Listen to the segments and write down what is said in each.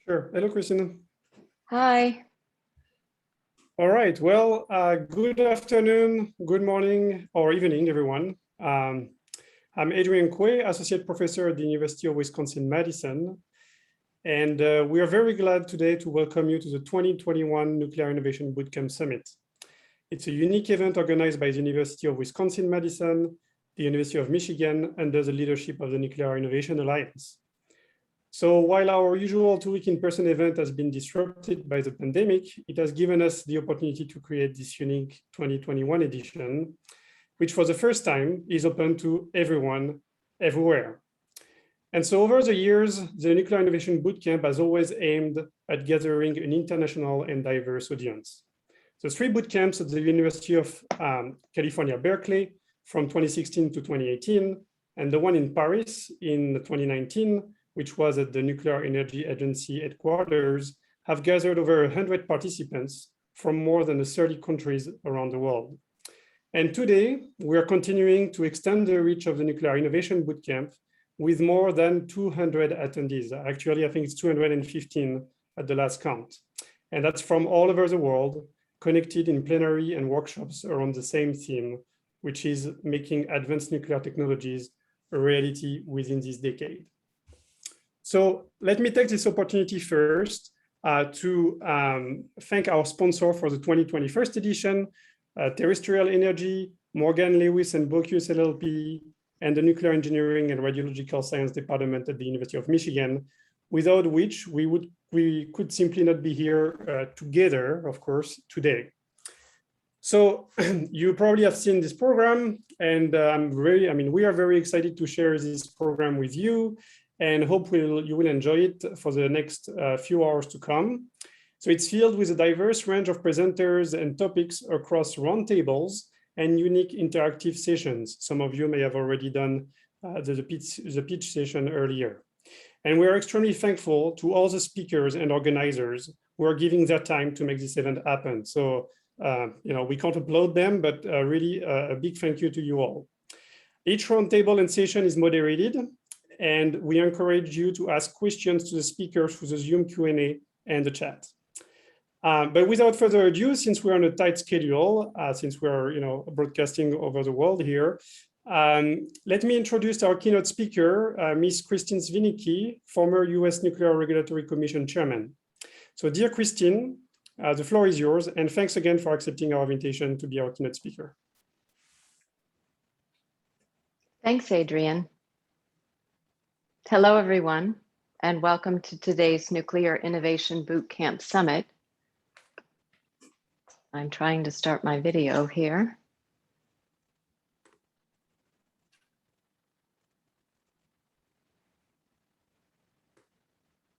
Sure. Hello, Christine. Hi. All right. Well, good afternoon, good morning, or evening, everyone. I'm Adrian Quay, Associate Professor at the University of Wisconsin-Madison. And we are very glad today to welcome you to the 2021 Nuclear Innovation Bootcamp Summit. It's a unique event organized by the University of Wisconsin-Madison, the University of Michigan, under the leadership of the Nuclear Innovation Alliance. So while our usual 2-week in-person event has been disrupted by the pandemic, it has given us the opportunity to create this unique 2021 edition, which for the first time is open to everyone, everywhere. And so over the years, the Nuclear Innovation Bootcamp has always aimed at gathering an international and diverse audience. The 3 bootcamps at the University of California, Berkeley from 2016 to 2018, and the one in Paris in 2019, which was at the Nuclear Energy Agency headquarters, have gathered over 100 participants from more than 30 countries around the world. And today, we are continuing to extend the reach of the Nuclear Innovation Bootcamp with more than 200 attendees. Actually, I think it's 215 at the last count. And that's from all over the world, connected in plenary and workshops around the same theme, which is making advanced nuclear technologies a reality within this decade. So let me take this opportunity first to thank our sponsor for the 2021 edition, Terrestrial Energy, Morgan Lewis and Bocuse LLP, and the Nuclear Engineering and Radiological Science Department at the University of Michigan, without which we could simply not be here together, of course, today. So you probably have seen this program, and we are very excited to share this program with you, and hope you will enjoy it for the next few hours to come. So it's filled with a diverse range of presenters and topics across roundtables and unique interactive sessions. Some of you may have already done the pitch session earlier. And we are extremely thankful to all the speakers and organizers who are giving their time to make this event happen. So we can't applaud them, but really a big thank you to you all. Each roundtable and session is moderated, and we encourage you to ask questions to the speakers through the Zoom Q&A and the chat. But without further ado, since we're on a tight schedule, since we're broadcasting over the world here, let me introduce our keynote speaker, Ms. Christine Zviniki, former US Nuclear Regulatory Commission Chairman. So dear Christine, the floor is yours, and thanks again for accepting our invitation to be our keynote speaker. Thanks, Adrian. Hello, everyone, and welcome to today's Nuclear Innovation Bootcamp Summit. I'm trying to start my video here.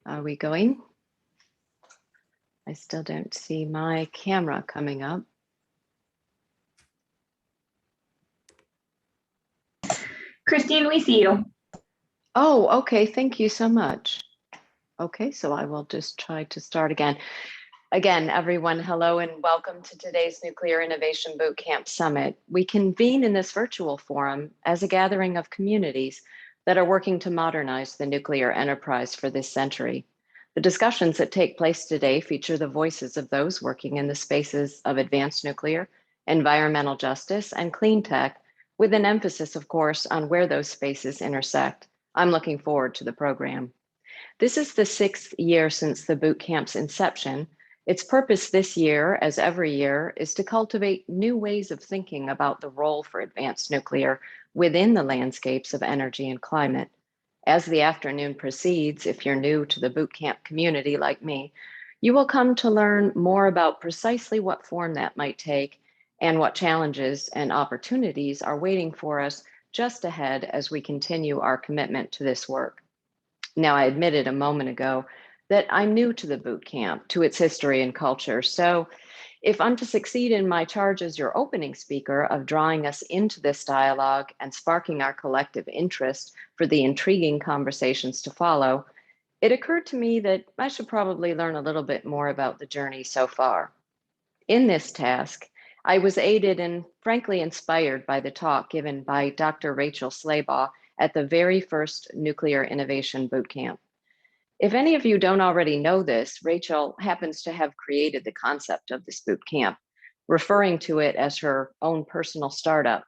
Are we going? I still don't see my camera coming up. Christine, we see you. Oh, okay. Thank you so much. Okay, so I will just try to start again. Again, everyone, hello and welcome to today's Nuclear Innovation Bootcamp Summit. We convene in this virtual forum as a gathering of communities that are working to modernize the nuclear enterprise for this century. The discussions that take place today feature the voices of those working in the spaces of advanced nuclear, environmental justice, and clean tech, with an emphasis, of course, on where those spaces intersect. I'm looking forward to the program. This is the 6th year since the bootcamp's inception. Its purpose this year, as every year, is to cultivate new ways of thinking about the role for advanced nuclear within the landscapes of energy and climate. As the afternoon proceeds, if you're new to the bootcamp community like me, you will come to learn more about precisely what form that might take and what challenges and opportunities are waiting for us just ahead as we continue our commitment to this work. Now, I admitted a moment ago that I'm new to the bootcamp, to its history and culture. So if I'm to succeed in my charge as your opening speaker of drawing us into this dialogue and sparking our collective interest for the intriguing conversations to follow, it occurred to me that I should probably learn a little bit more about the journey so far. In this task, I was aided and frankly inspired by the talk given by Dr. Rachel Slaybaugh at the very first Nuclear Innovation Bootcamp. If any of you don't already know this, Rachel happens to have created the concept of this boot camp, referring to it as her own personal startup.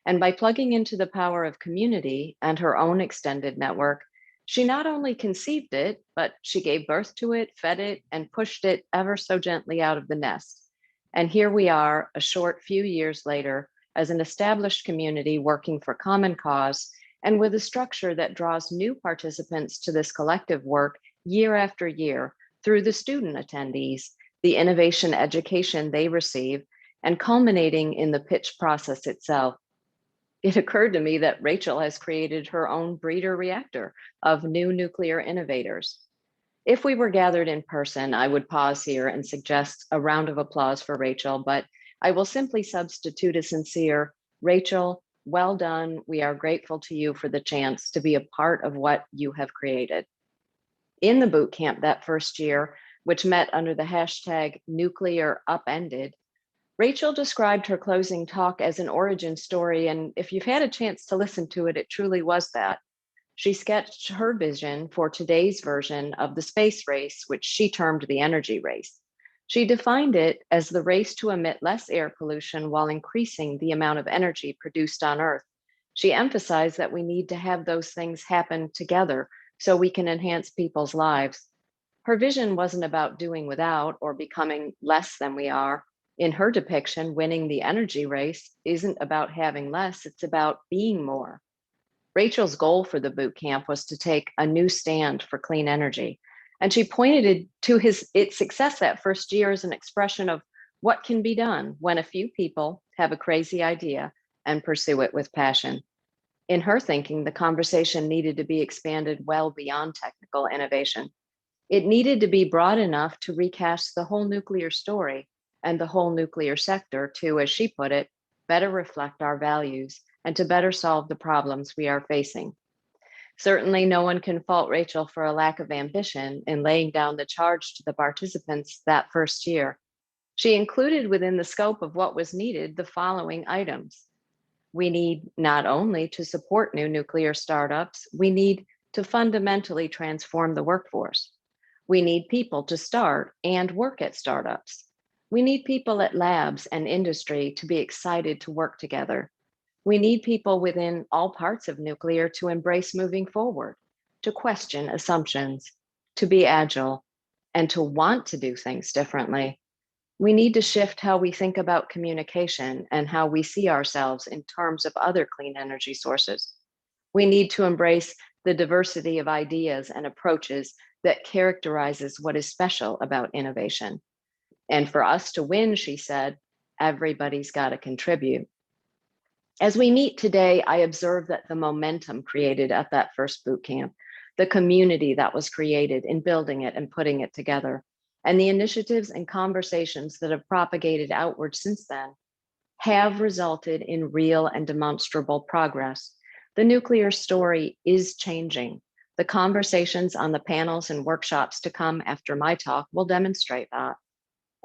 And by plugging into the power of community and her own extended network, she not only conceived it, but she gave birth to it, fed it, and pushed it ever so gently out of the nest. And here we are, a short few years later, as an established community working for common cause, and with a structure that draws new participants to this collective work year after year through the student attendees, the innovation education they receive, and culminating in the pitch process itself. It occurred to me that Rachel has created her own breeder reactor of new nuclear innovators. If we were gathered in person, I would pause here and suggest a round of applause for Rachel, but I will simply substitute a sincere, Rachel, well done. We are grateful to you for the chance to be a part of what you have created. In the boot camp that first year, which met under the hashtag Nuclear Upended, Rachel described her closing talk as an origin story, and if you've had a chance to listen to it, it truly was that. She sketched her vision for today's version of the space race, which she termed the energy race. She defined it as the race to emit less air pollution while increasing the amount of energy produced on Earth. She emphasized that we need to have those things happen together so we can enhance people's lives. Her vision wasn't about doing without or becoming less than we are. In her depiction, winning the energy race isn't about having less, it's about being more. Rachel's goal for the boot camp was to take a new stand for clean energy. And she pointed to its success that first year as an expression of what can be done when a few people have a crazy idea and pursue it with passion. In her thinking, the conversation needed to be expanded well beyond technical innovation. It needed to be broad enough to recast the whole nuclear story and the whole nuclear sector to, as she put it, better reflect our values and to better solve the problems we are facing. Certainly, no one can fault Rachel for a lack of ambition in laying down the charge to the participants that first year. She included within the scope of what was needed the following items. We need not only to support new nuclear startups, we need to fundamentally transform the workforce. We need people to start and work at startups. We need people at labs and industry to be excited to work together. We need people within all parts of nuclear to embrace moving forward, to question assumptions, to be agile, and to want to do things differently. We need to shift how we think about communication and how we see ourselves in terms of other clean energy sources. We need to embrace the diversity of ideas and approaches that characterizes what is special about innovation. And for us to win, she said, everybody's got to contribute. As we meet today, I observe that the momentum created at that first boot camp, the community that was created in building it and putting it together, and the initiatives and conversations that have propagated outward since then have resulted in real and demonstrable progress. The nuclear story is changing. The conversations on the panels and workshops to come after my talk will demonstrate that.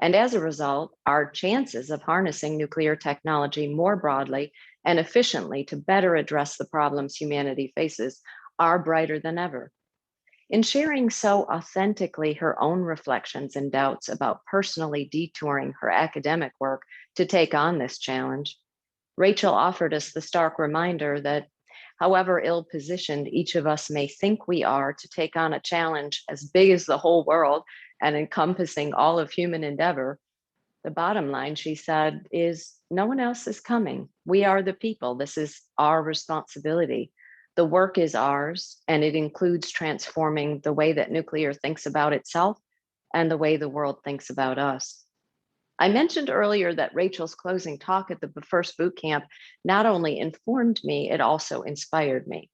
And as a result, our chances of harnessing nuclear technology more broadly and efficiently to better address the problems humanity faces are brighter than ever. In sharing so authentically her own reflections and doubts about personally detouring her academic work to take on this challenge, Rachel offered us the stark reminder that however ill-positioned each of us may think we are to take on a challenge as big as the whole world and encompassing all of human endeavor, the bottom line, she said, is no one else is coming. We are the people. This is our responsibility. The work is ours, and it includes transforming the way that nuclear thinks about itself and the way the world thinks about us. I mentioned earlier that Rachel's closing talk at the first boot camp not only informed me, it also inspired me.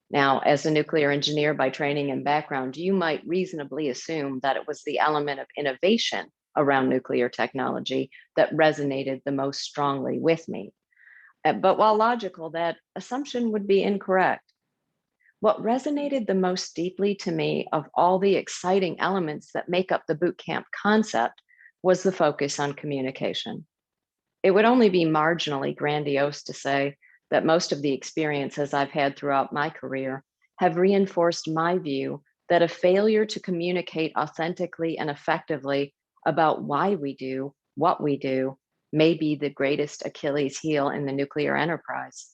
Now, as a nuclear engineer by training and background, you might reasonably assume that it was the element of innovation around nuclear technology that resonated the most strongly with me. But while logical, that assumption would be incorrect. What resonated the most deeply to me of all the exciting elements that make up the bootcamp concept was the focus on communication. It would only be marginally grandiose to say that most of the experiences I've had throughout my career have reinforced my view that a failure to communicate authentically and effectively about why we do what we do may be the greatest Achilles heel in the nuclear enterprise.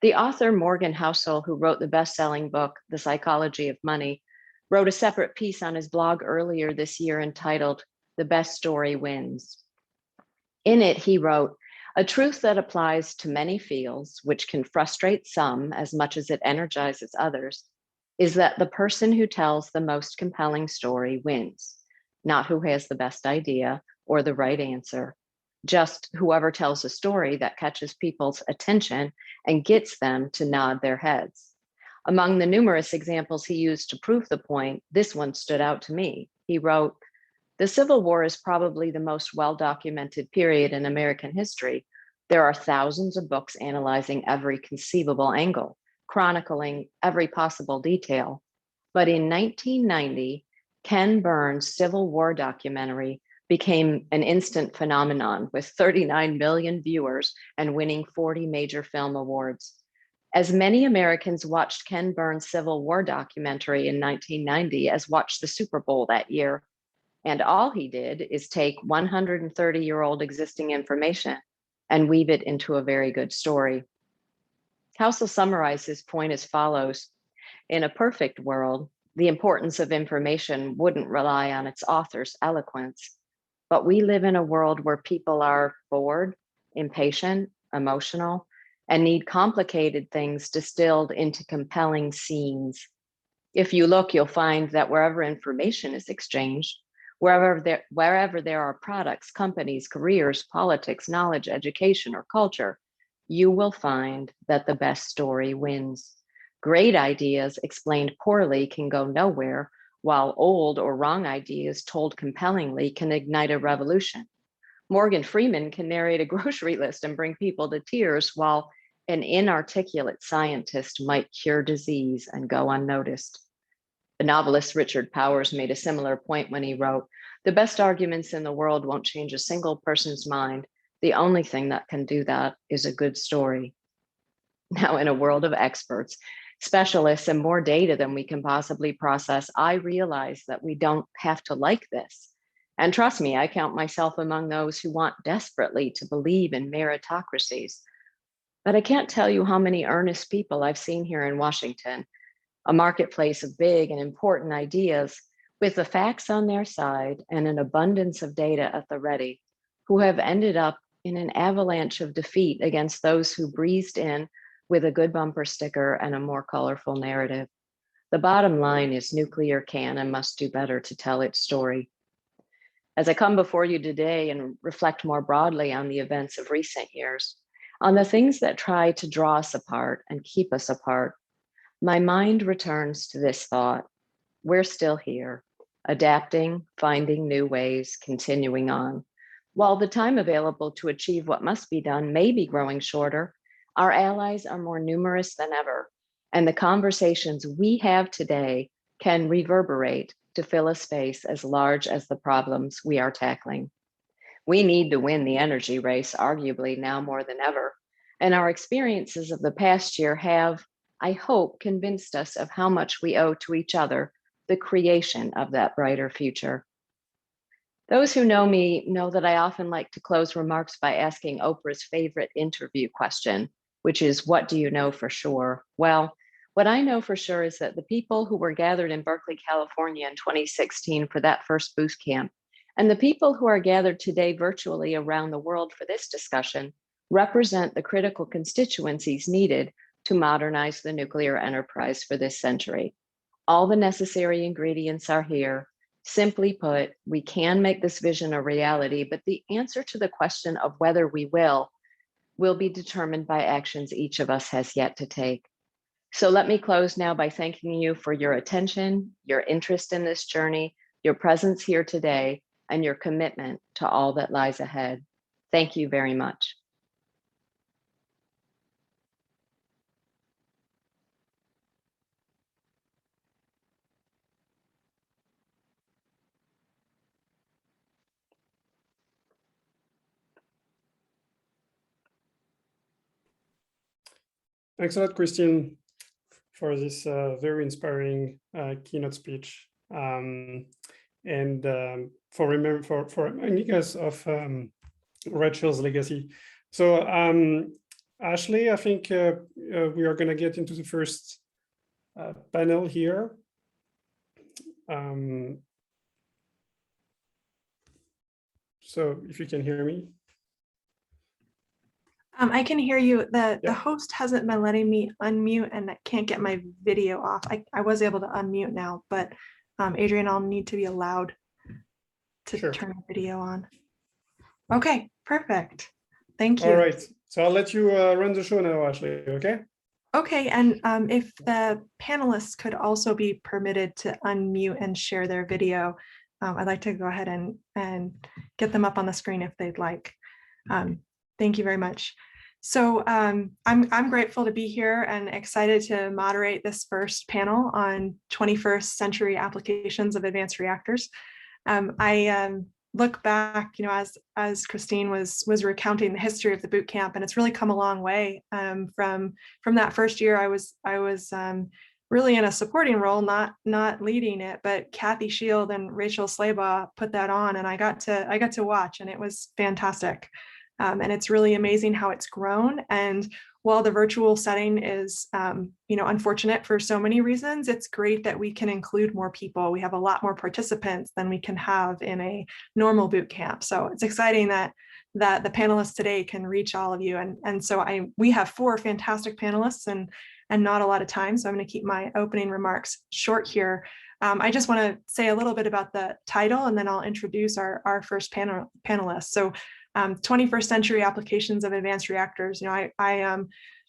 The author Morgan Housel, who wrote the best-selling book, The Psychology of Money, wrote a separate piece on his blog earlier this year entitled, "The Best Story Wins." In it, he wrote, "A truth that applies to many fields, which can frustrate some as much as it energizes others, is that the person who tells the most compelling story wins, not who has the best idea or the right answer, just whoever tells a story that catches people's attention and gets them to nod their heads." Among the numerous examples he used to prove the point, this one stood out to me. He wrote, "The Civil War is probably the most well-documented period in American history. There are thousands of books analyzing every conceivable angle, chronicling every possible detail. But in 1990, Ken Burns' Civil War documentary became an instant phenomenon with 39 million viewers and winning 40 major film awards. As many Americans watched Ken Burns' Civil War documentary in 1990 as watched the Super Bowl that year. And all he did is take 130-year-old existing information and weave it into a very good story." Housel summarized his point as follows: "In a perfect world, the importance of information wouldn't rely on its author's eloquence. But we live in a world where people are bored, impatient, emotional, and need complicated things distilled into compelling scenes. If you look, you'll find that wherever information is exchanged, wherever there are products, companies, careers, politics, knowledge, education, or culture, you will find that the best story wins. Great ideas explained poorly can go nowhere, while old or wrong ideas told compellingly can ignite a revolution. Morgan Freeman can narrate a grocery list and bring people to tears, while an inarticulate scientist might cure disease and go unnoticed." The novelist Richard Powers made a similar point when he wrote, "The best arguments in the world won't change a single person's mind. The only thing that can do that is a good story." Now, in a world of experts, specialists, and more data than we can possibly process, I realize that we don't have to like this. And trust me, I count myself among those who want desperately to believe in meritocracies. But I can't tell you how many earnest people I've seen here in Washington, a marketplace of big and important ideas, with the facts on their side and an abundance of data at the ready, who have ended up in an avalanche of defeat against those who breezed in with a good bumper sticker and a more colorful narrative. The bottom line is nuclear can and must do better to tell its story. As I come before you today and reflect more broadly on the events of recent years, on the things that try to draw us apart and keep us apart, my mind returns to this thought: we're still here, adapting, finding new ways, continuing on. While the time available to achieve what must be done may be growing shorter, our allies are more numerous than ever, and the conversations we have today can reverberate to fill a space as large as the problems we are tackling. We need to win the energy race, arguably now more than ever, and our experiences of the past year have, I hope, convinced us of how much we owe to each other the creation of that brighter future. Those who know me know that I often like to close remarks by asking Oprah's favorite interview question, which is, what do you know for sure? Well, what I know for sure is that the people who were gathered in Berkeley, California in 2016 for that first Bootcamp, and the people who are gathered today virtually around the world for this discussion, represent the critical constituencies needed to modernize the nuclear enterprise for this century. All the necessary ingredients are here. Simply put, we can make this vision a reality, but the answer to the question of whether we will be determined by actions each of us has yet to take. So let me close now by thanking you for your attention, your interest in this journey, your presence here today, and your commitment to all that lies ahead. Thank you very much. Thanks a lot, Christine. for this very inspiring keynote speech, and for reminding us of Rachel's legacy. So Ashley, I think we are going to get into the first panel here. So if you can hear me. I can hear you. The host hasn't been letting me unmute and I can't get my video off. I was able to unmute now, but Adrian, I'll need to be allowed to turn the video on. Okay, perfect. Thank you. All right, so I'll let you run the show now, Ashley, okay? Okay, and if the panelists could also be permitted to unmute and share their video, I'd like to go ahead and get them up on the screen if they'd like. Thank you very much. So I'm grateful to be here and excited to moderate this first panel on 21st century applications of advanced reactors. I look back, as Christine was recounting the history of the boot camp, and it's really come a long way from that first year. I was really in a supporting role, not leading it, but Kathy Shield and Rachel Slabaugh put that on, and I got to watch, and it was fantastic. And it's really amazing how it's grown. And while the virtual setting is, unfortunate for so many reasons, it's great that we can include more people. We have a lot more participants than we can have in a normal boot camp. So it's exciting that the panelists today can reach all of you. And so we have 4 fantastic panelists and not a lot of time. So I'm going to keep my opening remarks short here. I just want to say a little bit about the title, and then I'll introduce our first panelists. So 21st century applications of advanced reactors. I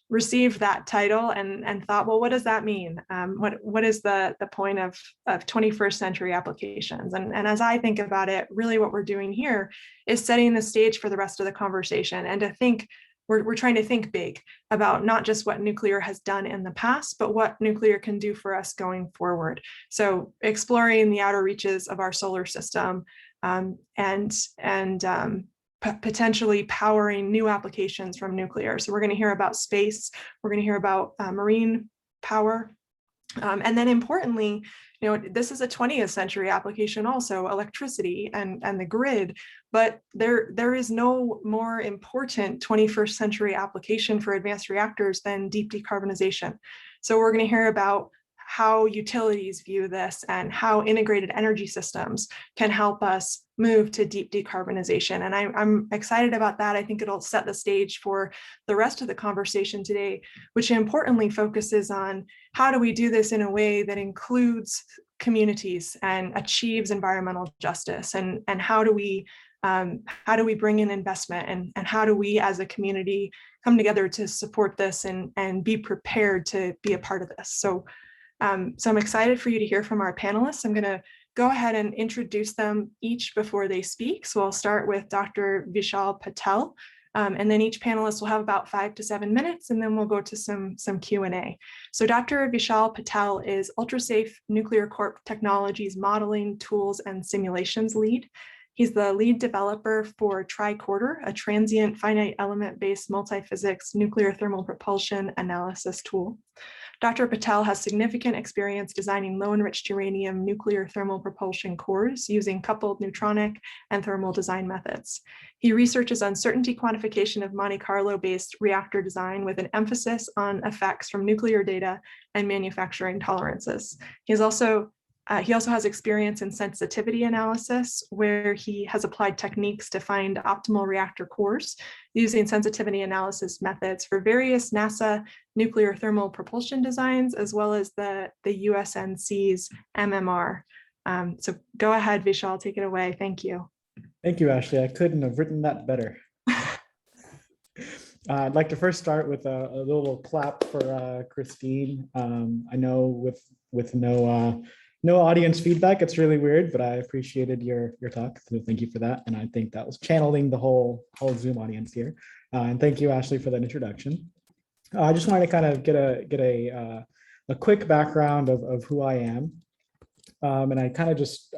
received that title and thought, well, what does that mean? What is the point of 21st century applications? And as I think about it, really what we're doing here is setting the stage for the rest of the conversation, and to think, we're trying to think big about not just what nuclear has done in the past, but what nuclear can do for us going forward. So exploring the outer reaches of our solar system and potentially powering new applications from nuclear. So we're going to hear about space, we're going to hear about marine power, and then importantly, this is a 20th century application also, electricity and the grid, but there is no more important 21st century application for advanced reactors than deep decarbonization. So we're going to hear about how utilities view this and how integrated energy systems can help us move to deep decarbonization. And I'm excited about that. I think it'll set the stage for the rest of the conversation today, which importantly focuses on how do we do this in a way that includes communities and achieves environmental justice, and how do we bring in investment, and how do we as a community come together to support this and be prepared to be a part of this. So I'm excited for you to hear from our panelists. I'm going to go ahead and introduce them each before they speak. So I'll start with Dr. Vishal Patel, and then each panelist will have about 5 to 7 minutes, and then we'll go to some Q&A. So Dr. Vishal Patel is UltraSafe Nuclear Corp Technologies Modeling, Tools, and Simulations Lead. He's the lead developer for Tricorder, a transient finite element-based multiphysics nuclear thermal propulsion analysis tool. Dr. Patel has significant experience designing low-enriched uranium nuclear thermal propulsion cores using coupled neutronic and thermal design methods. He researches uncertainty quantification of Monte Carlo-based reactor design with an emphasis on effects from nuclear data and manufacturing tolerances. He also has experience in sensitivity analysis, where he has applied techniques to find optimal reactor cores using sensitivity analysis methods for various NASA nuclear thermal propulsion designs, as well as the USNC's MMR. So go ahead, Vishal, take it away. Thank you. Thank you, Ashley. I couldn't have written that better. I'd like to first start with a little clap for Christine. I know with no audience feedback, it's really weird, but I appreciated your talk, so thank you for that. And I think that was channeling the whole Zoom audience here. And thank you, Ashley, for that introduction. I just wanted to kind of get a quick background of who I am. And I kind of just,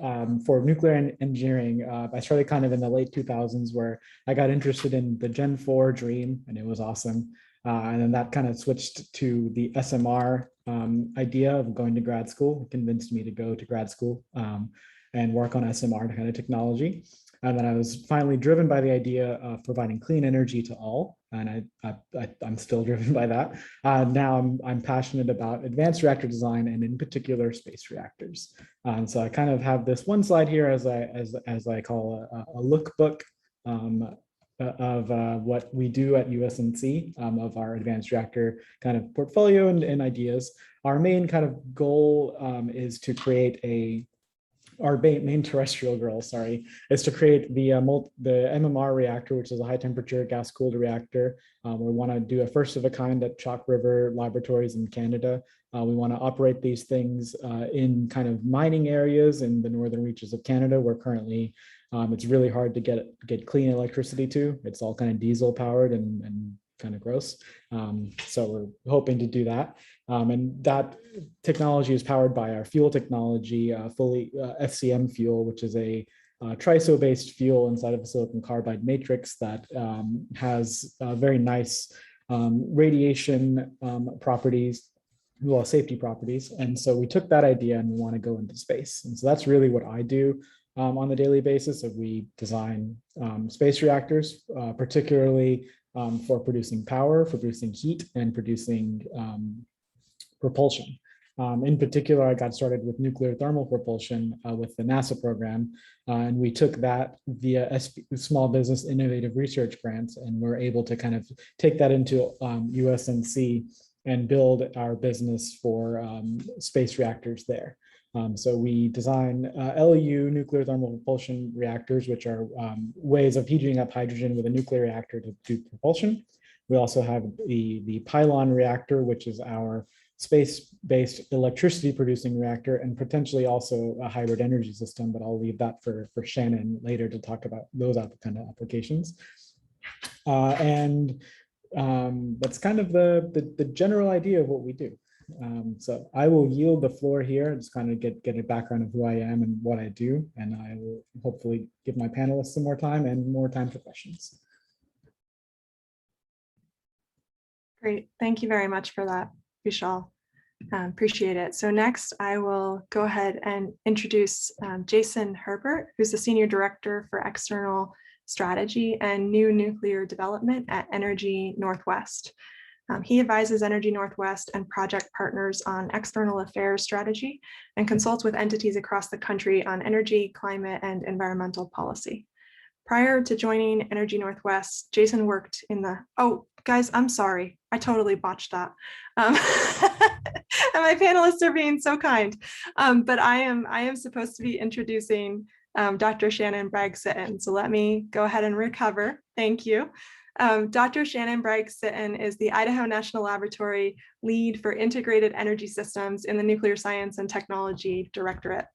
for nuclear engineering, I started kind of in the late 2000s, where I got interested in the Gen 4 dream, and it was awesome. And then that kind of switched to the SMR idea of going to grad school. It convinced me to go to grad school and work on SMR kind of technology. And then I was finally driven by the idea of providing clean energy to all. And I'm still driven by that. Now I'm passionate about advanced reactor design and in particular space reactors. So I kind of have this one slide here as I call a lookbook of what we do at USNC, of our advanced reactor kind of portfolio and ideas. Our main kind of goal is to create our main terrestrial goal, is to create the MMR reactor, which is a high temperature gas cooled reactor. We want to do a first of a kind at Chalk River Laboratories in Canada. We want to operate these things in kind of mining areas in the northern reaches of Canada, where currently it's really hard to get clean electricity to. It's all kind of diesel powered and kind of gross. So we're hoping to do that. And that technology is powered by our fuel technology, fully FCM fuel, which is a triso-based fuel inside of a silicon carbide matrix that has very nice radiation properties, well, safety properties. And so we took that idea and we want to go into space. And so that's really what I do on the daily basis. Of we design space reactors, particularly for producing power, for producing heat, and producing propulsion. In particular, I got started with nuclear thermal propulsion with the NASA program, and we took that via Small Business Innovative Research grants, and we're able to kind of take that into USNC and build our business for space reactors there. So we design LEU, nuclear thermal propulsion reactors, which are ways of heating up hydrogen with a nuclear reactor to do propulsion. We also have the pylon reactor, which is our space-based electricity producing reactor, and potentially also a hybrid energy system, but I'll leave that for Shannon later to talk about those kind of applications. That's kind of the general idea of what we do. So I will yield the floor here, just kind of get a background of who I am and what I do, and I will hopefully give my panelists some more time and more time for questions. Great, thank you very much for that, Vishal. Appreciate it. So next, I will go ahead and introduce Jason Herbert, who's the Senior Director for External Strategy and New Nuclear Development at Energy Northwest. He advises Energy Northwest and project partners on external affairs strategy and consults with entities across the country on energy, climate, and environmental policy. Prior to joining Energy Northwest, Jason worked in the, oh, guys, I'm sorry, I totally botched that. And my panelists are being so kind, but I am supposed to be introducing Dr. Shannon Bragg-Sitton. So let me go ahead and recover. Thank you. Dr. Shannon Bragg-Sitton is the Idaho National Laboratory Lead for Integrated Energy Systems in the Nuclear Science and Technology Directorate.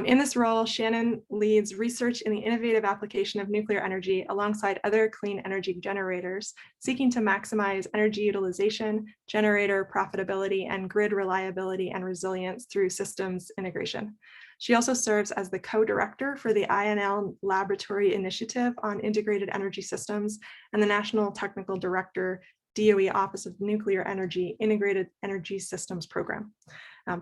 In this role, Shannon leads research in the innovative application of nuclear energy alongside other clean energy generators, seeking to maximize energy utilization, generator profitability, and grid reliability and resilience through systems integration. She also serves as the co-director for the INL Laboratory Initiative on Integrated Energy Systems and the National Technical Director, DOE Office of Nuclear Energy Integrated Energy Systems Program.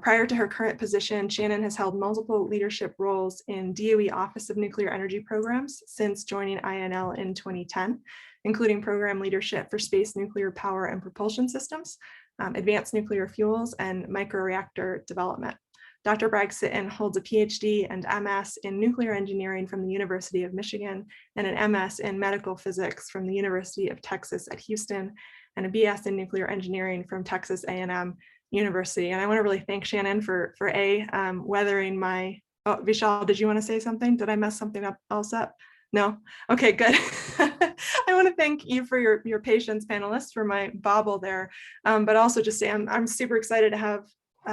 Prior to her current position, Shannon has held multiple leadership roles in DOE Office of Nuclear Energy Programs since joining INL in 2010, including program leadership for space nuclear power and propulsion systems, advanced nuclear fuels, and microreactor development. Dr. Bragg-Sitton holds a PhD and MS in nuclear engineering from the University of Michigan and an MS in medical physics from the University of Texas at Houston, and a BS in nuclear engineering from Texas A&M University. And I want to really thank Shannon for weathering my, oh, Vishal, did you want to say something? Did I mess something else up? No? Okay, good. I want to thank you for your patience, panelists, for my bobble there, but also just say I'm super excited to have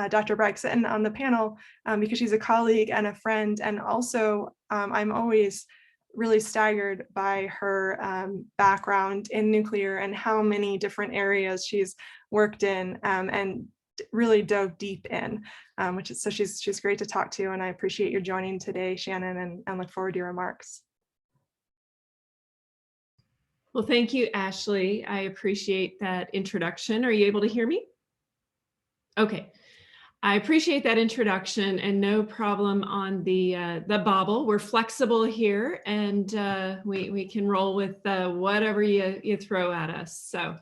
Dr. Bragg-Sitton on the panel because she's a colleague and a friend, and also I'm always really staggered by her background in nuclear and how many different areas she's worked in and really dove deep in, so she's great to talk to, and I appreciate your joining today, Shannon, and look forward to your remarks. Well, thank you, Ashley. I appreciate that introduction. Are you able to hear me? Okay. I appreciate that introduction, and no problem on the bobble. We're flexible here, and we can roll with whatever you throw at us. So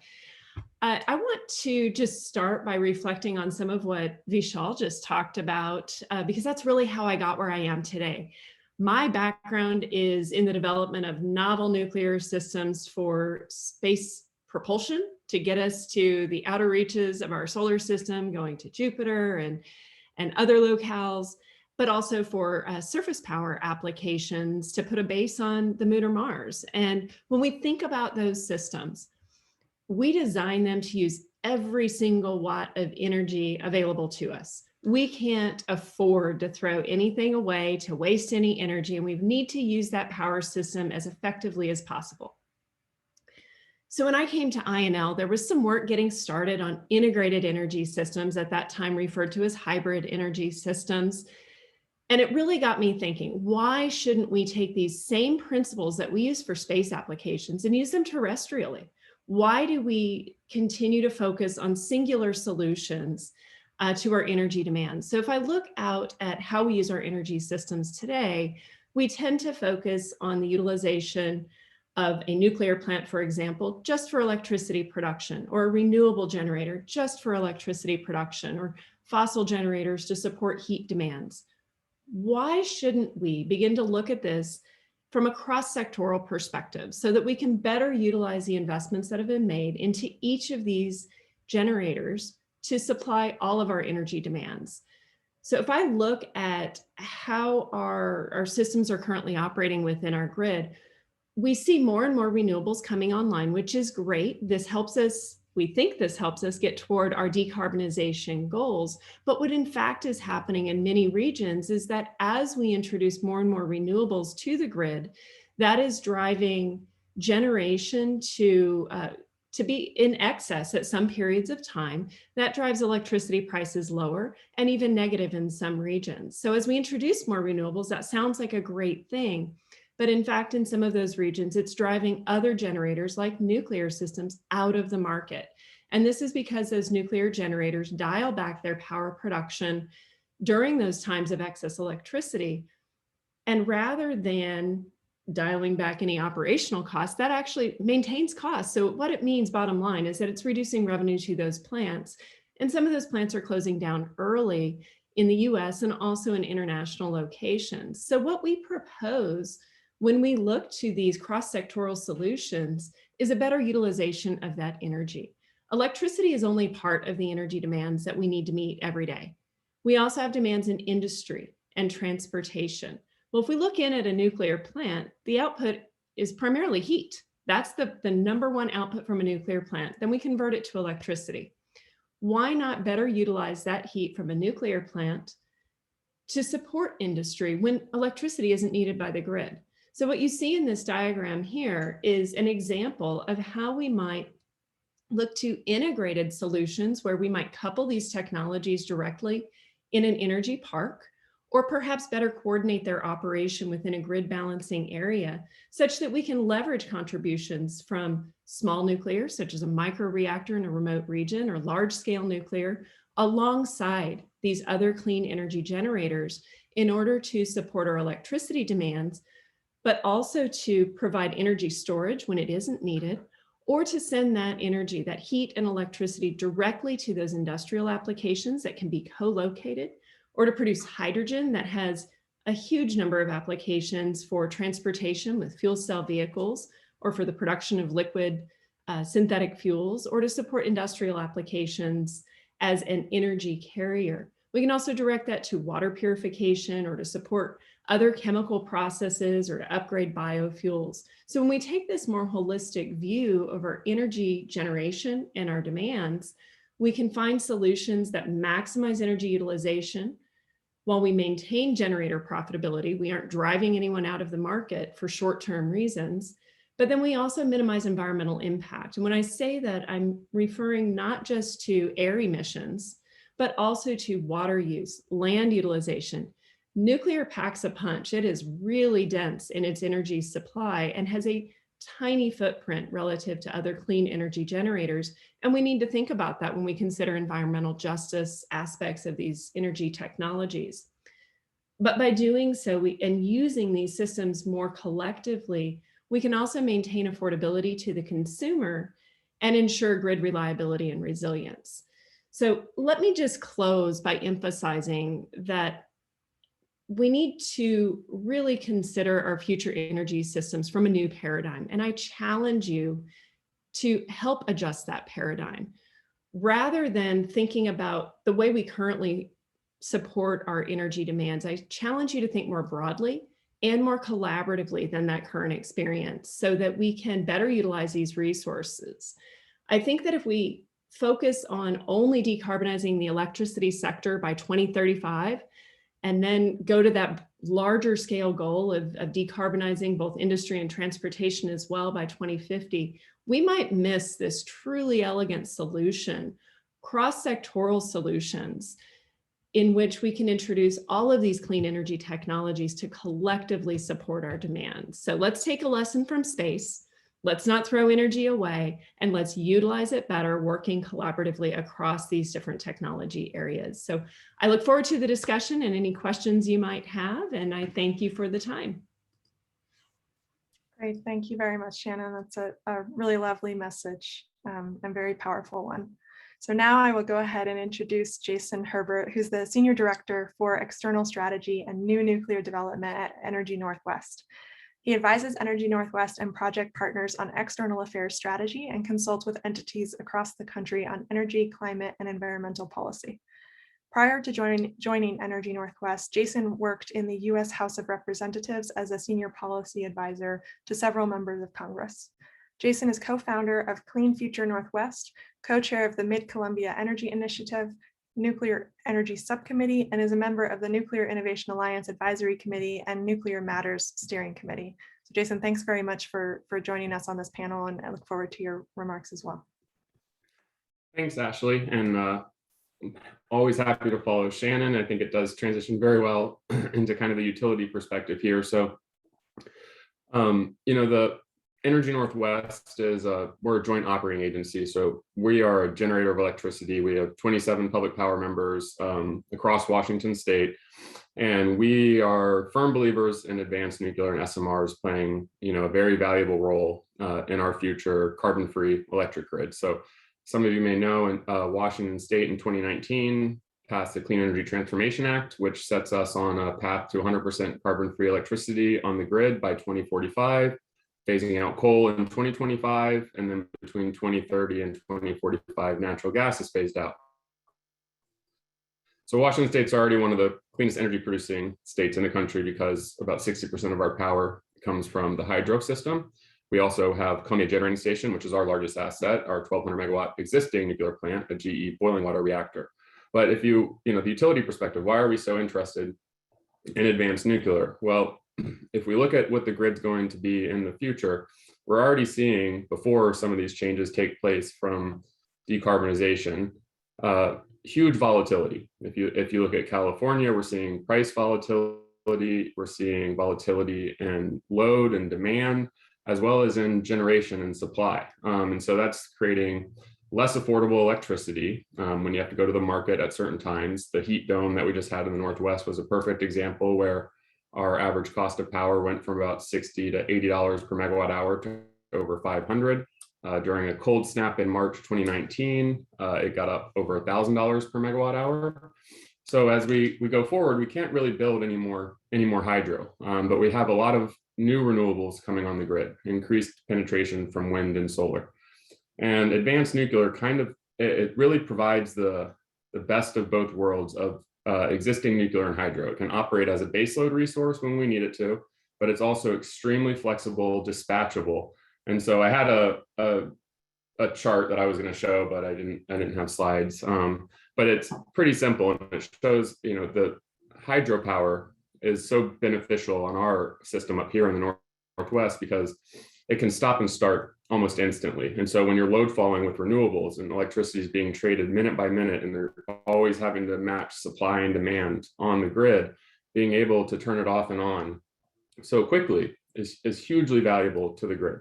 I want to just start by reflecting on some of what Vishal just talked about, because that's really how I got where I am today. My background is in the development of novel nuclear systems for space propulsion to get us to the outer reaches of our solar system, going to Jupiter and other locales, but also for surface power applications to put a base on the moon or Mars. And when we think about those systems, we design them to use every single watt of energy available to us. We can't afford to throw anything away, to waste any energy, and we need to use that power system as effectively as possible. So when I came to INL, there was some work getting started on integrated energy systems, at that time referred to as hybrid energy systems. And it really got me thinking, why shouldn't we take these same principles that we use for space applications and use them terrestrially? Why do we continue to focus on singular solutions to our energy demands? So if I look out at how we use our energy systems today, we tend to focus on the utilization of a nuclear plant, for example, just for electricity production, or a renewable generator just for electricity production, or fossil generators to support heat demands. Why shouldn't we begin to look at this from a cross-sectoral perspective so that we can better utilize the investments that have been made into each of these generators to supply all of our energy demands? So if I look at how our systems are currently operating within our grid, we see more and more renewables coming online, which is great. This helps us, we think this helps us get toward our decarbonization goals. But what in fact is happening in many regions is that as we introduce more and more renewables to the grid, that is driving generation to be in excess at some periods of time. That drives electricity prices lower and even negative in some regions. So as we introduce more renewables, that sounds like a great thing. But in fact, in some of those regions, it's driving other generators like nuclear systems out of the market. And this is because those nuclear generators dial back their power production during those times of excess electricity. And rather than dialing back any operational costs, that actually maintains costs. So what it means, bottom line, is that it's reducing revenue to those plants. And some of those plants are closing down early in the US and also in international locations. So what we propose when we look to these cross-sectoral solutions is a better utilization of that energy. Electricity is only part of the energy demands that we need to meet every day. We also have demands in industry and transportation. Well, if we look in at a nuclear plant, the output is primarily heat. That's the number one output from a nuclear plant. Then we convert it to electricity. Why not better utilize that heat from a nuclear plant to support industry when electricity isn't needed by the grid? So what you see in this diagram here is an example of how we might look to integrated solutions where we might couple these technologies directly in an energy park, or perhaps better coordinate their operation within a grid balancing area such that we can leverage contributions from small nuclear, such as a micro reactor in a remote region, or large scale nuclear, alongside these other clean energy generators in order to support our electricity demands, but also to provide energy storage when it isn't needed, or to send that energy, that heat and electricity, directly to those industrial applications that can be co-located, or to produce hydrogen that has a huge number of applications for transportation with fuel cell vehicles, or for the production of liquid synthetic fuels, or to support industrial applications as an energy carrier. We can also direct that to water purification, or to support other chemical processes, or to upgrade biofuels. So when we take this more holistic view of our energy generation and our demands, we can find solutions that maximize energy utilization while we maintain generator profitability. We aren't driving anyone out of the market for short-term reasons, but then we also minimize environmental impact. And when I say that, I'm referring not just to air emissions, but also to water use, land utilization. Nuclear packs a punch. It is really dense in its energy supply and has a tiny footprint relative to other clean energy generators. And we need to think about that when we consider environmental justice aspects of these energy technologies. But by doing so, and using these systems more collectively, we can also maintain affordability to the consumer and ensure grid reliability and resilience. So let me just close by emphasizing that we need to really consider our future energy systems from a new paradigm. And I challenge you to help adjust that paradigm rather than thinking about the way we currently support our energy demands. I challenge you to think more broadly and more collaboratively than that current experience so that we can better utilize these resources. I think that if we focus on only decarbonizing the electricity sector by 2035, and then go to that larger scale goal of decarbonizing both industry and transportation as well by 2050, we might miss this truly elegant solution, cross-sectoral solutions, in which we can introduce all of these clean energy technologies to collectively support our demands. So let's take a lesson from space. Let's not throw energy away, and let's utilize it better, working collaboratively across these different technology areas. So I look forward to the discussion and any questions you might have, and I thank you for the time. Great, thank you very much, Shannon. That's a really lovely message and very powerful one. So now I will go ahead and introduce Jason Herbert, who's the Senior Director for External Strategy and New Nuclear Development at Energy Northwest. He advises Energy Northwest and project partners on external affairs strategy and consults with entities across the country on energy, climate, and environmental policy. Prior to joining Energy Northwest, Jason worked in the US House of Representatives as a senior policy advisor to several members of Congress. Jason is co-founder of Clean Future Northwest, co-chair of the Mid-Columbia Energy Initiative, Nuclear Energy Subcommittee, and is a member of the Nuclear Innovation Alliance Advisory Committee and Nuclear Matters Steering Committee. So Jason, thanks very much for joining us on this panel, and I look forward to your remarks as well. Thanks, Ashley, and always happy to follow Shannon. I think it does transition very well into kind of the utility perspective here. So, the Energy Northwest is we're a joint operating agency. So we are a generator of electricity. We have 27 public power members across Washington state. And we are firm believers in advanced nuclear and SMRs playing, a very valuable role in our future carbon-free electric grid. So some of you may know Washington state in 2019 passed the Clean Energy Transformation Act, which sets us on a path to 100% carbon-free electricity on the grid by 2045. Phasing out coal in 2025, and then between 2030 and 2045, natural gas is phased out. So Washington state's already one of the cleanest energy producing states in the country because about 60% of our power comes from the hydro system. We also have Columbia Generating Station, which is our largest asset, our 1,200 megawatt existing nuclear plant, a GE boiling water reactor. But if the utility perspective, why are we so interested in advanced nuclear? Well, if we look at what the grid's going to be in the future, we're already seeing, before some of these changes take place from decarbonization, huge volatility. If you look at California, we're seeing price volatility, we're seeing volatility in load and demand, as well as in generation and supply. And so that's creating less affordable electricity when you have to go to the market at certain times. The heat dome that we just had in the Northwest was a perfect example where our average cost of power went from about $60 to $80 per megawatt hour to over $500. During a cold snap in March 2019, it got up over $1,000 per megawatt hour. So as we go forward, we can't really build any more hydro, but we have a lot of new renewables coming on the grid, increased penetration from wind and solar. And advanced nuclear it really provides the best of both worlds of existing nuclear and hydro. It can operate as a baseload resource when we need it to, but it's also extremely flexible, dispatchable. And so I had a chart that I was going to show, but I didn't have slides. But it's pretty simple, and it shows the hydropower is so beneficial on our system up here in the Northwest because it can stop and start almost instantly. And so when you're load falling with renewables and electricity is being traded minute by minute, and they're always having to match supply and demand on the grid, being able to turn it off and on so quickly is hugely valuable to the grid.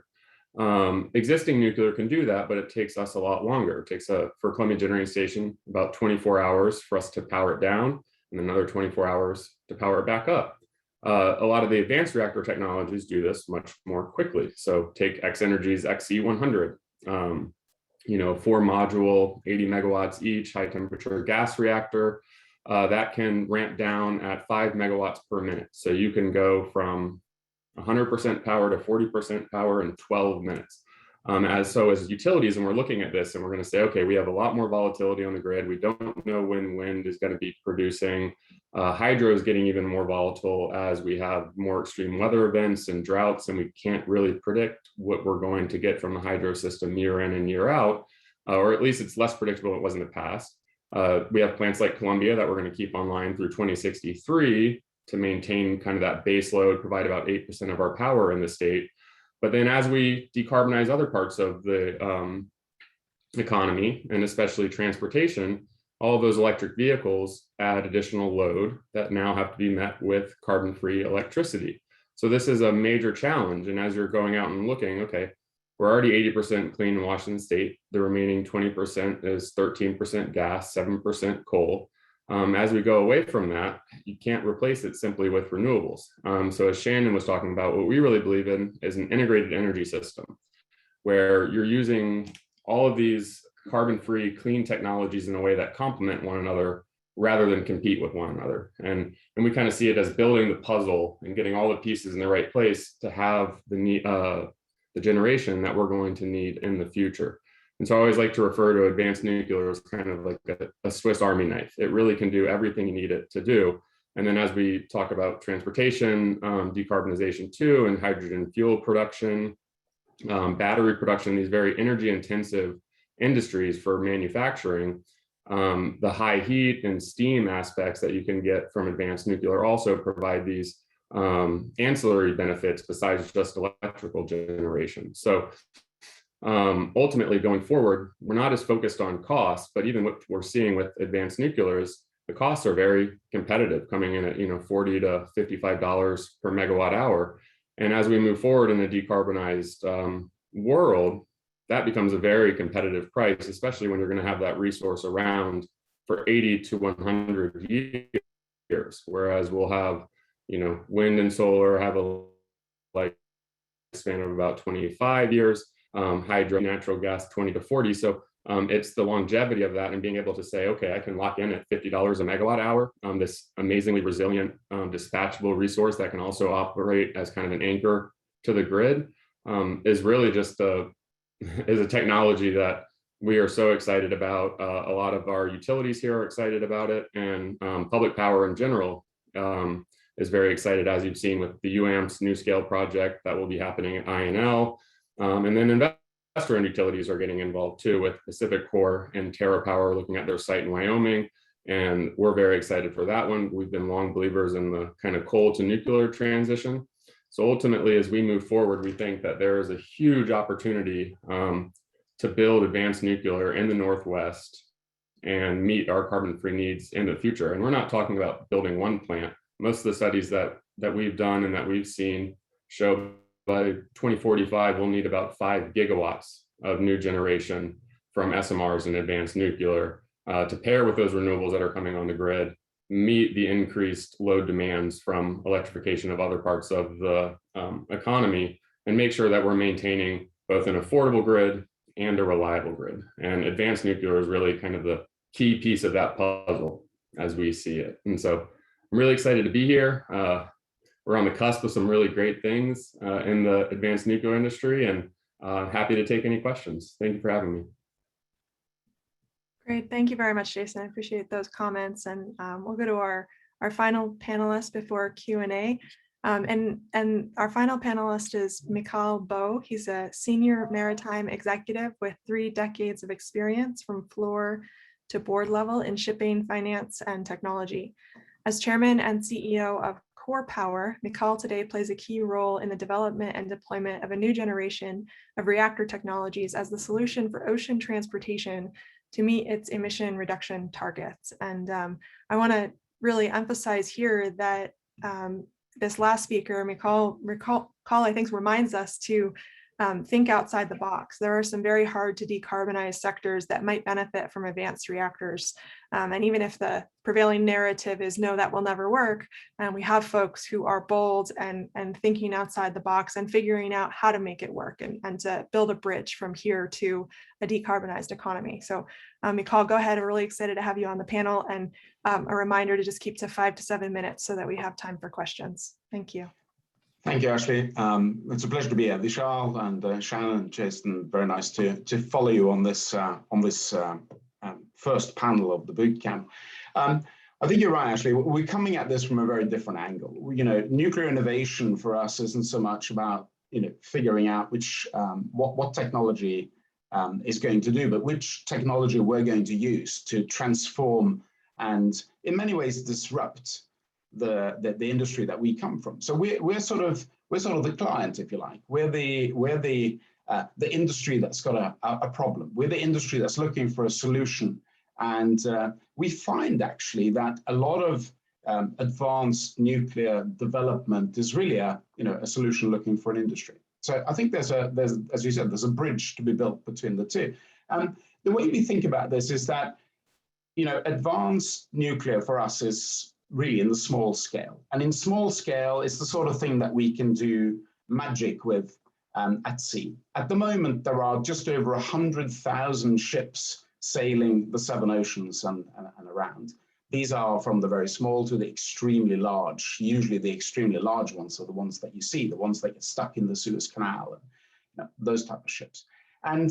Existing nuclear can do that, but it takes us a lot longer. It takes for Columbia Generating Station about 24 hours for us to power it down and another 24 hours to power it back up. A lot of the advanced reactor technologies do this much more quickly. So take X Energy's XE100, 4-module, 80 megawatts each, high temperature gas reactor that can ramp down at 5 megawatts per minute. So you can go from 100% power to 40% power in 12 minutes. As utilities, and we're looking at this and we're going to say, okay, we have a lot more volatility on the grid. We don't know when wind is going to be producing. Hydro is getting even more volatile as we have more extreme weather events and droughts, and we can't really predict what we're going to get from the hydro system year in and year out, or at least it's less predictable than it was in the past. We have plants like Columbia that we're going to keep online through 2063 to maintain kind of that base load, provide about 8% of our power in the state. But then as we decarbonize other parts of the economy, and especially transportation, all of those electric vehicles add additional load that now have to be met with carbon-free electricity. So this is a major challenge. And as you're going out and looking, okay, we're already 80% clean in Washington state. The remaining 20% is 13% gas, 7% coal. As we go away from that, you can't replace it simply with renewables. So as Shannon was talking about, what we really believe in is an integrated energy system where you're using all of these carbon-free clean technologies in a way that complement one another rather than compete with one another. And we kind of see it as building the puzzle and getting all the pieces in the right place to have the generation that we're going to need in the future. And so I always like to refer to advanced nuclear as kind of like a Swiss Army knife. It really can do everything you need it to do. And then as we talk about transportation, decarbonization too, and hydrogen fuel production, battery production, these very energy intensive industries for manufacturing, the high heat and steam aspects that you can get from advanced nuclear also provide these ancillary benefits besides just electrical generation. So ultimately going forward, we're not as focused on costs, but even what we're seeing with advanced nuclear is the costs are very competitive, coming in at $40 to $55 per megawatt hour. And as we move forward in a decarbonized world, that becomes a very competitive price, especially when you're going to have that resource around for 80 to 100 years, whereas we'll have wind and solar have a lifespan of about 25 years. Hydro, natural gas, 20 to 40. So it's the longevity of that and being able to say, okay, I can lock in at $50 a megawatt hour, this amazingly resilient, dispatchable resource that can also operate as kind of an anchor to the grid, is really just is a technology that we are so excited about. A lot of our utilities here are excited about it, and public power in general is very excited, as you've seen with the UAMPS NuScale project that will be happening at INL. And then investor-owned utilities are getting involved too, with Pacific Core and TerraPower looking at their site in Wyoming. And we're very excited for that one. We've been long believers in the kind of coal to nuclear transition. So ultimately, as we move forward, we think that there is a huge opportunity to build advanced nuclear in the Northwest and meet our carbon-free needs in the future. And we're not talking about building one plant. Most of the studies that we've done and that we've seen show by 2045, we'll need about 5 gigawatts of new generation from SMRs and advanced nuclear to pair with those renewables that are coming on the grid, meet the increased load demands from electrification of other parts of the economy, and make sure that we're maintaining both an affordable grid and a reliable grid. And advanced nuclear is really kind of the key piece of that puzzle as we see it. And so I'm really excited to be here. We're on the cusp of some really great things in the advanced nuclear industry, and happy to take any questions. Thank you for having me. Great, thank you very much, Jason. I appreciate those comments, and we'll go to our final panelist before Q&A. And our final panelist is Mikhail Bo. He's a senior maritime executive with 3 decades of experience from floor to board level in shipping, finance, and technology. As chairman and CEO of Core Power, Mikhail today plays a key role in the development and deployment of a new generation of reactor technologies as the solution for ocean transportation to meet its emission reduction targets. And I want to really emphasize here that this last speaker, Mikhail, I think, reminds us to think outside the box. There are some very hard to decarbonize sectors that might benefit from advanced reactors. And even if the prevailing narrative is no, that will never work, we have folks who are bold and thinking outside the box and figuring out how to make it work and to build a bridge from here to a decarbonized economy. So Mikhail, go ahead. We're really excited to have you on the panel, and a reminder to just keep to 5 to 7 minutes so that we have time for questions. Thank you. Thank you, Ashley. It's a pleasure to be here. Vishal and Shannon and Jason, very nice to follow you on this first panel of the boot camp. I think you're right, Ashley. We're coming at this from a very different angle. You know, nuclear innovation for us isn't so much about, you know, figuring out which what technology is going to do, but which technology we're going to use to transform and in many ways disrupt the industry that we come from. So we're sort of the client, if you like. We're the industry that's got a problem. We're the industry that's looking for a solution, and we find actually that a lot of advanced nuclear development is really a solution looking for an industry. So I think there's as you said, there's a bridge to be built between the two. The way we think about this is that, you know, advanced nuclear for us is really in the small scale. And in small scale, it's the sort of thing that we can do magic with at sea. At the moment, there are just over 100,000 ships sailing the 7 oceans and around. These are from the very small to the extremely large. Usually the extremely large ones are the ones that you see, the ones that get stuck in the Suez Canal, and, you know, those type of ships. And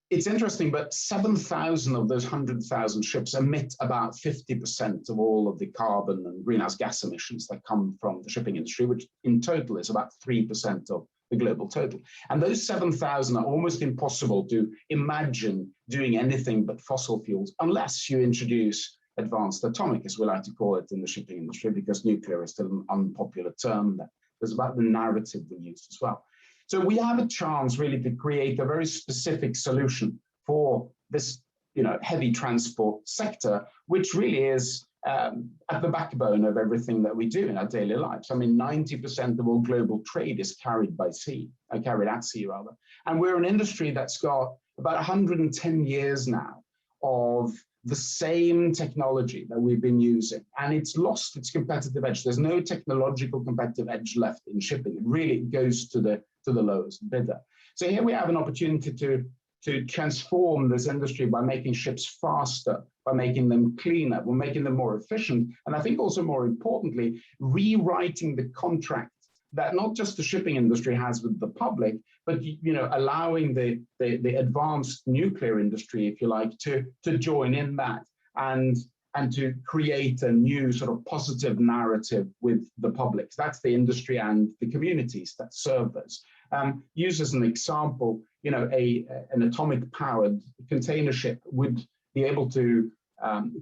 it's interesting, but 7,000 of those 100,000 ships emit about 50% of all of the carbon and greenhouse gas emissions that come from the shipping industry, which in total is about 3% of the global total. And those 7,000 are almost impossible to imagine doing anything but fossil fuels unless you introduce advanced atomic, as we like to call it in the shipping industry, because nuclear is still an unpopular term. There's about the narrative we use as well. So we have a chance really to create a very specific solution for this, you know, heavy transport sector, which really is at the backbone of everything that we do in our daily lives. I mean, 90% of all global trade is carried by sea, carried at sea rather. And we're an industry that's got about 110 years now of the same technology that we've been using, and it's lost its competitive edge. There's no technological competitive edge left in shipping. It really goes to the lowest bidder. So here we have an opportunity to transform this industry by making ships faster, by making them cleaner, by making them more efficient, and I think also more importantly, rewriting the contract that not just the shipping industry has with the public, but, you know, allowing the advanced nuclear industry, if you like, to join in that and to create a new sort of positive narrative with the public. That's the industry and the communities that serve those. Use as an example, you know, an atomic-powered container ship would be able to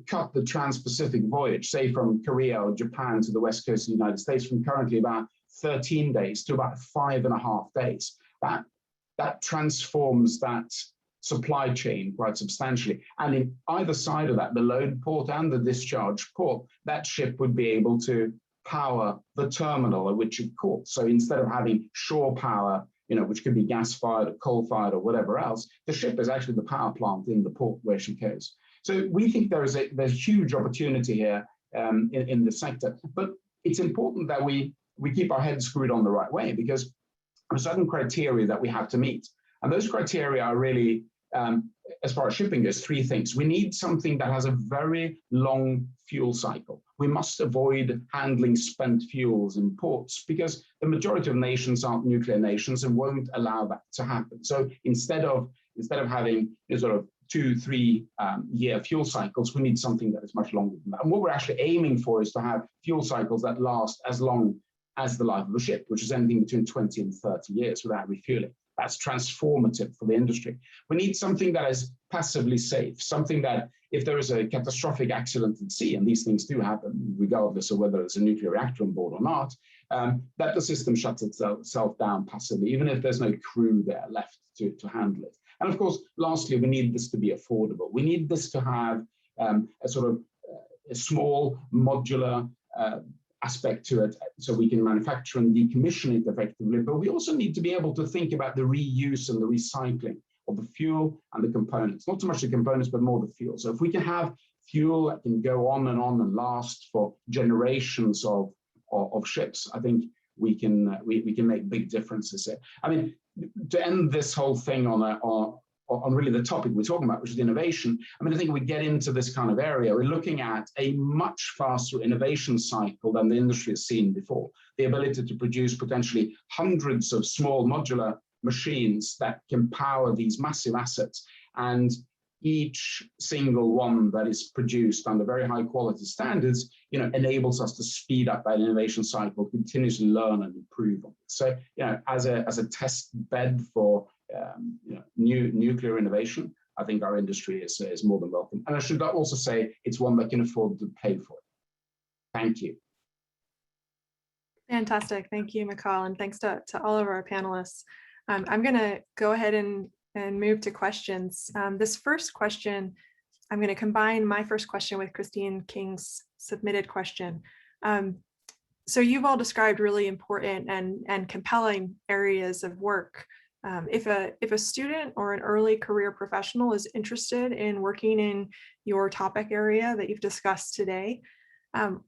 cut the trans-Pacific voyage, say from Korea or Japan to the west coast of the United States, from currently about 13 days to about 5.5 days. That transforms that supply chain quite substantially. And in either side of that, the load port and the discharge port, that ship would be able to power the terminal at which it calls. So instead of having shore power, you know, which could be gas-fired or coal-fired or whatever else, the ship is actually the power plant in the port where she goes. So we think there's huge opportunity here in the sector. But it's important that we keep our heads screwed on the right way, because there are certain criteria that we have to meet. And those criteria are really, as far as shipping goes, 3 things. We need something that has a very long fuel cycle. We must avoid handling spent fuels in ports, because the majority of nations aren't nuclear nations and won't allow that to happen. So instead of having sort of 2-3 year fuel cycles, we need something that is much longer than that. And what we're actually aiming for is to have fuel cycles that last as long as the life of a ship, which is anything between 20 and 30 years without refueling. That's transformative for the industry. We need something that is passively safe, something that if there is a catastrophic accident at sea, and these things do happen, regardless of whether there's a nuclear reactor on board or not, that the system shuts itself down passively, even if there's no crew there left to handle it. And of course, lastly, we need this to be affordable. We need this to have a sort of a small modular aspect to it, so we can manufacture and decommission it effectively. But we also need to be able to think about the reuse and the recycling of the fuel and the components, not so much the components, but more the fuel. So if we can have fuel that can go on and last for generations of ships, I think we can make big differences there. I mean, to end this whole thing on really the topic we're talking about, which is innovation, I mean, I think we get into this kind of area. We're looking at a much faster innovation cycle than the industry has seen before. The ability to produce potentially hundreds of small modular machines that can power these massive assets, and each single one that is produced under very high quality standards, enables us to speed up that innovation cycle, continuously learn and improve on it. So, as a test bed for new nuclear innovation, I think our industry is more than welcome. And I should also say it's one that can afford to pay for it. Thank you. Fantastic. Thank you, Mikhail, and thanks to all of our panelists. I'm going to go ahead and move to questions. This first question, I'm going to combine my first question with Christine King's submitted question. So you've all described really important and compelling areas of work. If a student or an early career professional is interested in working in your topic area that you've discussed today,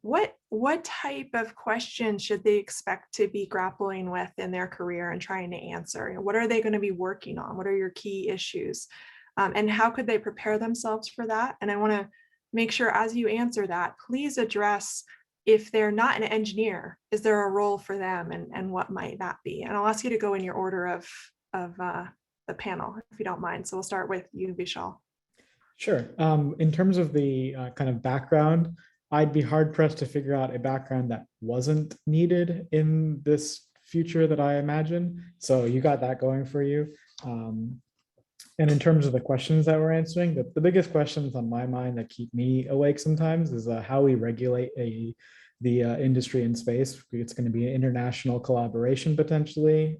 what type of questions should they expect to be grappling with in their career and trying to answer? What are they going to be working on? What are your key issues? And how could they prepare themselves for that? And I want to make sure as you answer that, please address, if they're not an engineer, is there a role for them, and what might that be? And I'll ask you to go in your order of the panel, if you don't mind. So we'll start with you, Vishal. Sure. In terms of the kind of background, I'd be hard pressed to figure out a background that wasn't needed in this future that I imagine. So you got that going for you. And in terms of the questions that we're answering, the biggest questions on my mind that keep me awake sometimes is how we regulate the industry in space. It's going to be an international collaboration potentially.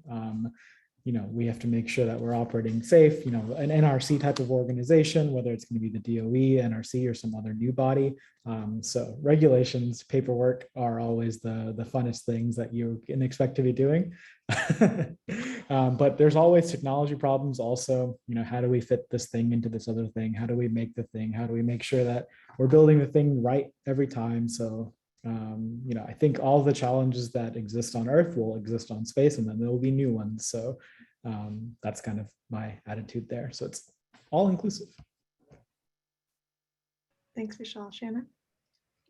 We have to make sure that we're operating safe, an NRC type of organization, whether it's going to be the DOE, NRC, or some other new body. So regulations, paperwork are always the funnest things that you can expect to be doing. But there's always technology problems also. How do we fit this thing into this other thing? How do we make the thing? How do we make sure that we're building the thing right every time? So I think all the challenges that exist on Earth will exist on space, and then there will be new ones. So that's kind of my attitude there. So it's all inclusive. Thanks, Vishal. Shannon?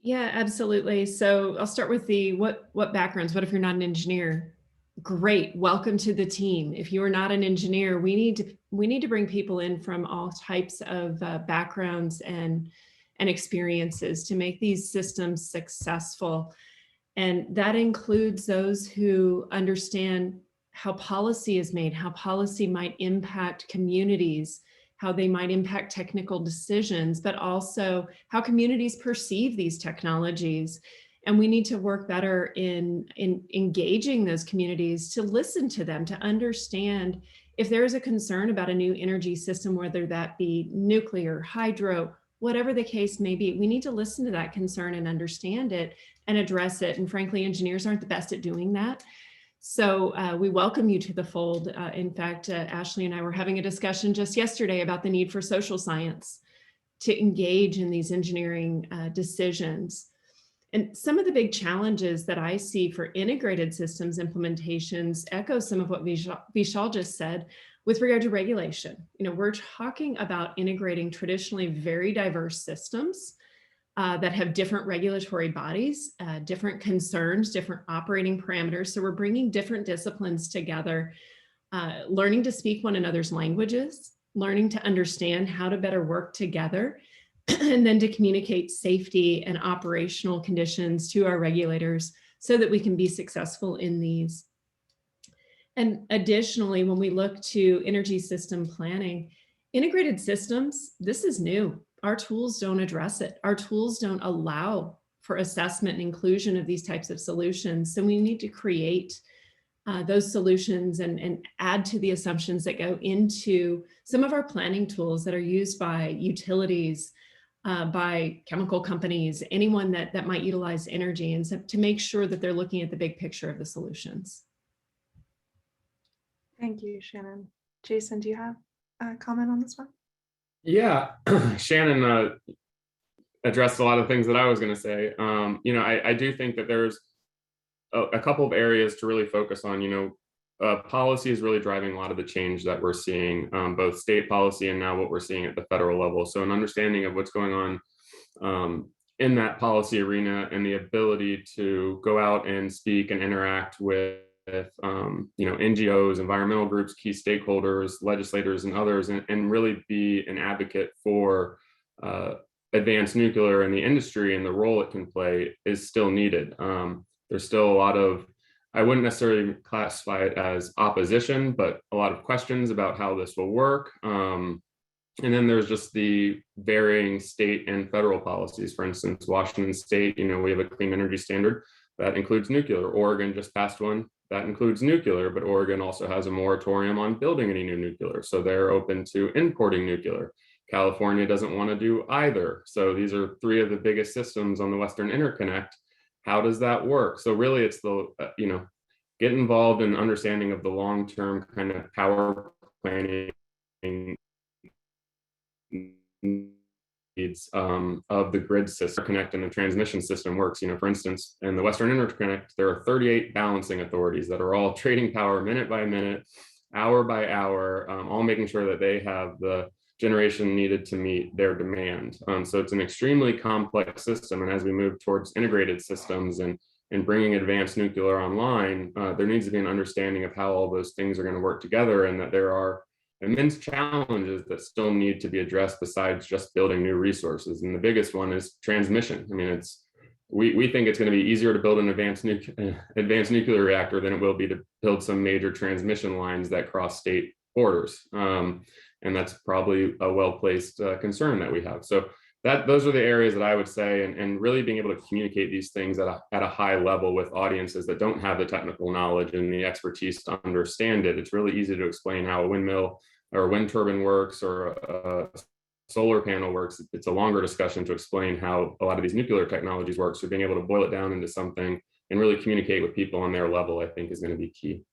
Yeah, absolutely. So I'll start with the what backgrounds. What if you're not an engineer? Great, welcome to the team. If you are not an engineer, we need to bring people in from all types of backgrounds and experiences to make these systems successful. And that includes those who understand how policy is made, how policy might impact communities, how they might impact technical decisions, but also how communities perceive these technologies. And we need to work better in engaging those communities, to listen to them, to understand if there is a concern about a new energy system, whether that be nuclear, hydro, whatever the case may be. We need to listen to that concern and understand it and address it. And frankly, engineers aren't the best at doing that. So we welcome you to the fold. In fact, Ashley and I were having a discussion just yesterday about the need for social science to engage in these engineering decisions. And some of the big challenges that I see for integrated systems implementations echo some of what Vishal just said with regard to regulation. We're talking about integrating traditionally very diverse systems that have different regulatory bodies, different concerns, different operating parameters. So we're bringing different disciplines together, learning to speak one another's languages, learning to understand how to better work together, and then to communicate safety and operational conditions to our regulators so that we can be successful in these. And additionally, when we look to energy system planning, integrated systems, this is new. Our tools don't address it. Our tools don't allow for assessment and inclusion of these types of solutions. So we need to create those solutions and add to the assumptions that go into some of our planning tools that are used by utilities, by chemical companies, anyone that might utilize energy, and so to make sure that they're looking at the big picture of the solutions. Thank you, Shannon. Jason, do you have a comment on this one? Yeah, Shannon addressed a lot of things that I was going to say. You know, I do think that there's a couple of areas to really focus on. You know, policy is really driving a lot of the change that we're seeing, both state policy and now what we're seeing at the federal level. So an understanding of what's going on in that policy arena and the ability to go out and speak and interact with you know, NGOs, environmental groups, key stakeholders, legislators, and others, and really be an advocate for advanced nuclear and the industry and the role it can play is still needed. There's still a lot of, I wouldn't necessarily classify it as opposition, but a lot of questions about how this will work. And then there's just the varying state and federal policies. For instance, Washington State, you know, we have a clean energy standard that includes nuclear. Oregon just passed one that includes nuclear, but Oregon also has a moratorium on building any new nuclear. So they're open to importing nuclear. California doesn't want to do either. So these are three of the biggest systems on the Western Interconnect. How does that work? So really it's the, you know, get involved in understanding of the long-term kind of power planning needs of the grid system. Interconnect and the transmission system works. You know, for instance, in the Western Interconnect, there are 38 balancing authorities that are all trading power minute by minute, hour by hour, all making sure that they have the generation needed to meet their demand. So it's an extremely complex system. And as we move towards integrated systems and bringing advanced nuclear online, there needs to be an understanding of how all those things are going to work together, and that there are immense challenges that still need to be addressed besides just building new resources. And the biggest one is transmission. I mean, we think it's going to be easier to build an advanced nuclear reactor than it will be to build some major transmission lines that cross state borders. And that's probably a well-placed concern that we have. So those are the areas that I would say, and really being able to communicate these things at a high level with audiences that don't have the technical knowledge and the expertise to understand it. It's really easy to explain how a windmill or a wind turbine works or a solar panel works. It's a longer discussion to explain how a lot of these nuclear technologies work. So being able to boil it down into something and really communicate with people on their level, I think, is going to be key.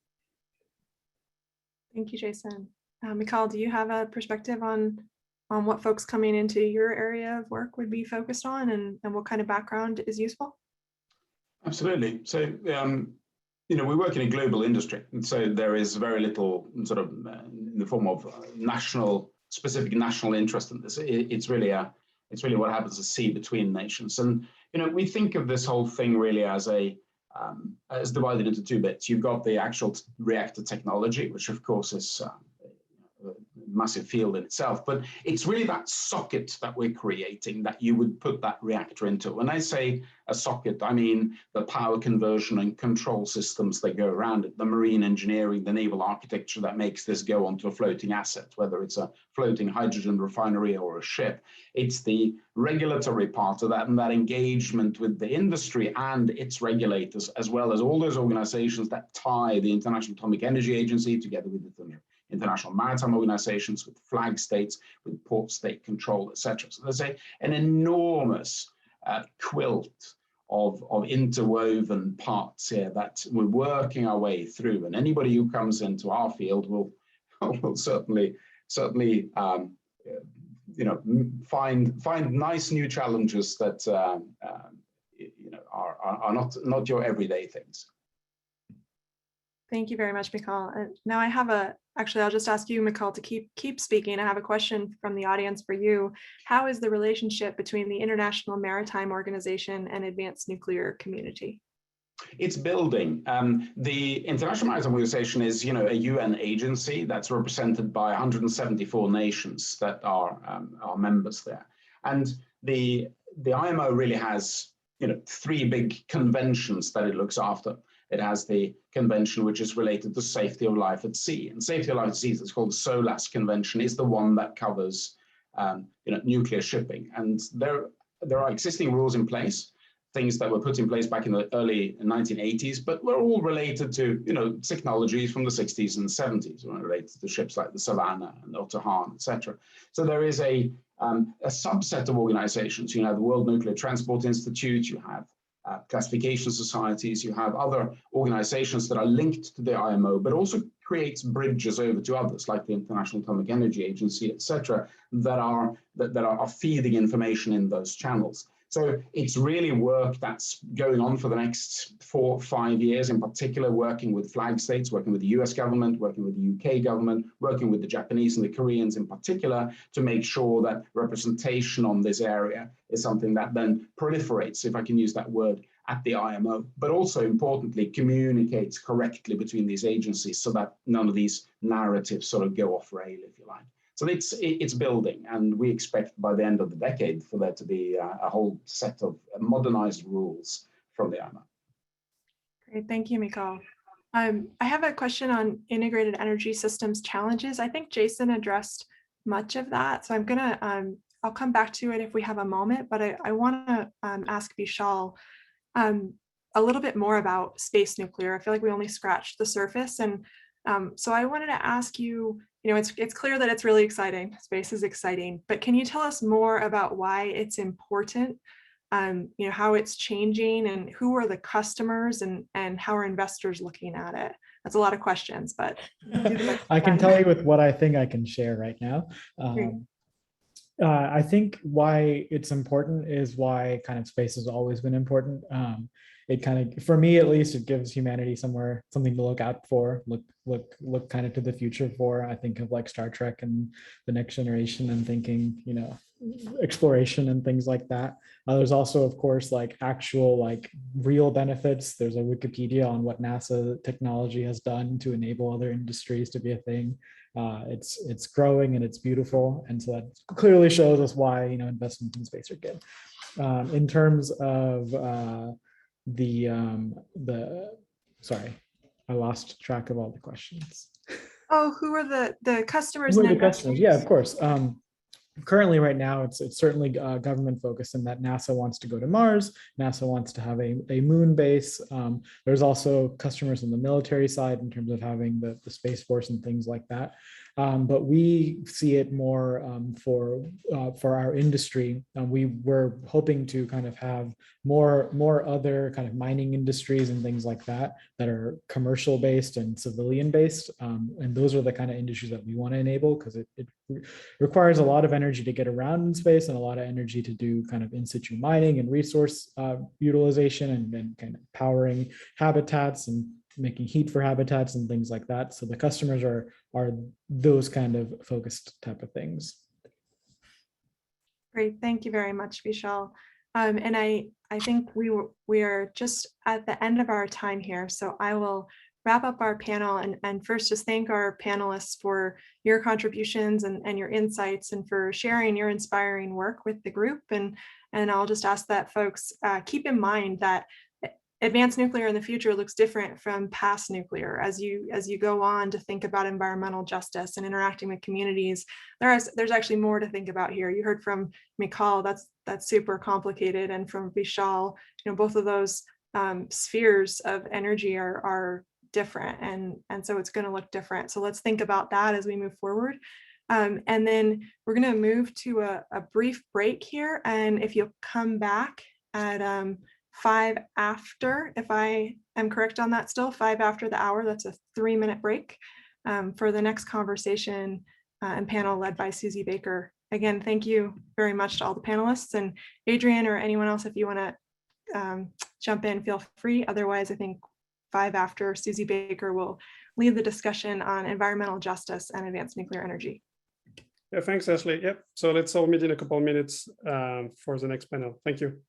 Thank you, Jason. Mikhail, do you have a perspective on what folks coming into your area of work would be focused on, and what kind of background is useful? Absolutely. So, you know, we work in a global industry, and so there is very little sort of in the form of specific national interest in this. It's really what happens at sea between nations. And, you know, we think of this whole thing really as divided into two bits. You've got the actual reactor technology, which of course is a massive field in itself, but it's really that socket that we're creating that you would put that reactor into. When I say a socket, I mean the power conversion and control systems that go around it, the marine engineering, the naval architecture that makes this go onto a floating asset, whether it's a floating hydrogen refinery or a ship. It's the regulatory part of that, and that engagement with the industry and its regulators, as well as all those organizations that tie the International Atomic Energy Agency together with the international maritime organizations, with flag states, with port state control, etc. So there's an enormous quilt of interwoven parts here that we're working our way through. And anybody who comes into our field will certainly you know, find nice new challenges that you know, are not your everyday things. Thank you very much, Mikhail. Now I have actually, I'll just ask you, Mikhail, to keep speaking. I have a question from the audience for you. How is the relationship between the International Maritime Organization and advanced nuclear community? It's building. The International Maritime Organization is, you know, a UN agency that's represented by 174 nations that are members there. And the IMO really has, you know, three big conventions that it looks after. It has the convention which is related to safety of life at sea. And safety of life at sea, it's called the SOLAS Convention, is the one that covers you know, nuclear shipping. And there are existing rules in place, things that were put in place back in the early 1980s, but were all related to, you know, technologies from the 60s and 70s, related to ships like the Savannah and the Otahan, etc. So there is a a subset of organizations. You have the World Nuclear Transport Institute, you have classification societies, you have other organizations that are linked to the IMO, but also creates bridges over to others like the International Atomic Energy Agency, etc., that are feeding information in those channels. So it's really work that's going on for the next 4 or 5 years, in particular, working with flag states, working with the US government, working with the UK government, working with the Japanese and the Koreans in particular, to make sure that representation on this area is something that then proliferates, if I can use that word, at the IMO, but also importantly, communicates correctly between these agencies so that none of these narratives sort of go off rail, if you like. So it's building, and we expect by the end of the decade for there to be a whole set of modernized rules from the IMO. Great, thank you, Mikhail. I have a question on integrated energy systems challenges. I think Jason addressed much of that, so I'm gonna, I'll come back to it if we have a moment, but I wanna ask Vishal a little bit more about space nuclear. I feel like we only scratched the surface, and so I wanted to ask you, it's clear that it's really exciting. Space is exciting, but can you tell us more about why it's important? How it's changing, and who are the customers, and how are investors looking at it? That's a lot of questions, but I can tell you with what I think I can share right now. I think why it's important is why kind of space has always been important. It kind of, for me at least, it gives humanity something to look out for, look kind of to the future for. I think of like Star Trek and the Next Generation, and thinking, exploration and things like that. There's also, of course, like actual like real benefits. There's a Wikipedia on what NASA technology has done to enable other industries to be a thing. It's growing and it's beautiful, and so that clearly shows us why investments in space are good. In terms of sorry, I lost track of all the questions. Oh, who are the customers? Who are and the customers? Yeah, of course. Currently, right now, it's certainly government focused in that NASA wants to go to Mars. NASA wants to have a moon base. There's also customers on the military side in terms of having the Space Force and things like that. But we see it more for our industry. We were hoping to kind of have more other kind of mining industries and things like that are commercial based and civilian based. And those are the kind of industries that we want to enable, because it requires a lot of energy to get around in space and a lot of energy to do kind of in situ mining and resource utilization and kind of powering habitats and making heat for habitats and things like that. So the customers are those kind of focused type of things. Great, thank you very much, Vishal. And I think we are just at the end of our time here, so I will wrap up our panel and first just thank our panelists for your contributions and your insights, and for sharing your inspiring work with the group. And I'll just ask that folks keep in mind that advanced nuclear in the future looks different from past nuclear. As you go on to think about environmental justice and interacting with communities, there's actually more to think about here. You heard from Mikhail, that's super complicated, and from Vishal, both of those spheres of energy are different, and so it's going to look different. So let's think about that as we move forward. And then we're going to move to a brief break here, and if you'll come back at 5 after, if I am correct on that still, 5 after the hour, that's a 3-minute break for the next conversation and panel led by Susie Baker. Again, thank you very much to all the panelists, and Adrian or anyone else, if you want to jump in, feel free. Otherwise, I think 5 after, Susie Baker will lead the discussion on environmental justice and advanced nuclear energy. Yeah, thanks, Ashley. Yep. So let's all meet in a couple of minutes for the next panel. Thank you.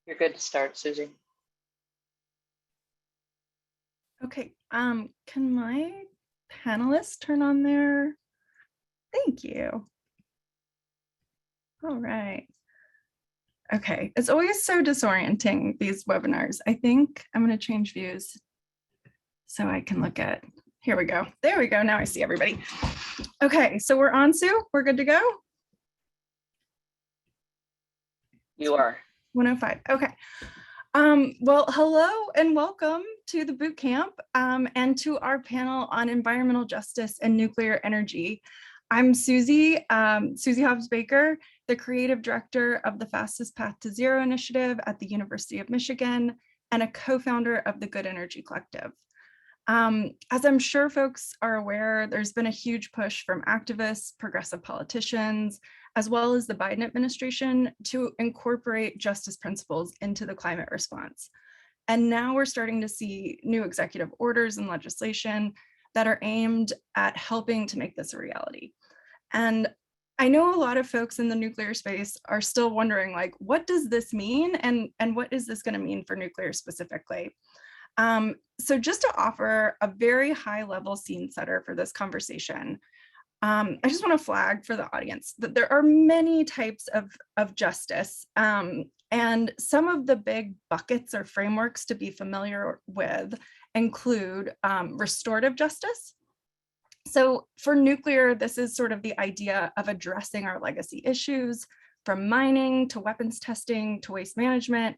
You're good to start, Susie. Okay, can my panelists turn on their, thank you. All right. Okay, it's always so disorienting, these webinars. I think I'm going to change views so I can look at, here we go. There we go. Now I see everybody. Okay, so we're on, Sue. We're good to go? You are. 105. Okay. Well, hello and welcome to the boot camp and to our panel on environmental justice and nuclear energy. I'm Susie Hobbs-Baker, the creative director of the Fastest Path to Zero initiative at the University of Michigan and a co-founder of the Good Energy Collective. As I'm sure folks are aware, there's been a huge push from activists, progressive politicians, as well as the Biden administration to incorporate justice principles into the climate response. And now we're starting to see new executive orders and legislation that are aimed at helping to make this a reality. And I know a lot of folks in the nuclear space are still wondering, like, what does this mean? And what is this going to mean for nuclear specifically? So just to offer a very high level scene setter for this conversation, I just want to flag for the audience that there are many types of justice, and some of the big buckets or frameworks to be familiar with include restorative justice. So for nuclear, this is sort of the idea of addressing our legacy issues, from mining to weapons testing to waste management.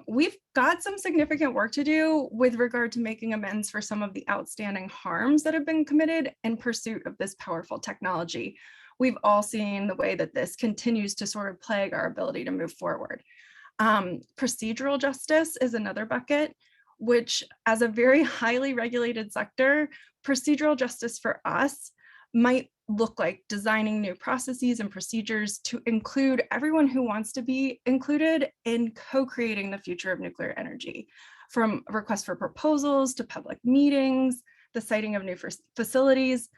We've got some significant work to do with regard to making amends for some of the outstanding harms that have been committed in pursuit of this powerful technology. We've all seen the way that this continues to sort of plague our ability to move forward. Procedural justice is another bucket, which, as a very highly regulated sector, procedural justice for us might look like designing new processes and procedures to include everyone who wants to be included in co-creating the future of nuclear energy, from requests for proposals to public meetings, the siting of new facilities.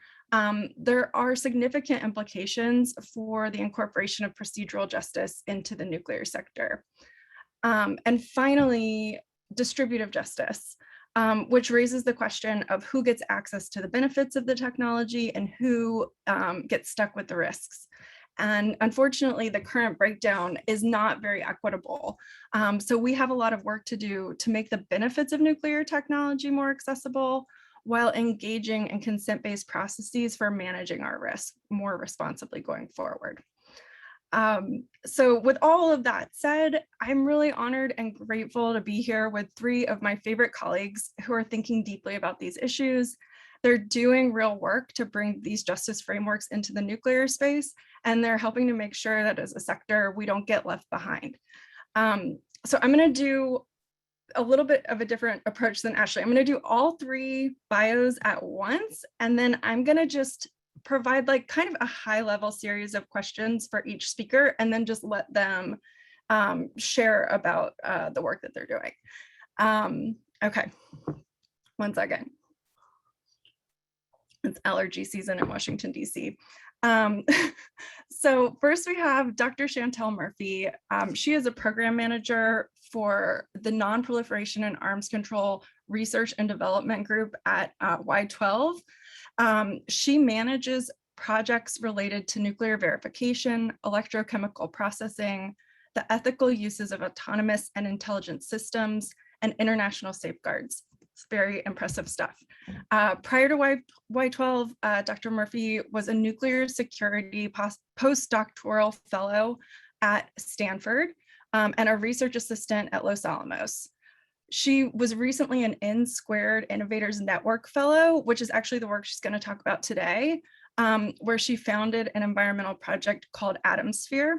There are significant implications for the incorporation of procedural justice into the nuclear sector. And finally, distributive justice, which raises the question of who gets access to the benefits of the technology and who gets stuck with the risks. And unfortunately, the current breakdown is not very equitable. So we have a lot of work to do to make the benefits of nuclear technology more accessible while engaging in consent-based processes for managing our risk more responsibly going forward. So with all of that said, I'm really honored and grateful to be here with three of my favorite colleagues who are thinking deeply about these issues. They're doing real work to bring these justice frameworks into the nuclear space, and they're helping to make sure that as a sector, we don't get left behind. So I'm going to do a little bit of a different approach than Ashley. I'm going to do all three bios at once, and then I'm going to just provide like kind of a high level series of questions for each speaker and then just let them share about the work that they're doing. Okay, 1 second. It's allergy season in Washington, DC. So first we have Dr. Chantal Murphy. She is a program manager for the Non-Proliferation and Arms Control Research and Development Group at Y12. She manages projects related to nuclear verification, electrochemical processing, the ethical uses of autonomous and intelligent systems, and international safeguards. It's very impressive stuff. Prior to Y12, Dr. Murphy was a nuclear security postdoctoral fellow at Stanford and a research assistant at Los Alamos. She was recently an N² Innovators Network Fellow, which is actually the work she's going to talk about today, where she founded an environmental project called Atomsphere.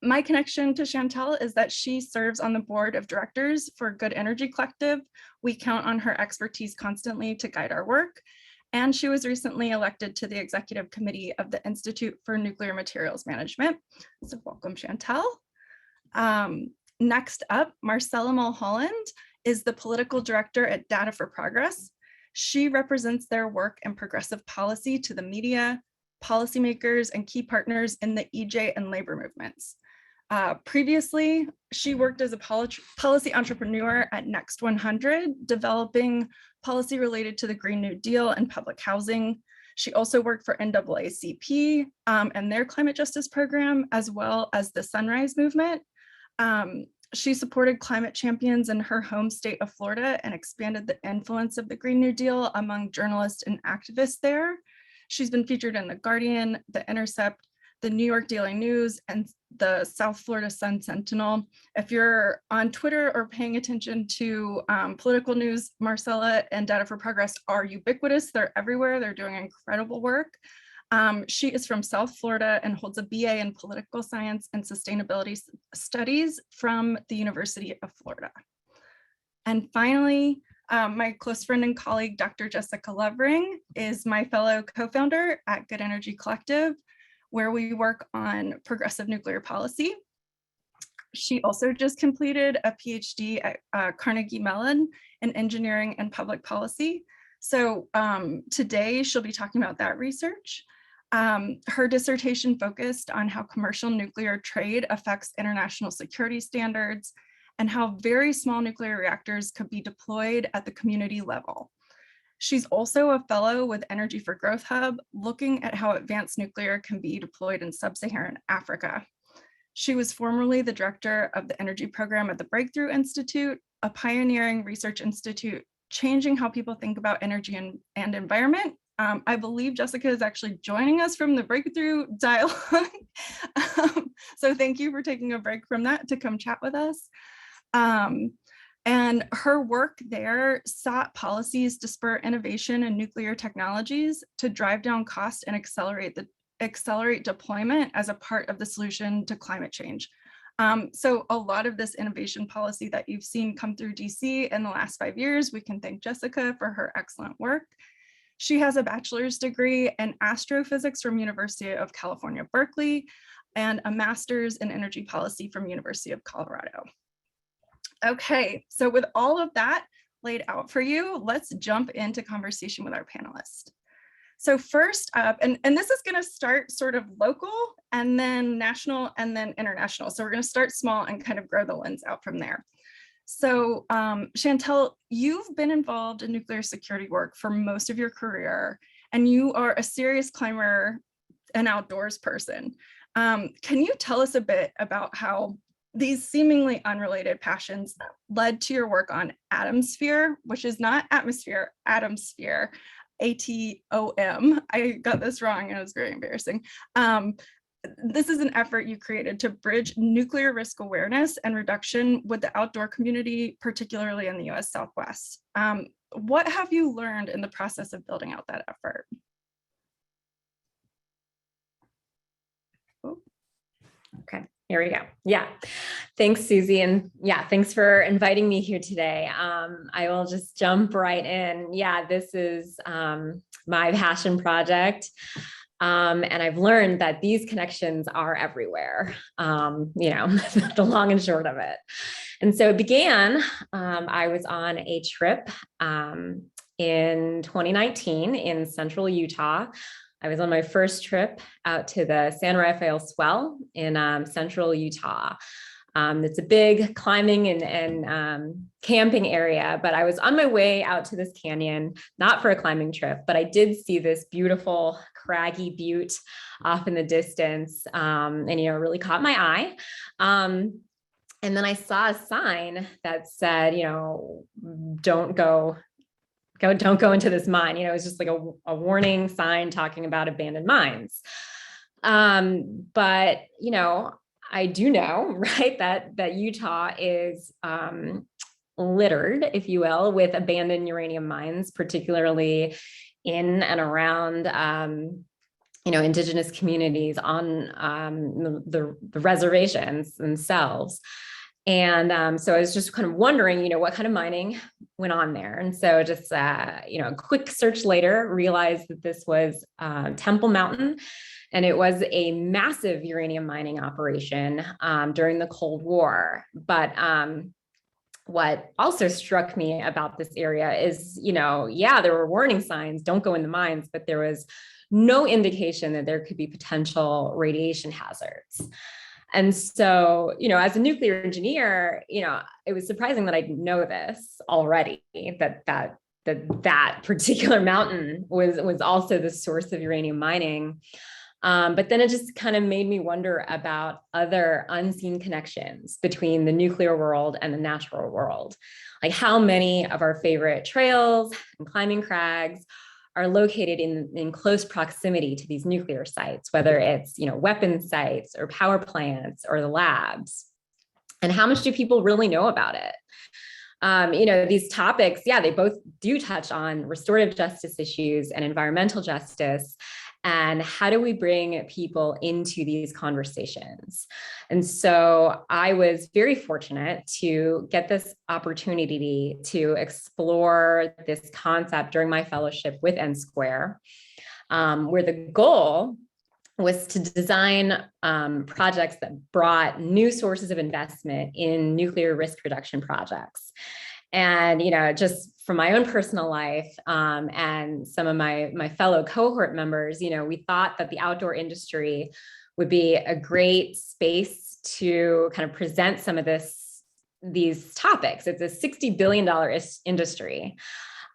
My connection to Chantal is that she serves on the board of directors for Good Energy Collective. We count on her expertise constantly to guide our work. And she was recently elected to the executive committee of the Institute for Nuclear Materials Management. So welcome, Chantal. Next up, Marcela Mulholland is the political director at Data for Progress. She represents their work in progressive policy to the media, policymakers, and key partners in the EJ and labor movements. Previously, she worked as a policy entrepreneur at Next 100, developing policy related to the Green New Deal and public housing. She also worked for NAACP and their climate justice program, as well as the Sunrise Movement. She supported climate champions in her home state of Florida and expanded the influence of the Green New Deal among journalists and activists there. She's been featured in The Guardian, The Intercept, the New York Daily News, and the South Florida Sun Sentinel. If you're on Twitter or paying attention to political news, Marcela and Data for Progress are ubiquitous. They're everywhere. They're doing incredible work. She is from South Florida and holds a BA in Political Science and Sustainability Studies from the University of Florida. And finally, my close friend and colleague, Dr. Jessica Lovering, is my fellow co-founder at Good Energy Collective, where we work on progressive nuclear policy. She also just completed a PhD at Carnegie Mellon in engineering and public policy. So today she'll be talking about that research. Her dissertation focused on how commercial nuclear trade affects international security standards and how very small nuclear reactors could be deployed at the community level. She's also a fellow with Energy for Growth Hub, looking at how advanced nuclear can be deployed in sub-Saharan Africa. She was formerly the director of the energy program at the Breakthrough Institute, a pioneering research institute changing how people think about energy and environment. I believe Jessica is actually joining us from the Breakthrough Dialogue. So thank you for taking a break from that to come chat with us. And her work there sought policies to spur innovation in nuclear technologies to drive down cost and accelerate deployment as a part of the solution to climate change. So a lot of this innovation policy that you've seen come through DC in the last 5 years, we can thank Jessica for her excellent work. She has a bachelor's degree in astrophysics from University of California, Berkeley, and a master's in energy policy from University of Colorado. Okay, so with all of that laid out for you, let's jump into conversation with our panelists. So first up, and this is gonna start sort of local and then national and then international. So we're gonna start small and kind of grow the lens out from there. So Chantel, you've been involved in nuclear security work for most of your career, and you are a serious climber and outdoors person. Can you tell us a bit about how these seemingly unrelated passions led to your work on Atomsphere, which is not atmosphere, Atomsphere, ATOM. I got this wrong and it was very embarrassing. This is an effort you created to bridge nuclear risk awareness and reduction with the outdoor community, particularly in the US Southwest. What have you learned in the process of building out that effort? Okay, here we go. Yeah, thanks, Susie. And yeah, thanks for inviting me here today. I will just jump right in. Yeah, this is my passion project. And I've learned that these connections are everywhere, the long and short of it. And so it began, I was on a trip in 2019 in central Utah. I was on my first trip out to the San Rafael Swell in central Utah. It's a big climbing and camping area, but I was on my way out to this canyon, not for a climbing trip, but I did see this beautiful craggy butte off in the distance, and it really caught my eye. And then I saw a sign that said, don't go into this mine. It was just like a warning sign talking about abandoned mines. But, I do know, right, that Utah is littered, if you will, with abandoned uranium mines, particularly in and around, indigenous communities on the reservations themselves. And so I was just kind of wondering, what kind of mining went on there. And so just, a quick search later, realized that this was Temple Mountain. And it was a massive uranium mining operation during the Cold War. But what also struck me about this area is, there were warning signs, don't go in the mines, but there was no indication that there could be potential radiation hazards. And so, as a nuclear engineer, it was surprising that I didn't know this already, that particular mountain was also the source of uranium mining. But then it just kind of made me wonder about other unseen connections between the nuclear world and the natural world. Like how many of our favorite trails and climbing crags are located in close proximity to these nuclear sites, whether it's, weapons sites or power plants or the labs. And how much do people really know about it? These topics, they both do touch on restorative justice issues and environmental justice. And how do we bring people into these conversations? And so I was very fortunate to get this opportunity to explore this concept during my fellowship with N-Square, where the goal was to design projects that brought new sources of investment in nuclear risk reduction projects. And, just from my own personal life and some of my fellow cohort members, we thought that the outdoor industry would be a great space to kind of present some of these topics. It's a $60 billion industry.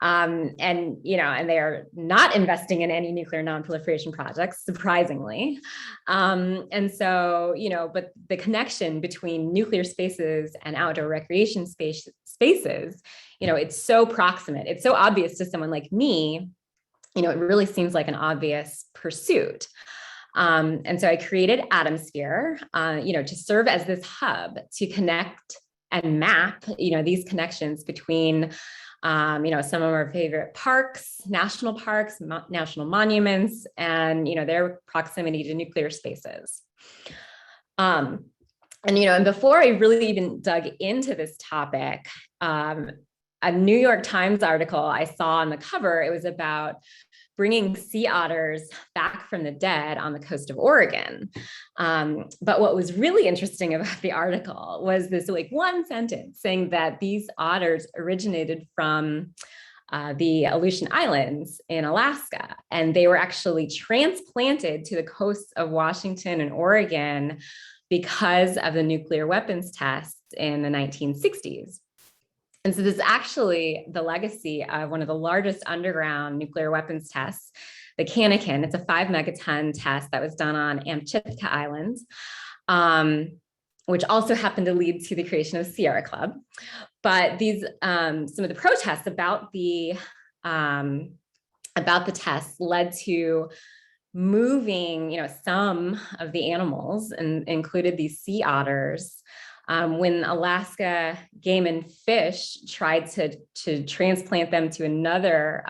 And they are not investing in any nuclear non-proliferation projects, surprisingly. And so, but the connection between nuclear spaces and outdoor recreation spaces, it's so proximate. It's so obvious to someone like me, it really seems like an obvious pursuit. And so I created Atomsphere, to serve as this hub to connect and map, these connections between some of our favorite parks, national monuments, and, their proximity to nuclear spaces. And before I really even dug into this topic, a New York Times article I saw on the cover, it was about bringing sea otters back from the dead on the coast of Oregon. But what was really interesting about the article was this one sentence saying that these otters originated from the Aleutian Islands in Alaska, and they were actually transplanted to the coasts of Washington and Oregon because of the nuclear weapons tests in the 1960s. And so this is actually the legacy of one of the largest underground nuclear weapons tests, the Cannikin. It's a 5 megaton test that was done on Amchitka Island, which also happened to lead to the creation of Sierra Club. But these, some of the protests about the tests led to moving, some of the animals, and included these sea otters. When Alaska Game and Fish tried to transplant them to another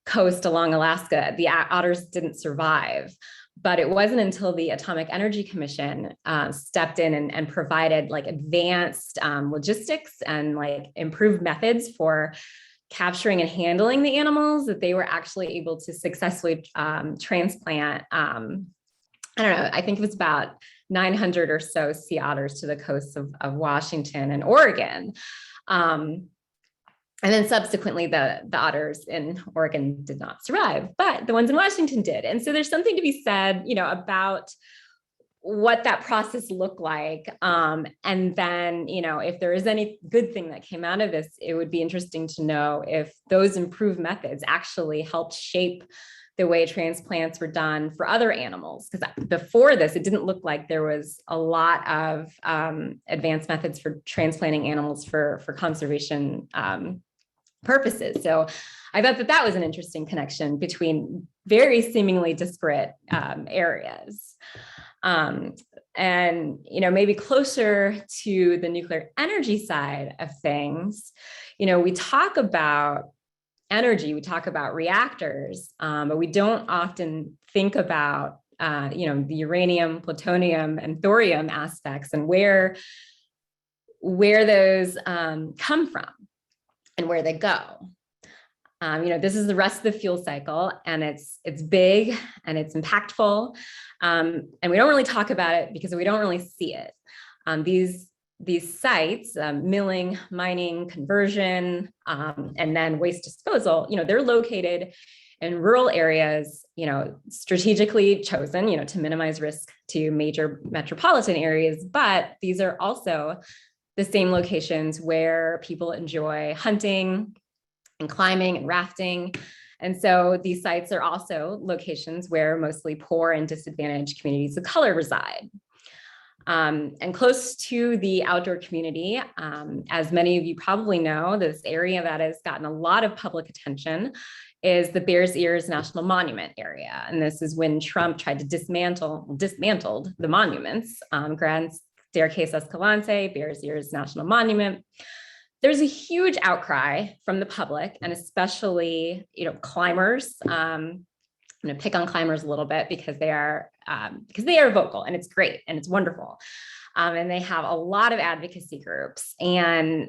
coast along Alaska, the otters didn't survive. But it wasn't until the Atomic Energy Commission stepped in and provided advanced logistics and improved methods for capturing and handling the animals that they were actually able to successfully transplant. I think it was about 900 or so sea otters to the coasts of Washington and Oregon. And then subsequently, the otters in Oregon did not survive, but the ones in Washington did. And so there's something to be said, about what that process looked like. And then, if there is any good thing that came out of this, it would be interesting to know if those improved methods actually helped shape the way transplants were done for other animals. Because before this, it didn't look like there was a lot of advanced methods for transplanting animals for conservation purposes. So I thought that was an interesting connection between very seemingly disparate areas. And, maybe closer to the nuclear energy side of things, we talk about energy, we talk about reactors, but we don't often think about, the uranium, plutonium, and thorium aspects and where those come from and where they go. This is the rest of the fuel cycle, and it's big and it's impactful, and we don't really talk about it because we don't really see it. These sites, milling, mining, conversion, and then waste disposal, they're located in rural areas, strategically chosen, to minimize risk to major metropolitan areas, but these are also the same locations where people enjoy hunting and climbing and rafting. And so these sites are also locations where mostly poor and disadvantaged communities of color reside. And close to the outdoor community, as many of you probably know, this area that has gotten a lot of public attention is the Bears Ears National Monument area. And this is when Trump tried to dismantled the monuments, Grand Staircase Escalante, Bears Ears National Monument. There's a huge outcry from the public, and especially, climbers. I'm going to pick on climbers a little bit because they are vocal, and it's great and it's wonderful, and they have a lot of advocacy groups, and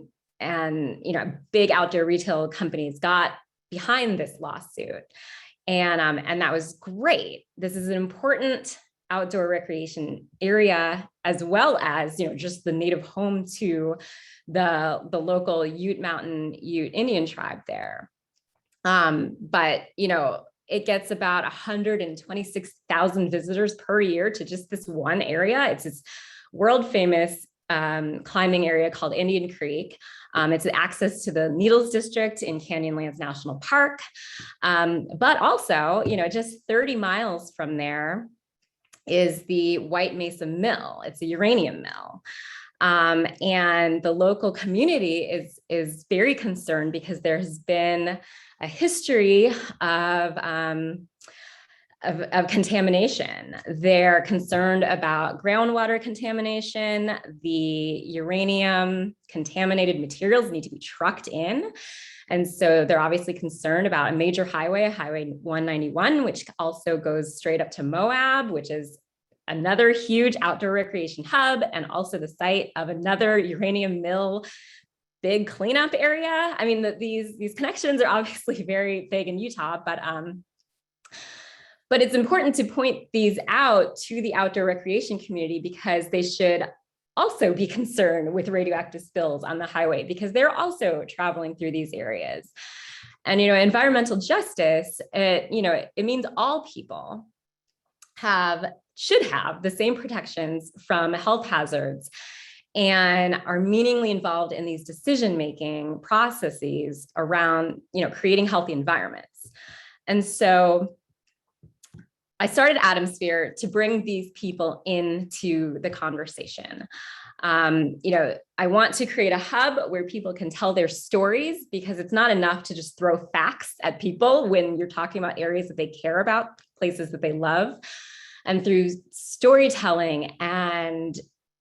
big outdoor retail companies got behind this lawsuit, and that was great. This is an important outdoor recreation area, as well as just the native home to the local Ute Mountain Ute Indian tribe there. But it gets about 126,000 visitors per year to just this one area. It's this world famous climbing area called Indian Creek. It's access to the Needles District in Canyonlands National Park. But also, just 30 miles from there is the White Mesa Mill. It's a uranium mill. And the local community is very concerned because there has been a history of contamination. They're concerned about groundwater contamination. The uranium contaminated materials need to be trucked in. And so they're obviously concerned about a major highway, Highway 191, which also goes straight up to Moab, which is another huge outdoor recreation hub, and also the site of another uranium mill big cleanup area. I mean, these connections are obviously very big in Utah, but it's important to point these out to the outdoor recreation community because they should also be concerned with radioactive spills on the highway because they're also traveling through these areas. And, environmental justice, it means all people should have the same protections from health hazards and are meaningfully involved in these decision-making processes around, creating healthy environments. And so I started Atomsphere to bring these people into the conversation. I want to create a hub where people can tell their stories because it's not enough to just throw facts at people when you're talking about areas that they care about, places that they love. And through storytelling and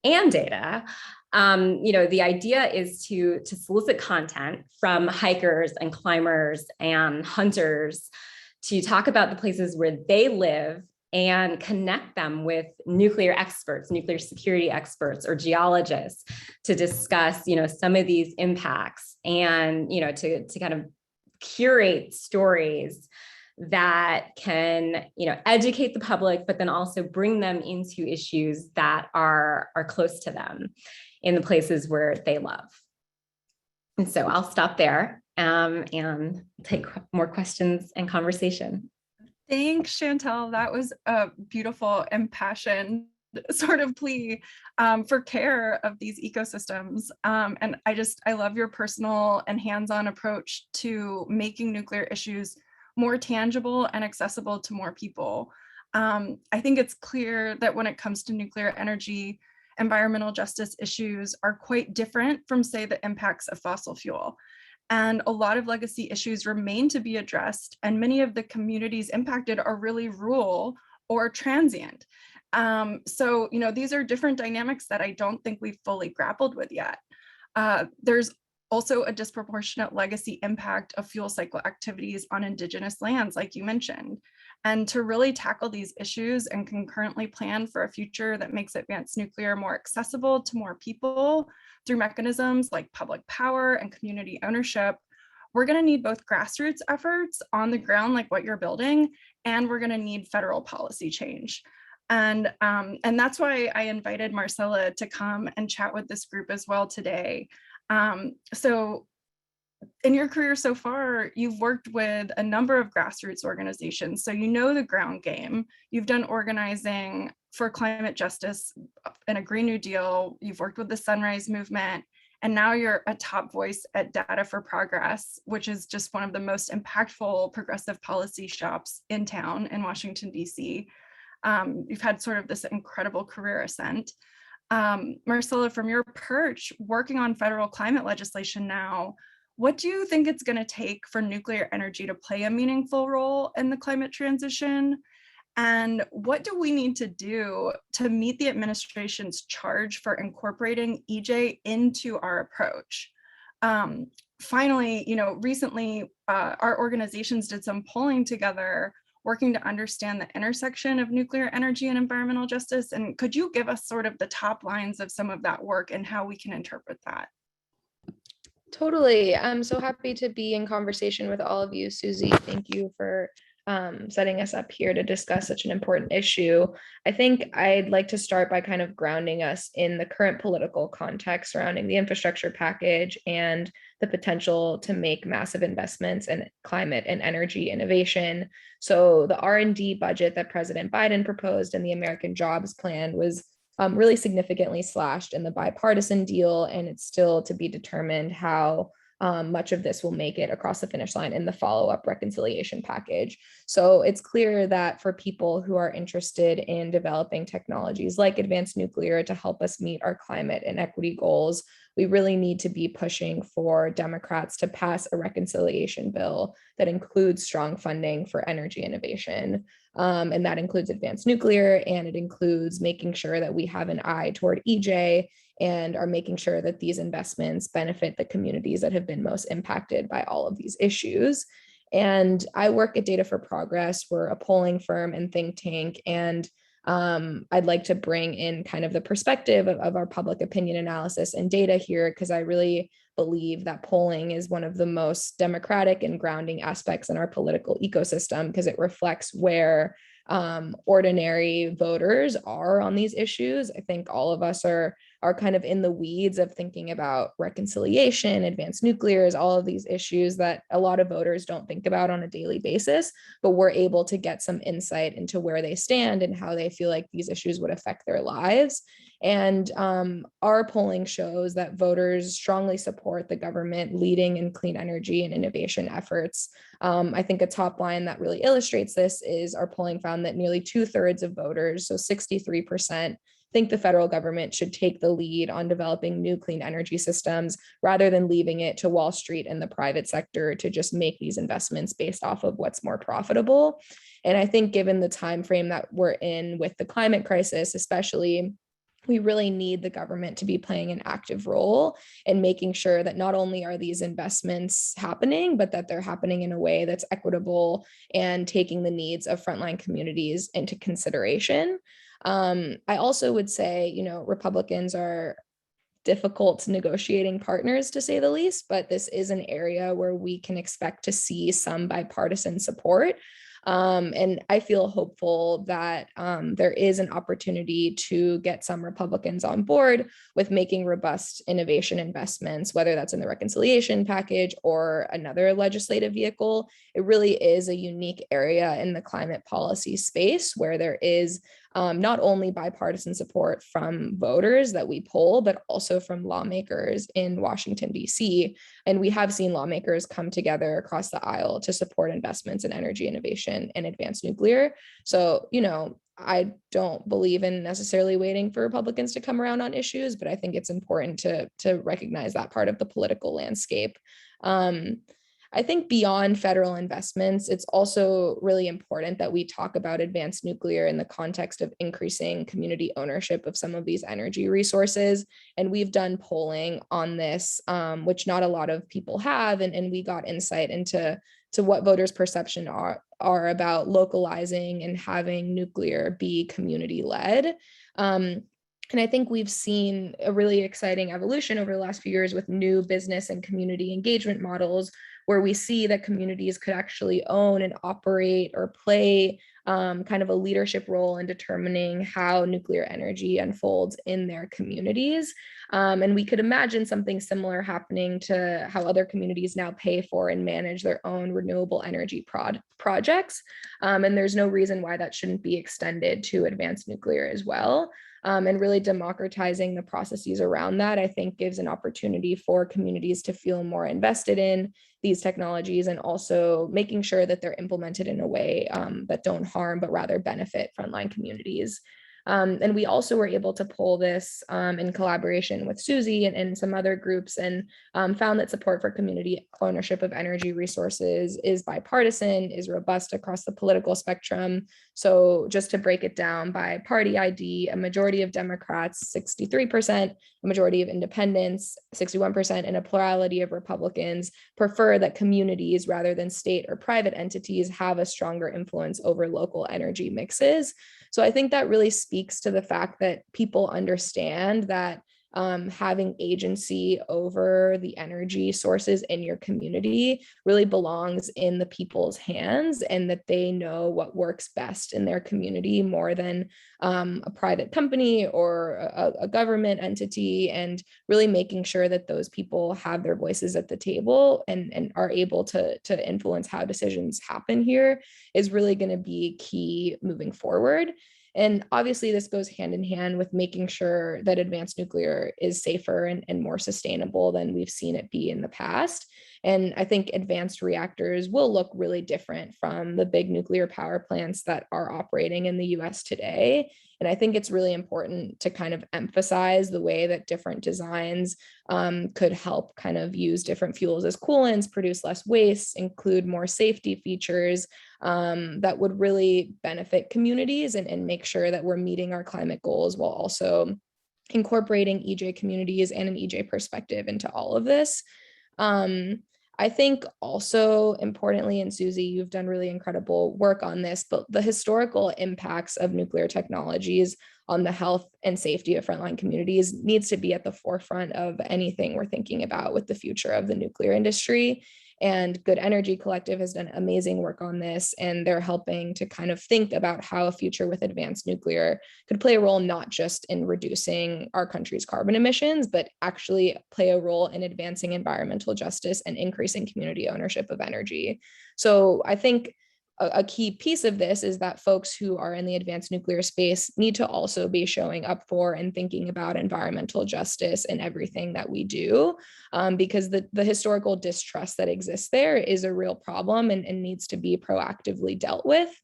data, the idea is to solicit content from hikers and climbers and hunters to talk about the places where they live and connect them with nuclear experts, nuclear security experts, or geologists to discuss, some of these impacts and, to kind of curate stories that can, educate the public, but then also bring them into issues that are close to them in the places where they love. And so I'll stop there and take more questions and conversation. Thanks, Chantel. That was a beautiful, impassioned sort of plea for care of these ecosystems. And I love your personal and hands-on approach to making nuclear issues more tangible and accessible to more people. I think it's clear that when it comes to nuclear energy, environmental justice issues are quite different from, say, the impacts of fossil fuel. And a lot of legacy issues remain to be addressed, and many of the communities impacted are really rural or transient. So, these are different dynamics that I don't think we've fully grappled with yet. There's also a disproportionate legacy impact of fuel cycle activities on Indigenous lands, like you mentioned. And to really tackle these issues and concurrently plan for a future that makes advanced nuclear more accessible to more people through mechanisms like public power and community ownership, we're going to need both grassroots efforts on the ground, like what you're building, and we're going to need federal policy change. And that's why I invited Marcela to come and chat with this group as well today. So in your career so far, you've worked with a number of grassroots organizations, so you know the ground game. You've done organizing for climate justice and a Green New Deal. You've worked with the Sunrise Movement, and now you're a top voice at Data for Progress, which is just one of the most impactful progressive policy shops in town in Washington, D.C. You've had sort of this incredible career ascent. Marcela, from your perch, working on federal climate legislation now, what do you think it's going to take for nuclear energy to play a meaningful role in the climate transition? And what do we need to do to meet the administration's charge for incorporating EJ into our approach? Finally, recently our organizations did some polling together, working to understand the intersection of nuclear energy and environmental justice. And could you give us sort of the top lines of some of that work and how we can interpret that? Totally. I'm so happy to be in conversation with all of you, Susie. Thank you for setting us up here to discuss such an important issue. I think I'd like to start by kind of grounding us in the current political context surrounding the infrastructure package and the potential to make massive investments in climate and energy innovation. So the R&D budget that President Biden proposed in the American Jobs Plan was really significantly slashed in the bipartisan deal, and it's still to be determined how much of this will make it across the finish line in the follow-up reconciliation package. So it's clear that for people who are interested in developing technologies like advanced nuclear to help us meet our climate and equity goals, we really need to be pushing for Democrats to pass a reconciliation bill that includes strong funding for energy innovation. And that includes advanced nuclear, and it includes making sure that we have an eye toward EJ and are making sure that these investments benefit the communities that have been most impacted by all of these issues. And I work at Data for Progress. We're a polling firm and think tank, and I'd like to bring in kind of the perspective of our public opinion analysis and data here, because I really believe that polling is one of the most democratic and grounding aspects in our political ecosystem, because it reflects where ordinary voters are on these issues. I think all of us are kind of in the weeds of thinking about reconciliation, advanced nuclears, all of these issues that a lot of voters don't think about on a daily basis, but we're able to get some insight into where they stand and how they feel like these issues would affect their lives. And our polling shows that voters strongly support the government leading in clean energy and innovation efforts. I think a top line that really illustrates this is our polling found that nearly 2/3 of voters, so 63%, think the federal government should take the lead on developing new clean energy systems rather than leaving it to Wall Street and the private sector to just make these investments based off of what's more profitable. And I think given the time frame that we're in with the climate crisis, especially, we really need the government to be playing an active role in making sure that not only are these investments happening, but that they're happening in a way that's equitable and taking the needs of frontline communities into consideration. I also would say, Republicans are difficult negotiating partners, to say the least, but this is an area where we can expect to see some bipartisan support. And I feel hopeful that there is an opportunity to get some Republicans on board with making robust innovation investments, whether that's in the reconciliation package or another legislative vehicle. It really is a unique area in the climate policy space where there is not only bipartisan support from voters that we poll, but also from lawmakers in Washington, D.C. And we have seen lawmakers come together across the aisle to support investments in energy innovation and advanced nuclear. So, I don't believe in necessarily waiting for Republicans to come around on issues, but I think it's important to recognize that part of the political landscape. I think beyond federal investments, it's also really important that we talk about advanced nuclear in the context of increasing community ownership of some of these energy resources. And we've done polling on this, which not a lot of people have. And we got insight into what voters' perception are about localizing and having nuclear be community-led. And I think we've seen a really exciting evolution over the last few years with new business and community engagement models, where we see that communities could actually own and operate or play kind of a leadership role in determining how nuclear energy unfolds in their communities. And we could imagine something similar happening to how other communities now pay for and manage their own renewable energy projects. And there's no reason why that shouldn't be extended to advanced nuclear as well. And really democratizing the processes around that, I think, gives an opportunity for communities to feel more invested in these technologies, and also making sure that they're implemented in a way that don't harm, but rather benefit frontline communities. And we also were able to pull this in collaboration with Susie and some other groups, and found that support for community ownership of energy resources is bipartisan, is robust across the political spectrum. So just to break it down by party ID, a majority of Democrats, 63%, a majority of independents, 61%, and a plurality of Republicans prefer that communities rather than state or private entities have a stronger influence over local energy mixes. So I think that really speaks to the fact that people understand that having agency over the energy sources in your community really belongs in the people's hands, and that they know what works best in their community more than a private company or a government entity, and really making sure that those people have their voices at the table and are able to influence how decisions happen here is really going to be key moving forward. And obviously this goes hand in hand with making sure that advanced nuclear is safer and more sustainable than we've seen it be in the past. And I think advanced reactors will look really different from the big nuclear power plants that are operating in the US today. And I think it's really important to kind of emphasize the way that different designs could help kind of use different fuels as coolants, produce less waste, include more safety features that would really benefit communities and make sure that we're meeting our climate goals while also incorporating EJ communities and an EJ perspective into all of this. I think also importantly, and Susie, you've done really incredible work on this, but the historical impacts of nuclear technologies on the health and safety of frontline communities needs to be at the forefront of anything we're thinking about with the future of the nuclear industry. And Good Energy Collective has done amazing work on this, and they're helping to kind of think about how a future with advanced nuclear could play a role not just in reducing our country's carbon emissions, but actually play a role in advancing environmental justice and increasing community ownership of energy. So I think a key piece of this is that folks who are in the advanced nuclear space need to also be showing up for and thinking about environmental justice in everything that we do, because the historical distrust that exists there is a real problem and needs to be proactively dealt with.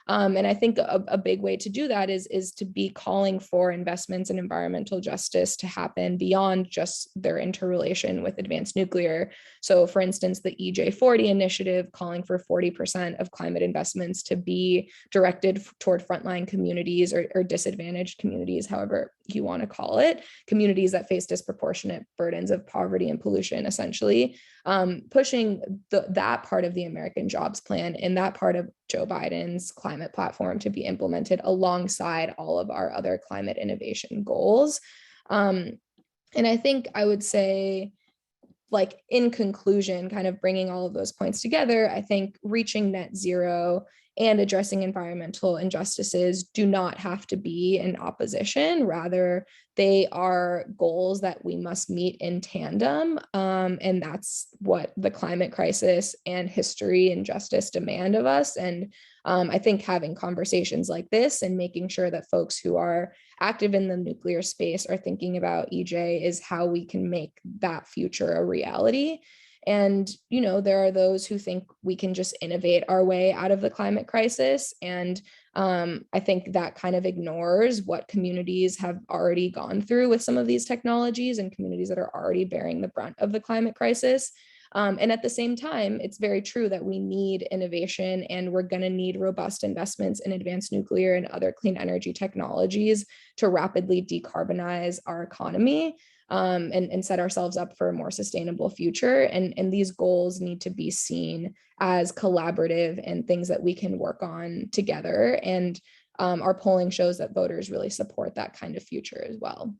And I think a big way to do that is to be calling for investments in environmental justice to happen beyond just their interrelation with advanced nuclear. So for instance, the EJ40 initiative calling for 40% of climate investments to be directed toward frontline communities or disadvantaged communities, however you want to call it, communities that face disproportionate burdens of poverty and pollution, essentially. Pushing that part of the American Jobs Plan and that part of Joe Biden's climate platform to be implemented alongside all of our other climate innovation goals. And I think I would say, like, in conclusion, kind of bringing all of those points together, I think reaching net zero and addressing environmental injustices do not have to be in opposition. Rather, they are goals that we must meet in tandem. And that's what the climate crisis and history and justice demand of us. And I think having conversations like this and making sure that folks who are active in the nuclear space are thinking about EJ is how we can make that future a reality. And, you know, there are those who think we can just innovate our way out of the climate crisis. And I think that kind of ignores what communities have already gone through with some of these technologies and communities that are already bearing the brunt of the climate crisis. And at the same time, it's very true that we need innovation and we're going to need robust investments in advanced nuclear and other clean energy technologies to rapidly decarbonize our economy. And set ourselves up for a more sustainable future. And these goals need to be seen as collaborative and things that we can work on together. And our polling shows that voters really support that kind of future as well.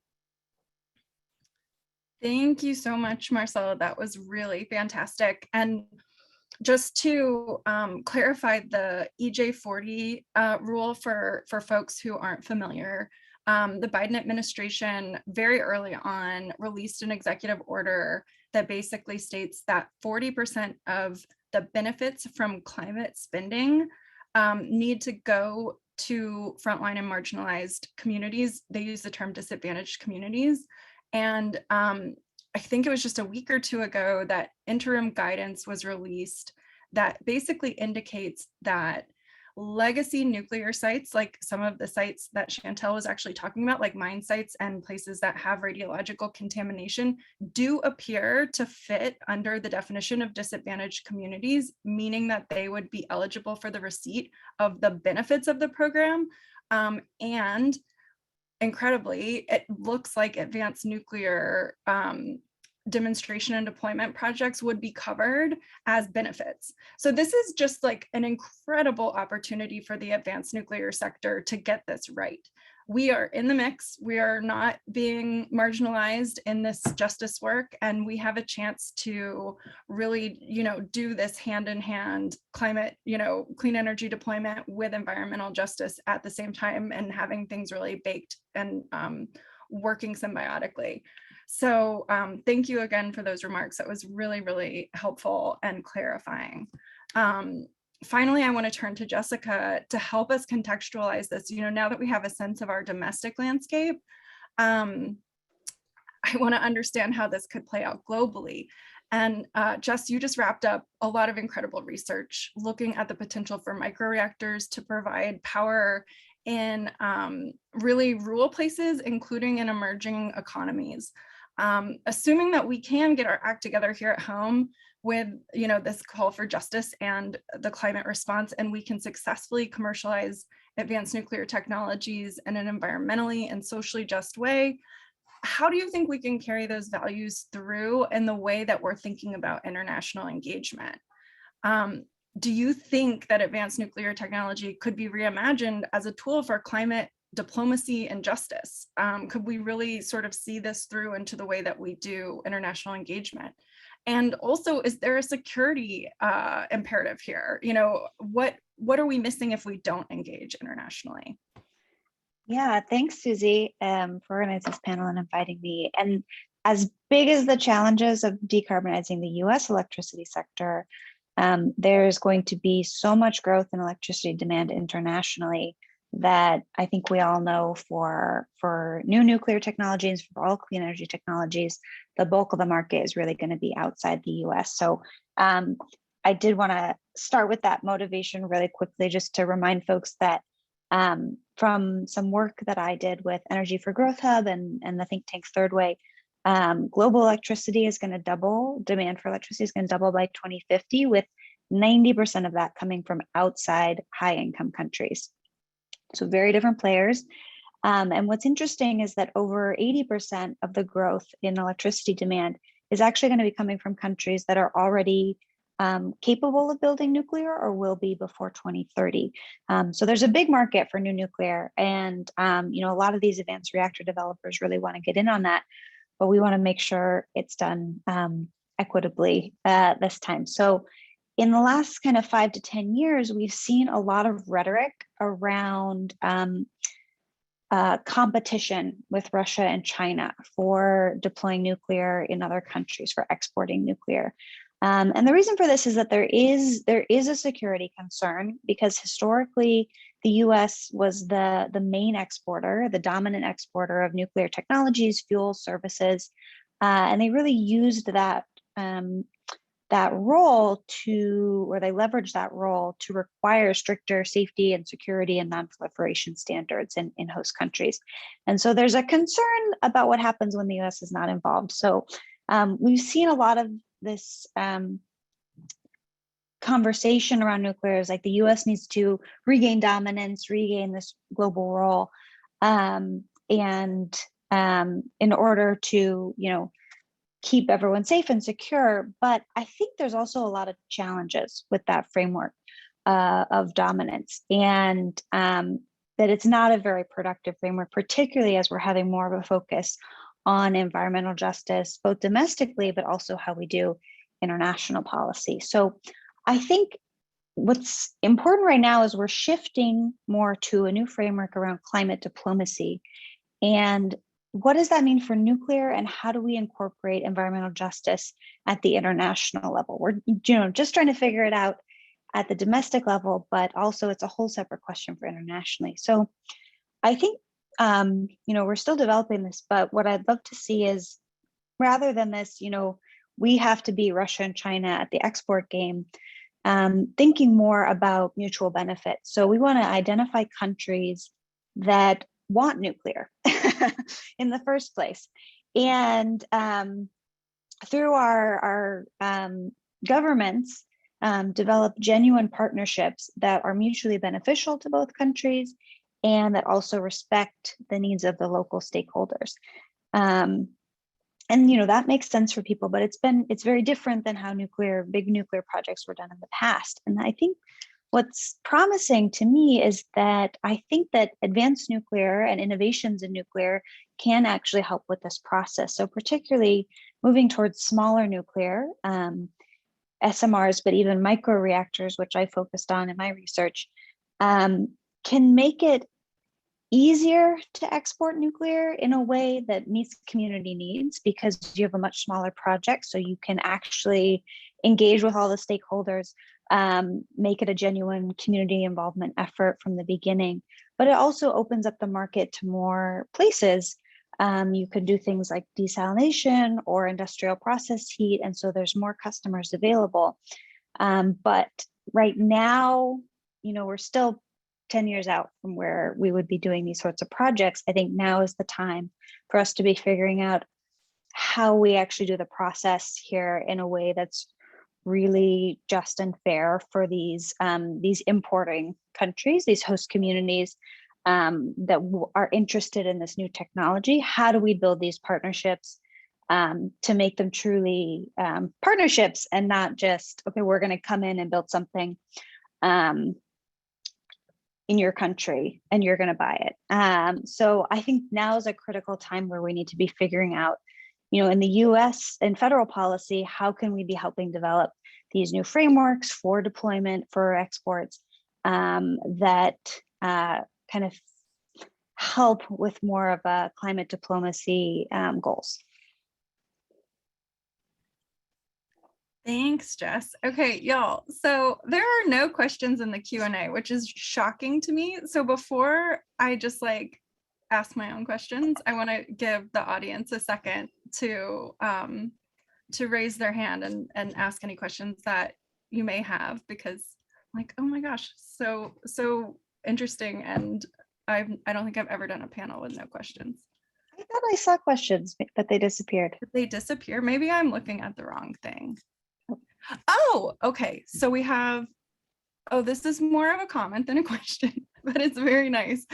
Thank you so much, Marcela. That was really fantastic. And just to clarify the EJ40 rule for folks who aren't familiar, the Biden administration very early on released an executive order that basically states that 40% of the benefits from climate spending need to go to frontline and marginalized communities. They use the term disadvantaged communities. And I think it was just a week or two ago that interim guidance was released that basically indicates that legacy nuclear sites, like some of the sites that Chantel was actually talking about, like mine sites and places that have radiological contamination, do appear to fit under the definition of disadvantaged communities, meaning that they would be eligible for the receipt of the benefits of the program. And incredibly, it looks like advanced nuclear demonstration and deployment projects would be covered as benefits. So this is just like an incredible opportunity for the advanced nuclear sector to get this right. We are in the mix. We are not being marginalized in this justice work, and we have a chance to really, do this hand in hand climate, clean energy deployment with environmental justice at the same time, and having things really baked and working symbiotically. So thank you again for those remarks. That was really, really helpful and clarifying. Finally, I want to turn to Jessica to help us contextualize this. Now that we have a sense of our domestic landscape, I want to understand how this could play out globally. And Jess, you just wrapped up a lot of incredible research looking at the potential for microreactors to provide power in really rural places, including in emerging economies. Assuming that we can get our act together here at home with this call for justice and the climate response, and we can successfully commercialize advanced nuclear technologies in an environmentally and socially just way, how do you think we can carry those values through in the way that we're thinking about international engagement? Do you think that advanced nuclear technology could be reimagined as a tool for climate diplomacy and justice? Could we really sort of see this through into the way that we do international engagement? And also, is there a security imperative here? What are we missing if we don't engage internationally? Yeah, thanks, Susie, for organizing this panel and inviting me. And as big as the challenges of decarbonizing the US electricity sector, there's going to be so much growth in electricity demand internationally that I think we all know for new nuclear technologies, for all clean energy technologies, the bulk of the market is really going to be outside the US. So I did want to start with that motivation really quickly, just to remind folks that from some work that I did with Energy for Growth Hub and the think tank's Third Way, global electricity is going to double, demand for electricity is going to double by 2050, with 90% of that coming from outside high income countries. So very different players. And what's interesting is that over 80% of the growth in electricity demand is actually going to be coming from countries that are already capable of building nuclear or will be before 2030. So there's a big market for new nuclear, and a lot of these advanced reactor developers really want to get in on that, but we want to make sure it's done equitably this time. So in the last kind of 5 to 10 years, we've seen a lot of rhetoric around competition with Russia and China for deploying nuclear in other countries, for exporting nuclear. And the reason for this is that there is a security concern, because historically the US was the main exporter, the dominant exporter of nuclear technologies, fuels, services, and they really used that role they leveraged that role to require stricter safety and security and non-proliferation standards in host countries. And so there's a concern about what happens when the US is not involved. So we've seen a lot of this conversation around nuclear is like the US needs to regain dominance, regain this global role, and in order to, keep everyone safe and secure. But I think there's also a lot of challenges with that framework of dominance, and that it's not a very productive framework, particularly as we're having more of a focus on environmental justice, both domestically, but also how we do international policy. So I think what's important right now is we're shifting more to a new framework around climate diplomacy. And what does that mean for nuclear, and how do we incorporate environmental justice at the international level? We're just trying to figure it out at the domestic level, but also it's a whole separate question for internationally. So I think we're still developing this, but what I'd love to see is, rather than this, we have to beat Russia and China at the export game, thinking more about mutual benefit. So we want to identify countries that want nuclear in the first place. And through our governments, develop genuine partnerships that are mutually beneficial to both countries and that also respect the needs of the local stakeholders. And that makes sense for people, but it's very different than how big nuclear projects were done in the past. And I think what's promising to me is that I think that advanced nuclear and innovations in nuclear can actually help with this process. So particularly moving towards smaller nuclear, SMRs, but even micro reactors, which I focused on in my research, can make it easier to export nuclear in a way that meets community needs, because you have a much smaller project, so you can actually engage with all the stakeholders, make it a genuine community involvement effort from the beginning. But it also opens up the market to more places. You could do things like desalination or industrial process heat, and so there's more customers available. But right now, we're still 10 years out from where we would be doing these sorts of projects. I think now is the time for us to be figuring out how we actually do the process here in a way that's really just and fair for these importing countries, these host communities that are interested in this new technology. How do we build these partnerships to make them truly partnerships and not just, okay, we're going to come in and build something in your country and you're going to buy it. So I think now is a critical time where we need to be figuring out, in the US and federal policy, how can we be helping develop these new frameworks for deployment for exports that kind of help with more of a climate diplomacy goals. Thanks, Jess. Okay, y'all. So there are no questions in the Q&A, which is shocking to me. So before I just ask my own questions, I want to give the audience a second to raise their hand and ask any questions that you may have, because oh my gosh, so interesting. And I don't think I've ever done a panel with no questions. I thought I saw questions, but they disappeared. Did they disappear? Maybe I'm looking at the wrong thing. Oh, okay. So we have, this is more of a comment than a question, but it's very nice.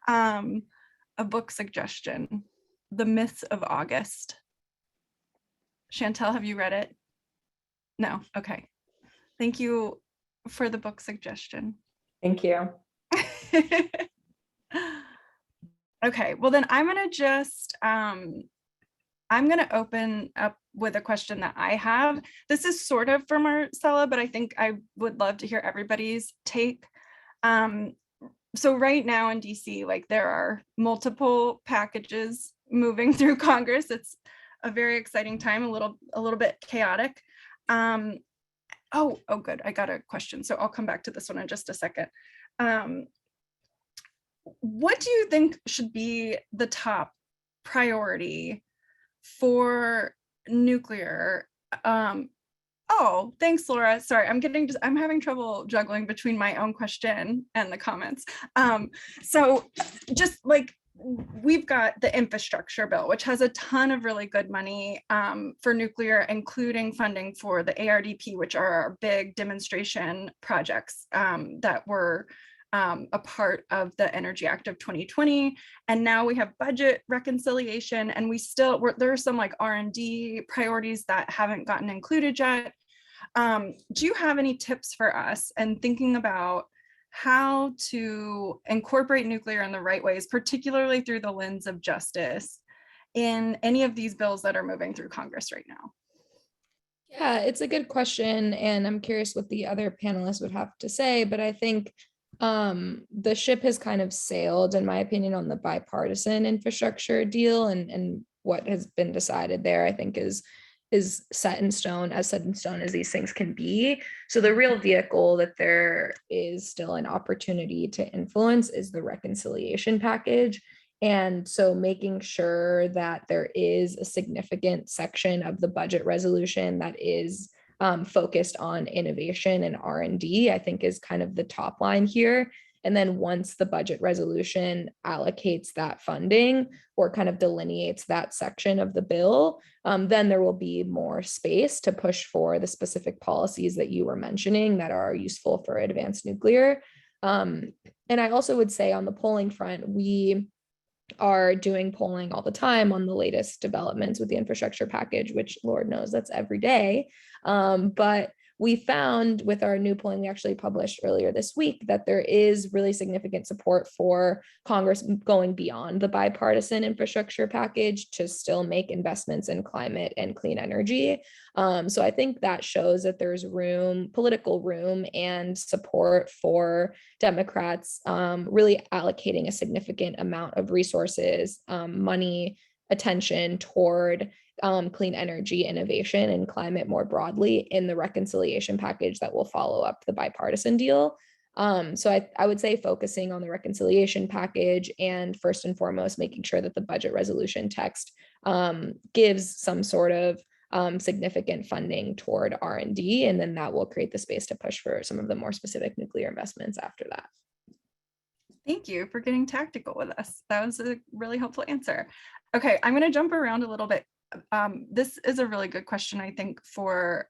A book suggestion, The Myths of August. Chantel, have you read it? No, okay. Thank you for the book suggestion. Thank you. Okay, well then I'm gonna just, I'm gonna open up with a question that I have. This is sort of for Marcela, but I think I would love to hear everybody's take. So right now in DC, there are multiple packages moving through Congress. It's a very exciting time, a little bit chaotic. Oh, good, I got a question. So I'll come back to this one in just a second. What do you think should be the top priority for nuclear? Oh, thanks, Laura. Sorry, I'm having trouble juggling between my own question and the comments. So just we've got the infrastructure bill, which has a ton of really good money for nuclear, including funding for the ARDP, which are our big demonstration projects that were a part of the Energy Act of 2020. And now we have budget reconciliation, and there are some R&D priorities that haven't gotten included yet. Do you have any tips for us in thinking about how to incorporate nuclear in the right ways, particularly through the lens of justice, in any of these bills that are moving through Congress right now? Yeah, it's a good question, and I'm curious what the other panelists would have to say, but I think the ship has kind of sailed, in my opinion, on the bipartisan infrastructure deal, and what has been decided there, I think is set in stone as these things can be. So the real vehicle that there is still an opportunity to influence is the reconciliation package. And so making sure that there is a significant section of the budget resolution that is focused on innovation and R&D, I think is kind of the top line here. And then once the budget resolution allocates that funding or kind of delineates that section of the bill, then there will be more space to push for the specific policies that you were mentioning that are useful for advanced nuclear. And I also would say on the polling front, we are doing polling all the time on the latest developments with the infrastructure package, which Lord knows that's every day. But we found with our new polling we actually published earlier this week that there is really significant support for Congress going beyond the bipartisan infrastructure package to still make investments in climate and clean energy. So I think that shows that there's room, political room and support for Democrats really allocating a significant amount of resources, money, attention toward clean energy innovation and climate more broadly in the reconciliation package that will follow up the bipartisan deal. So I would say focusing on the reconciliation package and first and foremost, making sure that the budget resolution text gives some sort of significant funding toward R&D, and then that will create the space to push for some of the more specific nuclear investments after that. Thank you for getting tactical with us. That was a really helpful answer. Okay, I'm going to jump around a little bit. This is a really good question, I think, for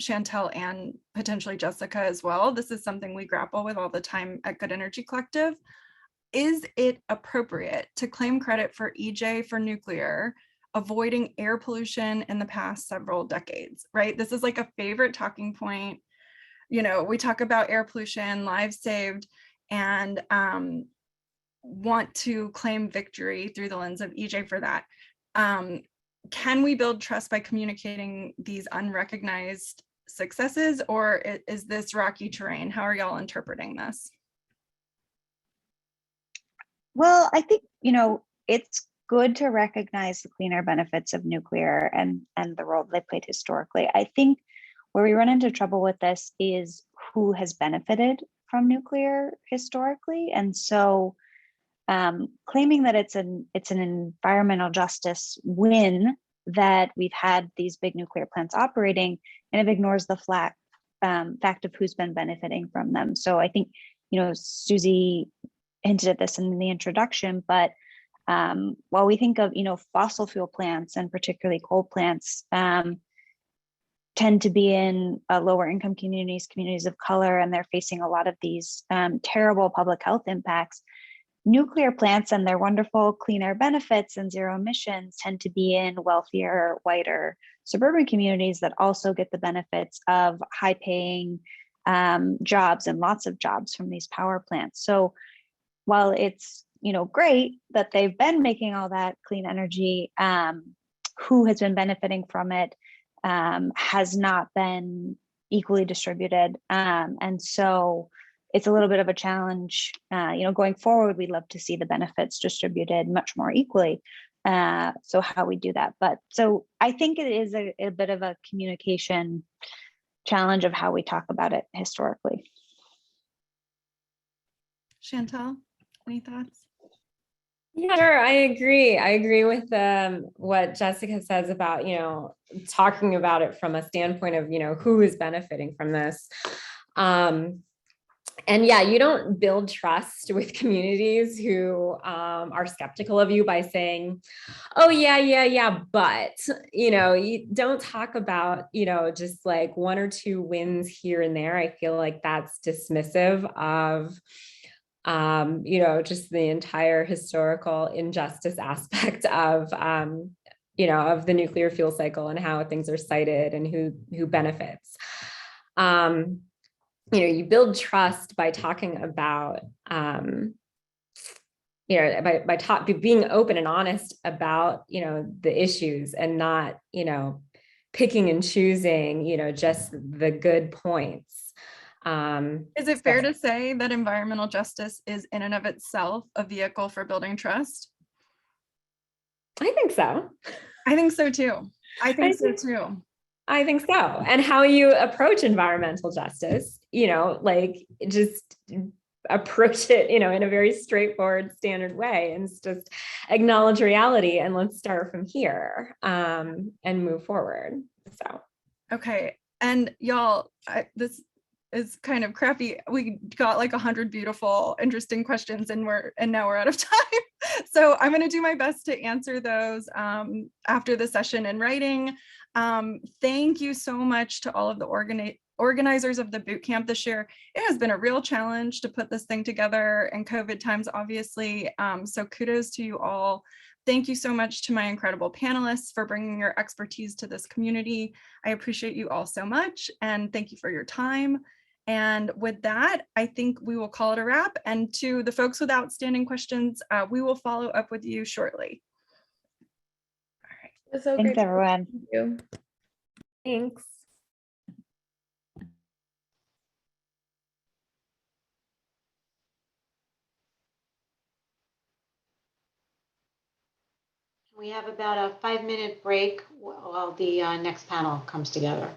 Chantel and potentially Jessica as well. This is something we grapple with all the time at Good Energy Collective. Is it appropriate to claim credit for EJ for nuclear, avoiding air pollution in the past several decades, right? This is like a favorite talking point. You know, we talk about air pollution, lives saved, and want to claim victory through the lens of EJ for that. Can we build trust by communicating these unrecognized successes, or is this rocky terrain? How are y'all interpreting this? Well, I think, you know, it's good to recognize the clean air benefits of nuclear and the role they played historically. I think where we run into trouble with this is who has benefited from nuclear historically. And so claiming that it's an environmental justice win that we've had these big nuclear plants operating, and it ignores the fact of who's been benefiting from them. So I think, you know, Susie hinted at this in the introduction, but while we think of, you know, fossil fuel plants and particularly coal plants tend to be in lower income communities of color, and they're facing a lot of these terrible public health impacts. Nuclear plants and their wonderful clean air benefits and zero emissions tend to be in wealthier, whiter suburban communities that also get the benefits of high paying jobs and lots of jobs from these power plants. So while it's, you know, great that they've been making all that clean energy, who has been benefiting from it has not been equally distributed. And so it's a little bit of a challenge. You know, going forward, we'd love to see the benefits distributed much more equally. So how we do that. But so I think it is a bit of a communication challenge of how we talk about it historically. Chantel, any thoughts? Yeah, sure. I agree. I agree with what Jessica says about, you know, talking about it from a standpoint of, you know, who is benefiting from this. And yeah, you don't build trust with communities who are skeptical of you by saying, oh, yeah, but, you know, you don't talk about, you know, just like one or two wins here and there. I feel like that's dismissive of, you know, just the entire historical injustice aspect of, you know, of the nuclear fuel cycle and how things are cited and who benefits. You know, you build trust by talking about, you know, by being open and honest about, you know, the issues and not, you know, picking and choosing, just the good points. Is it fair to say that environmental justice is in and of itself a vehicle for building trust? I think so. I think so too. I think so too. I think so. And how you approach environmental justice, like just approach it, in a very straightforward, standard way, and just acknowledge reality and let's start from here and move forward. So, okay. And y'all, this is kind of crappy. We got like 100 beautiful, interesting questions, and now we're out of time. So I'm going to do my best to answer those after the session in writing. Thank you so much to all of the organizers of the boot camp this year. It has been a real challenge to put this thing together in COVID times, obviously. So kudos to you all. Thank you so much to my incredible panelists for bringing your expertise to this community. I appreciate you all so much, and thank you for your time. And with that, I think we will call it a wrap. And to the folks with outstanding questions, we will follow up with you shortly. All right. That's so Thanks, great. everyone. Thank you. thanks. We have about a 5-minute break while the next panel comes together.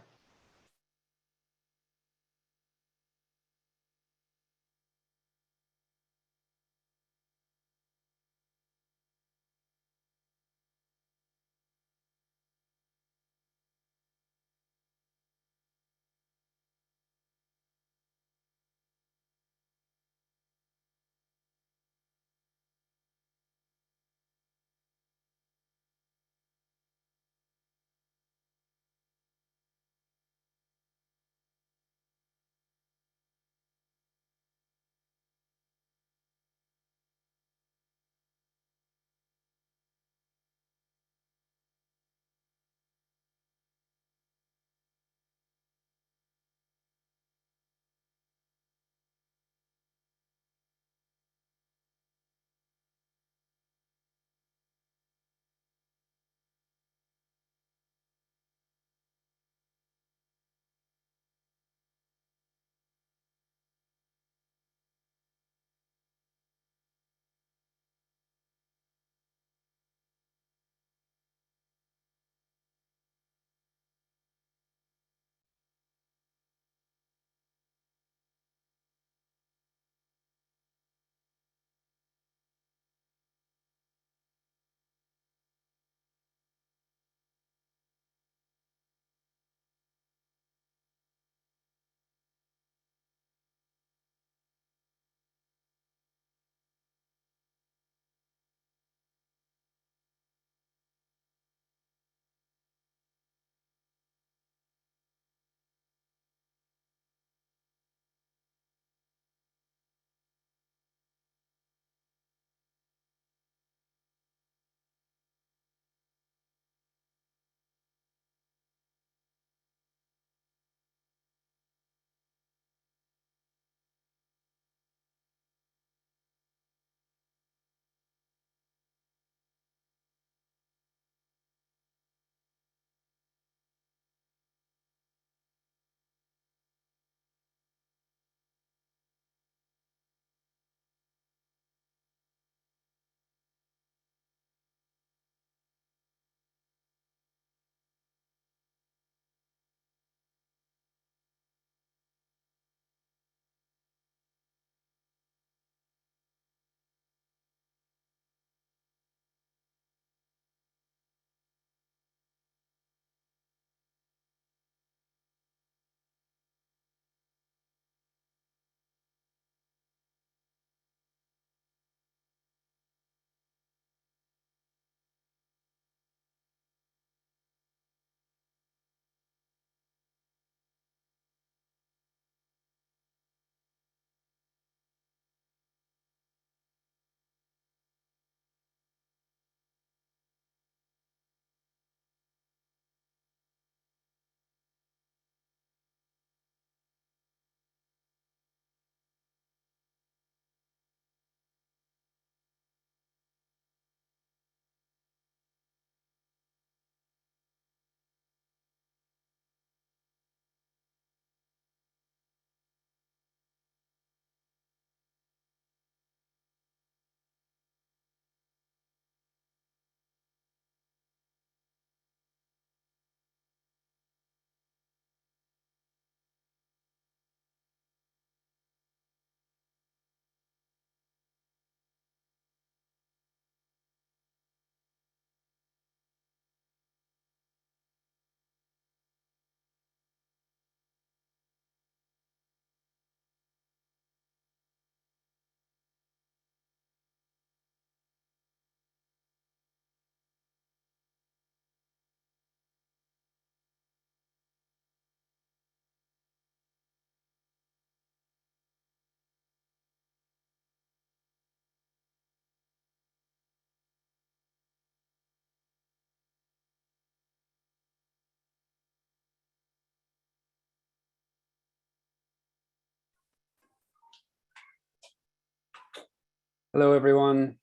Hello, everyone.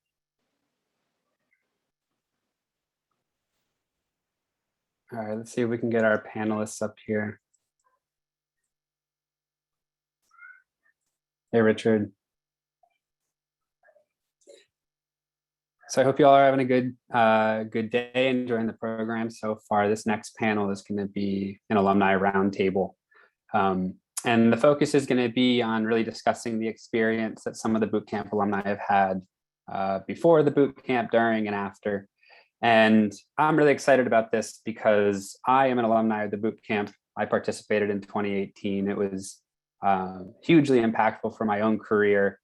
All right, let's see if we can get our panelists up here. Hey, Richard. So I hope you all are having a good day, enjoying the program so far. This next panel is going to be an alumni roundtable. And the focus is going to be on really discussing the experience that some of the bootcamp alumni have had before the bootcamp, during, and after. And I'm really excited about this because I am an alumni of the bootcamp. I participated in 2018. It was hugely impactful for my own career.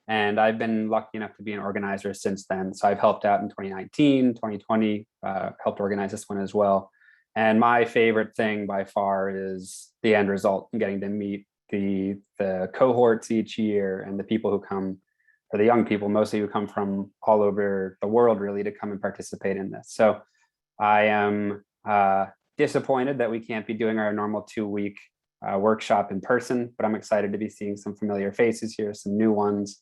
And I've been lucky enough to be an organizer since then. So I've helped out in 2019, 2020, helped organize this one as well. And my favorite thing by far is the end result and getting to meet the cohorts each year and the people who come, or the young people mostly, who come from all over the world really to come and participate in this. So I am disappointed that we can't be doing our normal 2-week workshop in person, but I'm excited to be seeing some familiar faces here, some new ones.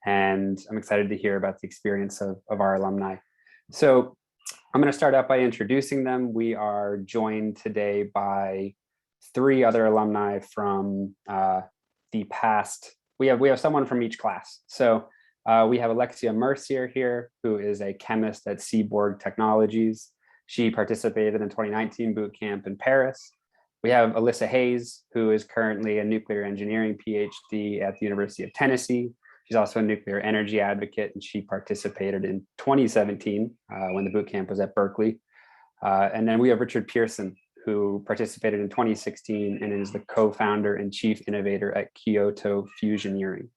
And I'm excited to hear about the experience of our alumni. So I'm going to start out by introducing them. We are joined today by 3 other alumni from the past. We have someone from each class. So we have Alexia Mercier here, who is a chemist at Seaborg Technologies. She participated in the 2019 boot camp in Paris. We have Alyssa Hayes, who is currently a nuclear engineering PhD at the University of Tennessee. She's also a nuclear energy advocate, and she participated in 2017 when the boot camp was at Berkeley. And then we have Richard Pearson, who participated in 2016 and is the co-founder and chief innovator at Kyoto Engineering.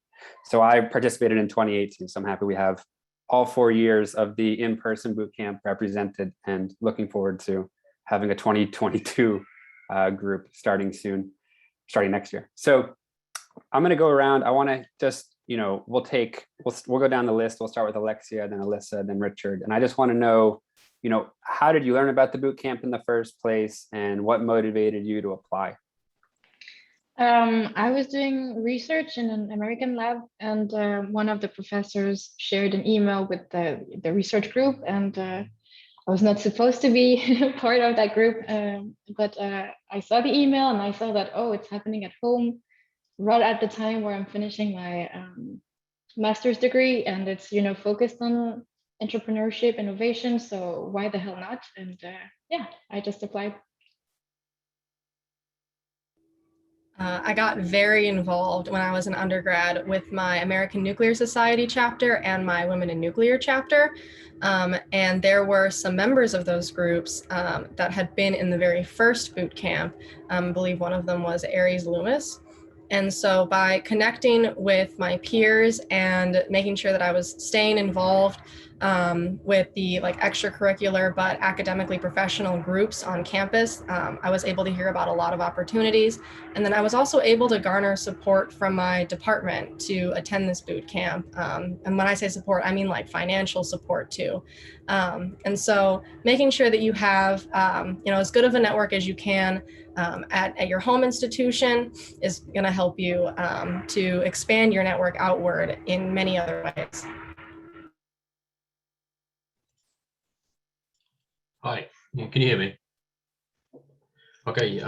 So I participated in 2018, so I'm happy we have all 4 years of the in-person boot camp represented, and looking forward to having a 2022 group starting next year. So I'm going to go around. I want to just, we'll go down the list. We'll start with Alexia, then Alyssa, then Richard. And I just want to know, how did you learn about the boot camp in the first place, and what motivated you to apply? I was doing research in an American lab, and one of the professors shared an email with the research group, and I was not supposed to be part of that group, but I saw the email and I saw that, oh, it's happening at home right at the time where I'm finishing my master's degree, and it's focused on entrepreneurship, innovation, so why the hell not? And yeah, I just applied. I got very involved when I was an undergrad with my American Nuclear Society chapter and my Women in Nuclear chapter. And there were some members of those groups that had been in the very first boot camp. I believe one of them was Aries Loomis. And so by connecting with my peers and making sure that I was staying involved with the extracurricular but academically professional groups on campus, I was able to hear about a lot of opportunities. And then I was also able to garner support from my department to attend this boot camp. And when I say support, I mean financial support too. And so making sure that you have as good of a network as you can at your home institution is going to help you to expand your network outward in many other ways. Hi, can you hear me? Okay,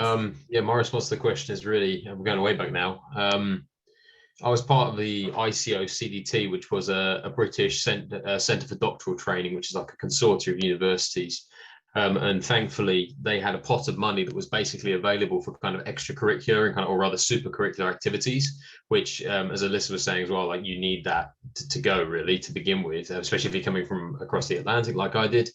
yeah, my response to the question is really, we're going way back now. I was part of the ICO CDT, which was a British Centre for Doctoral Training, which is like a consortium of universities. And thankfully, they had a pot of money that was basically available for kind of extracurricular and or rather supercurricular activities, which, as Alyssa was saying as well, you need that to go really to begin with, especially if you're coming from across the Atlantic like I did.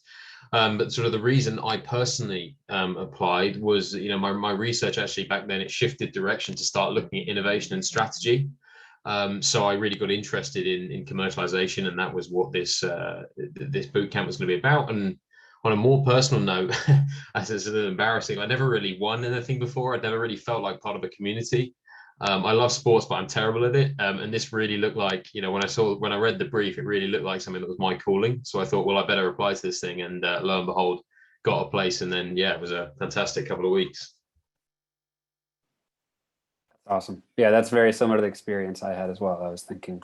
But sort of the reason I personally applied was, my research actually back then, it shifted direction to start looking at innovation and strategy. So I really got interested in commercialization, and that was what this boot camp was going to be about. And on a more personal note, as it's a little embarrassing, I never really won anything before. I never really felt like part of a community. I love sports, but I'm terrible at it. And this really looked like, when I read the brief, it really looked like something that was my calling. So I thought, well, I better apply to this thing. And lo and behold, got a place. And then, yeah, it was a fantastic couple of weeks. Awesome. Yeah, that's very similar to the experience I had as well. I was thinking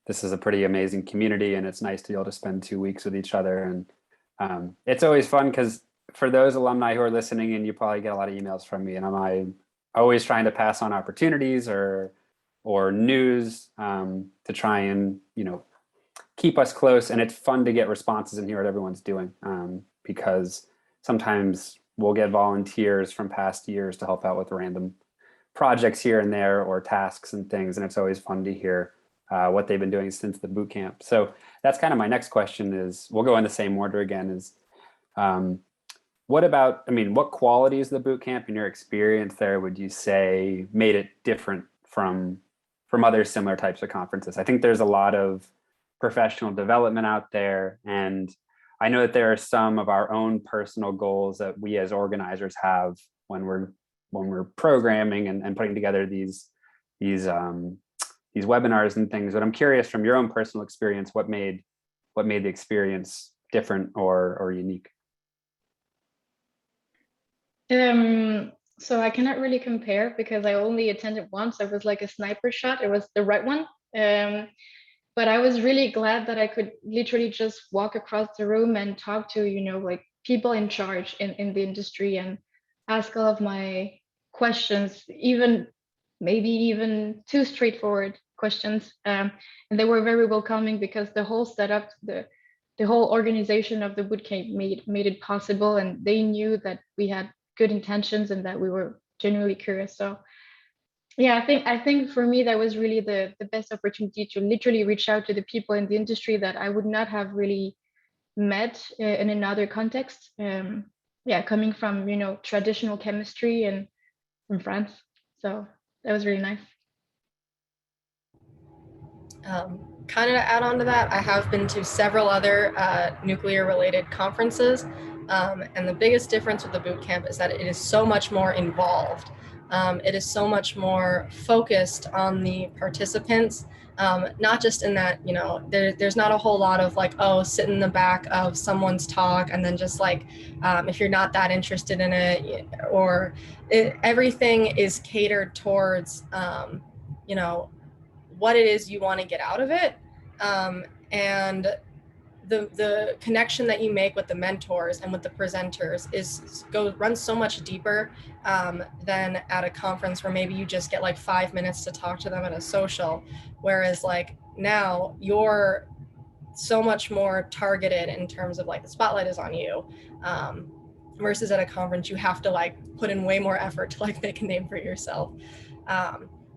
this is a pretty amazing community, and it's nice to be able to spend 2 weeks with each other. And it's always fun because for those alumni who are listening, and you probably get a lot of emails from me, and I'm always trying to pass on opportunities or news to try and, you know, keep us close. And it's fun to get responses and hear what everyone's doing, because sometimes we'll get volunteers from past years to help out with random projects here and there or tasks and things. And it's always fun to hear what they've been doing since the boot camp. So that's kind of my next question is, we'll go in the same order again, is what about, I mean, what qualities of the boot camp in your experience there would you say made it different from other similar types of conferences? I think there's a lot of professional development out there, and I know that there are some of our own personal goals that we as organizers have when we're programming and putting together these webinars and things. But I'm curious, from your own personal experience, what made the experience different or unique? So I cannot really compare because I only attended once. It was like a sniper shot. It was the right one. But I was really glad that I could literally just walk across the room and talk to, you know, like people in charge in the industry and ask all of my questions, maybe even too straightforward questions. And they were very welcoming because the whole setup, the whole organization of the bootcamp made it possible, and they knew that we had good intentions and that we were genuinely curious. So yeah, I think for me that was really the best opportunity to literally reach out to the people in the industry that I would not have really met in another context. Yeah, coming from, you know, traditional chemistry and from France. So that was really nice. Kind of to add on to that, I have been to several other nuclear related conferences. And the biggest difference with the boot camp is that it is so much more involved. It is so much more focused on the participants, not just in that, you know, there's not a whole lot of like, oh, sit in the back of someone's talk and then just like, if you're not that interested in it, or everything is catered towards, you know, what it is you want to get out of it. And the connection that you make with the mentors and with the presenters runs so much deeper than at a conference where maybe you just get like 5 minutes to talk to them at a social. Whereas like now you're so much more targeted in terms of like the spotlight is on you, versus at a conference you have to like put in way more effort to like make a name for yourself.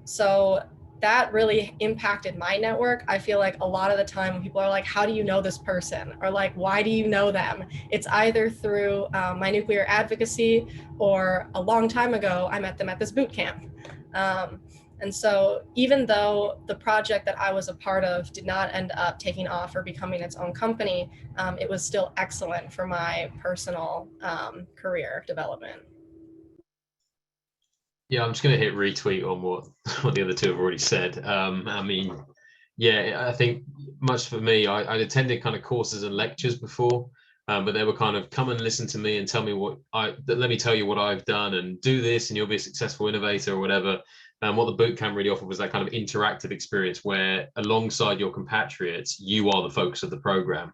So that really impacted my network. I feel like a lot of the time when people are like, how do you know this person? Or like, why do you know them? It's either through my nuclear advocacy, or a long time ago, I met them at this boot camp. And so even though the project that I was a part of did not end up taking off or becoming its own company, it was still excellent for my personal career development. Yeah, I'm just going to hit retweet on what the other two have already said. I mean, yeah, I think much for me, I'd attended kind of courses and lectures before, but they were kind of come and listen to me and tell me let me tell you what I've done and do this and you'll be a successful innovator or whatever. And what the bootcamp really offered was that kind of interactive experience where alongside your compatriots, you are the focus of the program.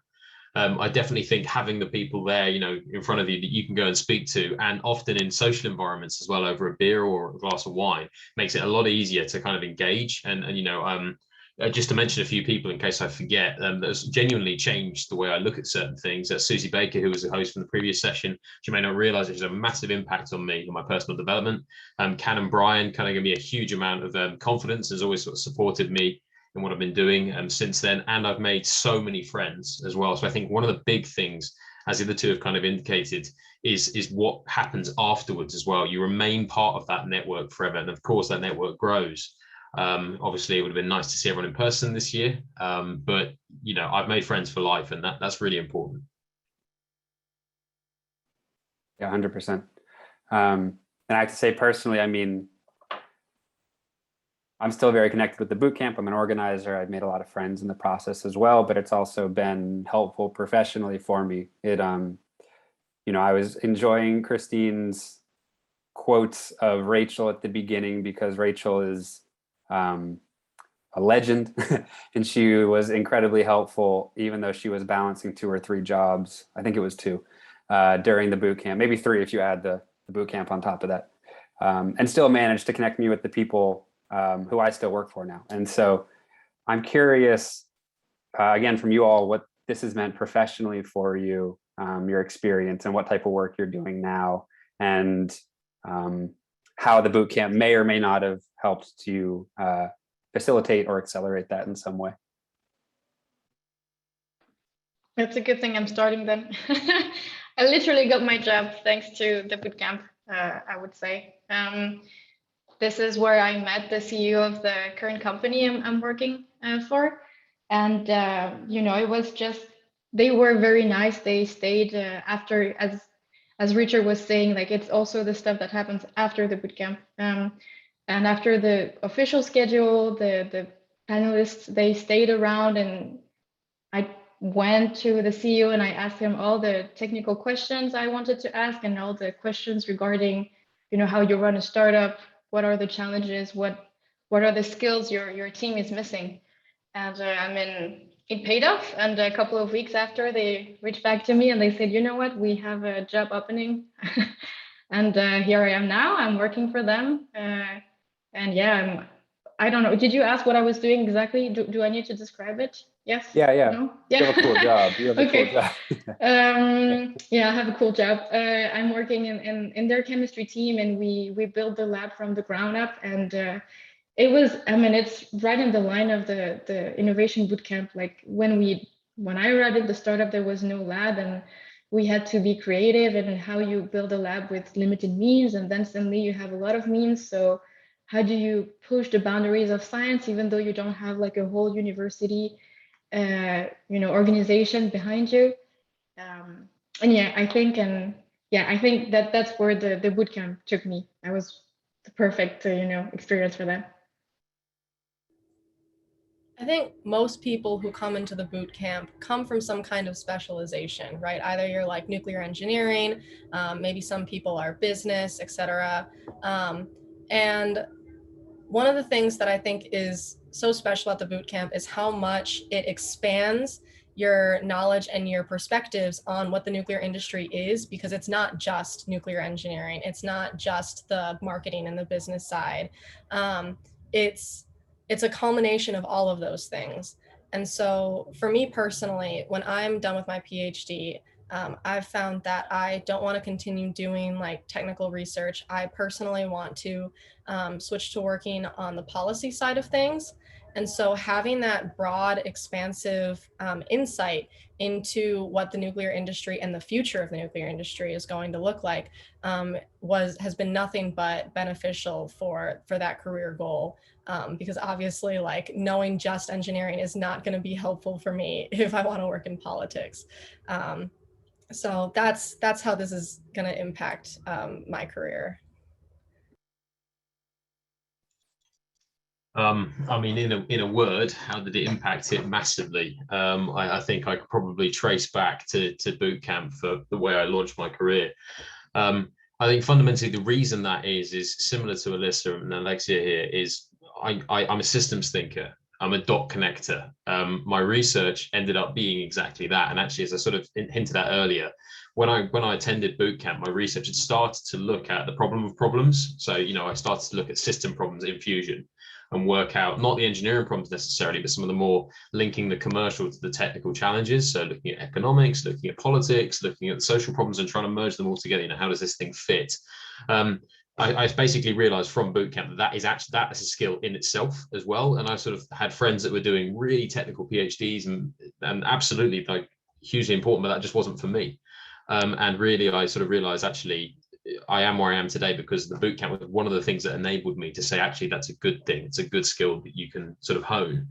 I definitely think having the people there, you know, in front of you that you can go and speak to, and often in social environments as well over a beer or a glass of wine, makes it a lot easier to kind of engage. And you know, just to mention a few people in case I forget, that's genuinely changed the way I look at certain things. Susie Baker, who was the host from the previous session, she may not realize it has a massive impact on me and my personal development. Cannon Bryan kind of gave me a huge amount of confidence, has always sort of supported me in what I've been doing since then, and I've made so many friends as well. So I think one of the big things, as the other two have kind of indicated, is what happens afterwards as well. You remain part of that network forever, and of course that network grows. Obviously, it would have been nice to see everyone in person this year, but you know, I've made friends for life, and that's really important. Yeah, 100%. And I have to say personally, I mean, I'm still very connected with the bootcamp. I'm an organizer. I've made a lot of friends in the process as well, but it's also been helpful professionally for me. It, you know, I was enjoying Christine's quotes of Rachel at the beginning because Rachel is a legend, and she was incredibly helpful, even though she was balancing 2 or 3 jobs. I think it was 2 during the boot camp, maybe 3 if you add the boot camp on top of that, and still managed to connect me with the people who I still work for now. And so I'm curious, again, from you all, what this has meant professionally for you, your experience, and what type of work you're doing now, and how the boot camp may or may not have helped to facilitate or accelerate that in some way. That's a good thing I'm starting then. I literally got my job thanks to the bootcamp, I would say. This is where I met the CEO of the current company I'm working for. And, it was just, they were very nice. They stayed after, as Richard was saying, like, it's also the stuff that happens after the bootcamp. And after the official schedule, the panelists, they stayed around, and I went to the CEO and I asked him all the technical questions I wanted to ask, and all the questions regarding, how you run a startup, what are the challenges, what are the skills your team is missing. And it paid off. And a couple of weeks after, they reached back to me and they said, you know what, we have a job opening. And here I am now. I'm working for them. And yeah, I don't know. Did you ask what I was doing exactly? Do I need to describe it? Yes? Yeah. No? Yeah. You have a cool job. You have a Okay. cool job. Yeah, I have a cool job. I'm working in their chemistry team, and we built the lab from the ground up. And it was, it's right in the line of the innovation bootcamp. Like when I arrived at the startup, there was no lab, and we had to be creative in how you build a lab with limited means, and then suddenly you have a lot of means. So how do you push the boundaries of science, even though you don't have like a whole university, organization behind you? I think that's where the bootcamp took me. That was the perfect, experience for that. I think most people who come into the boot camp come from some kind of specialization, right? Either you're like nuclear engineering, maybe some people are business, etc. And one of the things that I think is so special at the boot camp is how much it expands your knowledge and your perspectives on what the nuclear industry is, because it's not just nuclear engineering. It's not just the marketing and the business side. It's a culmination of all of those things. And so for me personally, when I'm done with my PhD, I've found that I don't want to continue doing like technical research. I personally want to switch to working on the policy side of things. And so having that broad, expansive insight into what the nuclear industry and the future of the nuclear industry is going to look like has been nothing but beneficial for that career goal. Because obviously, like, knowing just engineering is not going to be helpful for me if I want to work in politics. So that's how this is going to impact my career. In a word, how did it impact it? Massively. I think I could probably trace back to boot camp for the way I launched my career. I think fundamentally the reason that is similar to Alyssa and Alexia here is I'm a systems thinker. I'm a dot connector. My research ended up being exactly that. And actually, as I sort of hinted at earlier, when I attended boot camp, my research had started to look at the problem of problems. So, I started to look at system problems in fusion and work out not the engineering problems necessarily, but some of the more linking the commercial to the technical challenges. So looking at economics, looking at politics, looking at the social problems and trying to merge them all together. How does this thing fit? I basically realized from bootcamp that is a skill in itself as well. And I sort of had friends that were doing really technical PhDs and absolutely like hugely important, but that just wasn't for me. And really, I sort of realized actually I am where I am today because the bootcamp was one of the things that enabled me to say, actually, that's a good thing. It's a good skill that you can sort of hone.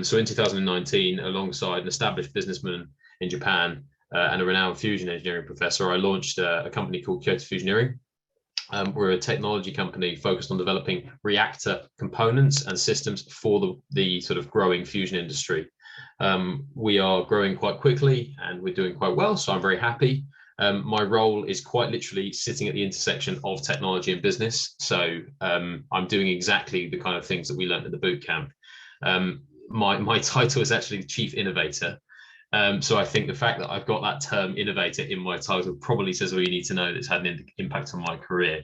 So in 2019, alongside an established businessman in Japan and a renowned fusion engineering professor, I launched a company called Kyoto Engineering. We're a technology company focused on developing reactor components and systems for the sort of growing fusion industry. We are growing quite quickly and we're doing quite well, so I'm very happy. My role is quite literally sitting at the intersection of technology and business. So I'm doing exactly the kind of things that we learned at the boot camp. My title is actually Chief Innovator. So I think the fact that I've got that term innovator in my title probably says all you need to know that's had an impact on my career.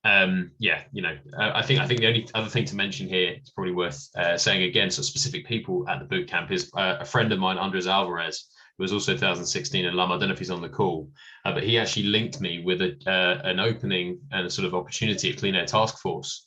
Yeah, you know, I think the only other thing to mention here, it's probably worth saying again, so specific people at the bootcamp is a friend of mine, Andres Alvarez, who was also 2016 alum. I don't know if he's on the call, but he actually linked me with an opening and a sort of opportunity at Clean Air Task Force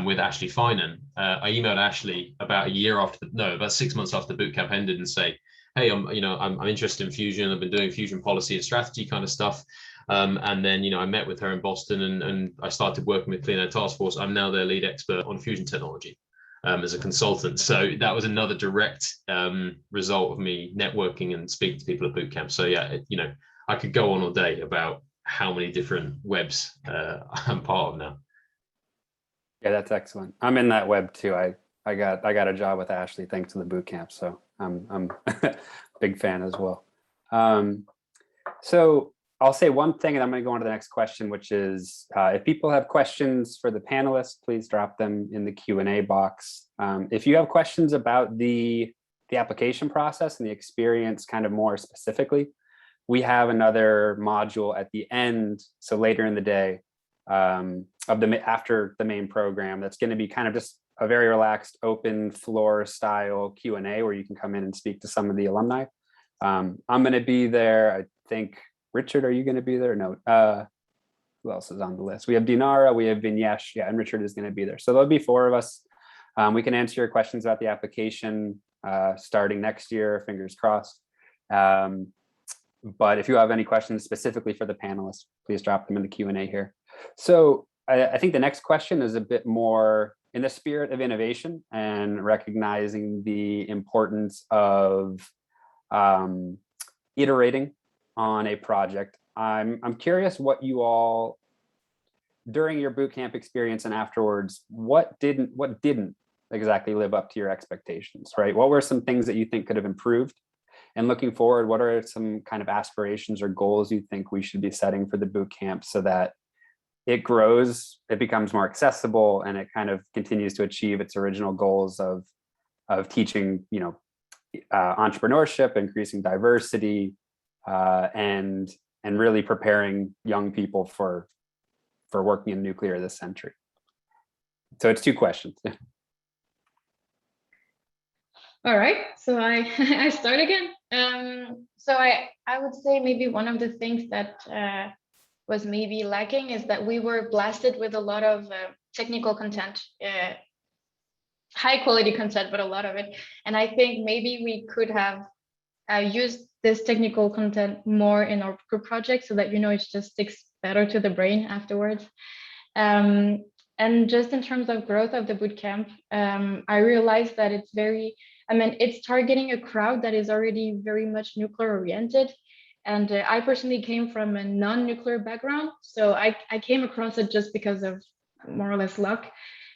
with Ashley Finan. I emailed Ashley about a year after, no, about 6 months after the bootcamp ended and say, hey, I'm interested in fusion. I've been doing fusion policy and strategy kind of stuff. And then, you know, I met with her in Boston and I started working with Clean Air Task Force. I'm now their lead expert on fusion technology as a consultant. So that was another direct result of me networking and speaking to people at bootcamp. So yeah, you know, I could go on all day about how many different webs I'm part of now. Yeah, that's excellent. I'm in that web too. I got a job with Ashley thanks to the bootcamp, so I'm a big fan as well. So I'll say one thing, and I'm going to go on to the next question, which is if people have questions for the panelists, please drop them in the Q&A box. If you have questions about the application process and the experience, kind of more specifically, we have another module at the end, so later in the day, after the main program, that's going to be kind of just a very relaxed open floor style Q&A where you can come in and speak to some of the alumni. I'm going to be there. I think, Richard, are you going to be there? No. Who else is on the list? We have Dinara, we have Vignesh, yeah, and Richard is going to be there. So there'll be 4 of us. We can answer your questions about the application starting next year, fingers crossed. But if you have any questions specifically for the panelists, please drop them in the Q&A here. So I think the next question is a bit more in the spirit of innovation and recognizing the importance of iterating on a project. I'm curious what you all, during your bootcamp experience and afterwards, what didn't exactly live up to your expectations, right? What were some things that you think could have improved? And looking forward, what are some kind of aspirations or goals you think we should be setting for the bootcamp so that it grows, it becomes more accessible, and it kind of continues to achieve its original goals of teaching, you know, entrepreneurship, increasing diversity, and really preparing young people for working in nuclear this century. So it's 2 questions. All right, so I start again. So I would say maybe one of the things that was maybe lacking is that we were blasted with a lot of technical content, high quality content, but a lot of it. And I think maybe we could have used this technical content more in our group project so that, you know, it just sticks better to the brain afterwards. And just in terms of growth of the bootcamp, I realized that it's targeting a crowd that is already very much nuclear oriented. And I personally came from a non-nuclear background, so I came across it just because of more or less luck.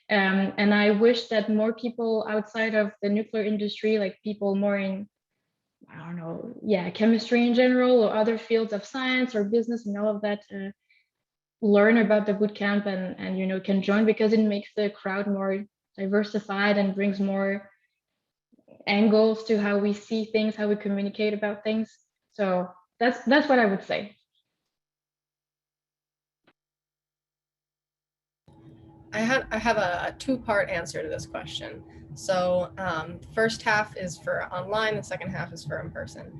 And I wish that more people outside of the nuclear industry, like people more in, I don't know, yeah, chemistry in general or other fields of science or business and all of that, learn about the bootcamp and, you know, can join, because it makes the crowd more diversified and brings more angles to how we see things, how we communicate about things. So that's what I would say. I have a 2-part answer to this question. So first half is for online, the second half is for in person.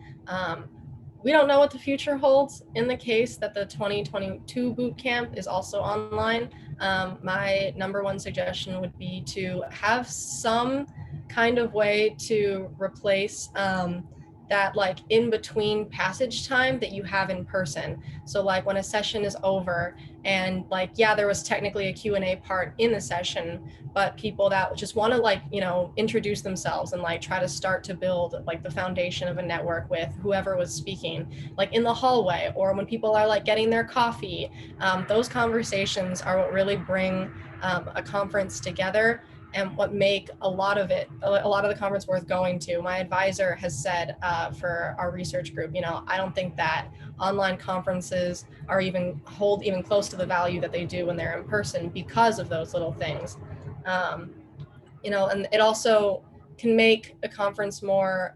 We don't know what the future holds in the case that the 2022 bootcamp is also online. My number 1 suggestion would be to have some kind of way to replace that like in between passage time that you have in person. So like when a session is over and like, yeah, there was technically a Q&A part in the session, but people that just want to like, you know, introduce themselves and like try to start to build like the foundation of a network with whoever was speaking, like in the hallway or when people are like getting their coffee. Those conversations are what really bring a conference together and what make a lot of the conference worth going to. My advisor has said for our research group, you know, I don't think that online conferences are even close to the value that they do when they're in person because of those little things. You know, and it also can make a conference more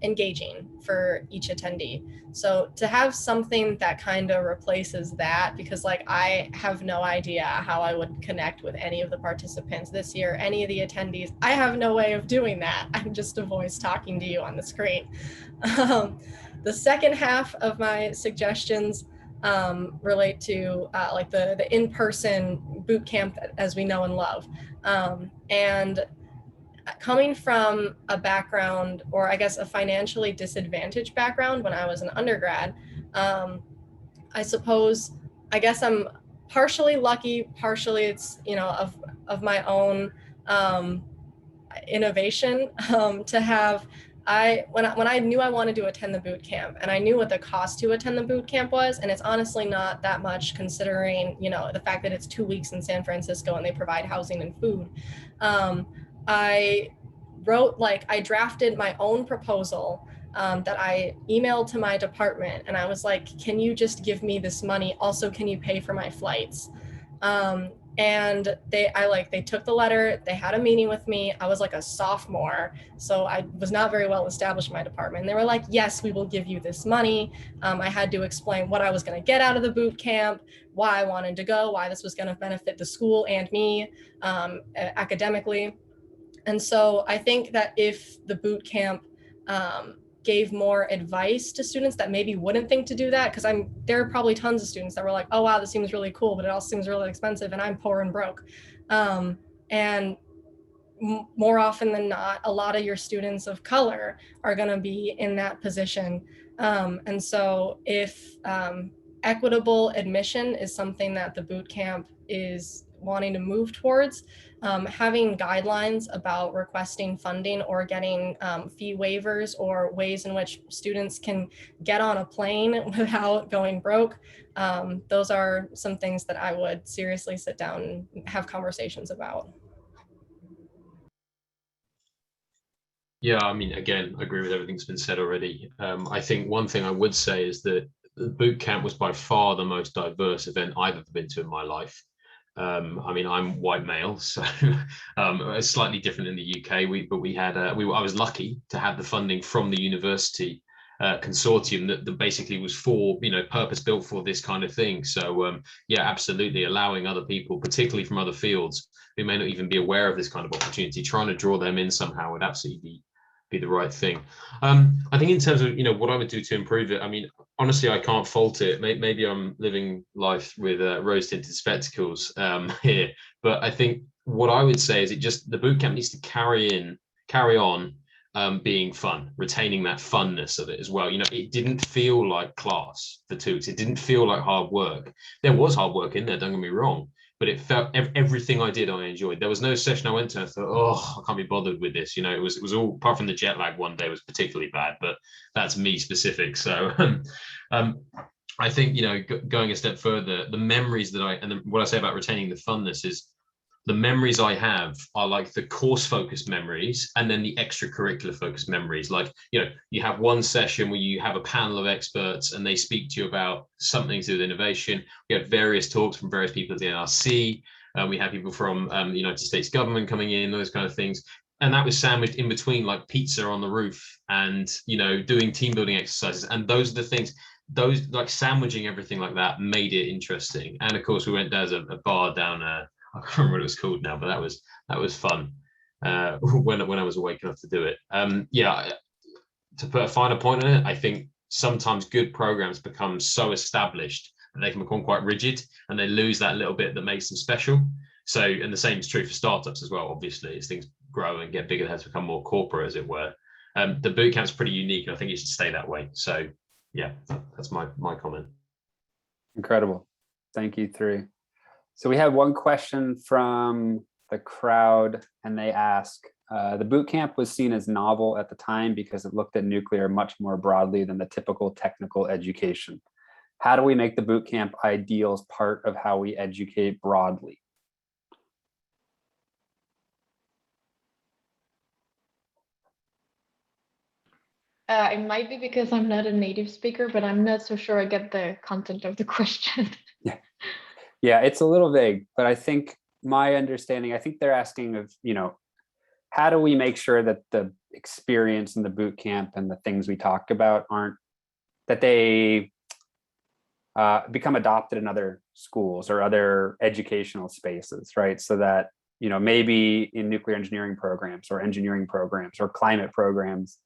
engaging for each attendee. So to have something that kind of replaces that, because like I have no idea how I would connect with any of the participants this year, any of the attendees, I have no way of doing that. I'm just a voice talking to you on the screen. The second half of my suggestions relate to like the in-person boot camp as we know and love. And coming from a background, or I guess a financially disadvantaged background when I was an undergrad, I suppose, I guess I'm partially lucky, partially it's, you know, of my own innovation to have, when I knew I wanted to attend the boot camp, and I knew what the cost to attend the boot camp was, and it's honestly not that much considering, you know, the fact that it's 2 weeks in San Francisco and they provide housing and food. I drafted my own proposal that I emailed to my department, and I was like, can you just give me this money? Also, can you pay for my flights? And they took the letter, they had a meeting with me. I was like a sophomore, so I was not very well established in my department. And they were like, yes, we will give you this money. I had to explain what I was going to get out of the boot camp, why I wanted to go, why this was going to benefit the school and me academically. And so I think that if the boot camp gave more advice to students that maybe wouldn't think to do that, because there are probably tons of students that were like, oh wow, this seems really cool, but it also seems really expensive and I'm poor and broke. And more often than not, a lot of your students of color are going to be in that position. And so if equitable admission is something that the boot camp is wanting to move towards, having guidelines about requesting funding or getting fee waivers or ways in which students can get on a plane without going broke. Those are some things that I would seriously sit down and have conversations about. Yeah, I mean, again, I agree with everything that's been said already. I think one thing I would say is that the boot camp was by far the most diverse event I've ever been to in my life. I mean, I'm white male, so it's slightly different in the UK. I was lucky to have the funding from the university consortium that basically was for, you know, purpose built for this kind of thing. So yeah, absolutely, allowing other people, particularly from other fields, who may not even be aware of this kind of opportunity, trying to draw them in somehow would absolutely be the right thing. I think in terms of, you know, what I would do to improve it, I mean, honestly, I can't fault it. Maybe I'm living life with rose-tinted spectacles here, but I think what I would say is the boot camp needs to carry on being fun, retaining that funness of it as well. You know, it didn't feel like class for 2 weeks. It didn't feel like hard work. There was hard work in there, don't get me wrong, but it felt everything I did, I enjoyed. There was no session I went to and I thought, oh, I can't be bothered with this. You know, it was all, apart from the jet lag one day was particularly bad, but that's me specific. So I think, you know, going a step further, the memories that what I say about retaining the funness is the memories I have are like the course focused memories and then the extracurricular focused memories. Like, you know, you have one session where you have a panel of experts and they speak to you about something to do with innovation. We had various talks from various people at the NRC. We had people from the United States government coming in, those kind of things. And that was sandwiched in between like pizza on the roof and, you know, doing team building exercises. And those are the things, those like sandwiching everything like that made it interesting. And of course, we went down to a bar down I can't remember what it was called now, but that was fun when I was awake enough to do it. Yeah, to put a finer point on it, I think sometimes good programs become so established that they can become quite rigid and they lose that little bit that makes them special. So, and the same is true for startups as well, obviously, as things grow and get bigger, they have to become more corporate, as it were. The bootcamp's pretty unique, and I think it should stay that way. So yeah, that's my comment. Incredible. Thank you, three. So we have one question from the crowd, and they ask, the boot camp was seen as novel at the time because it looked at nuclear much more broadly than the typical technical education. How do we make the boot camp ideals part of how we educate broadly? It might be because I'm not a native speaker, but I'm not so sure I get the content of the question. Yeah, it's a little vague, but I think my understanding, I think they're asking of, you know, how do we make sure that the experience in the boot camp and the things we talk about that they become adopted in other schools or other educational spaces, right? So that, maybe in nuclear engineering programs or engineering programs or climate programs,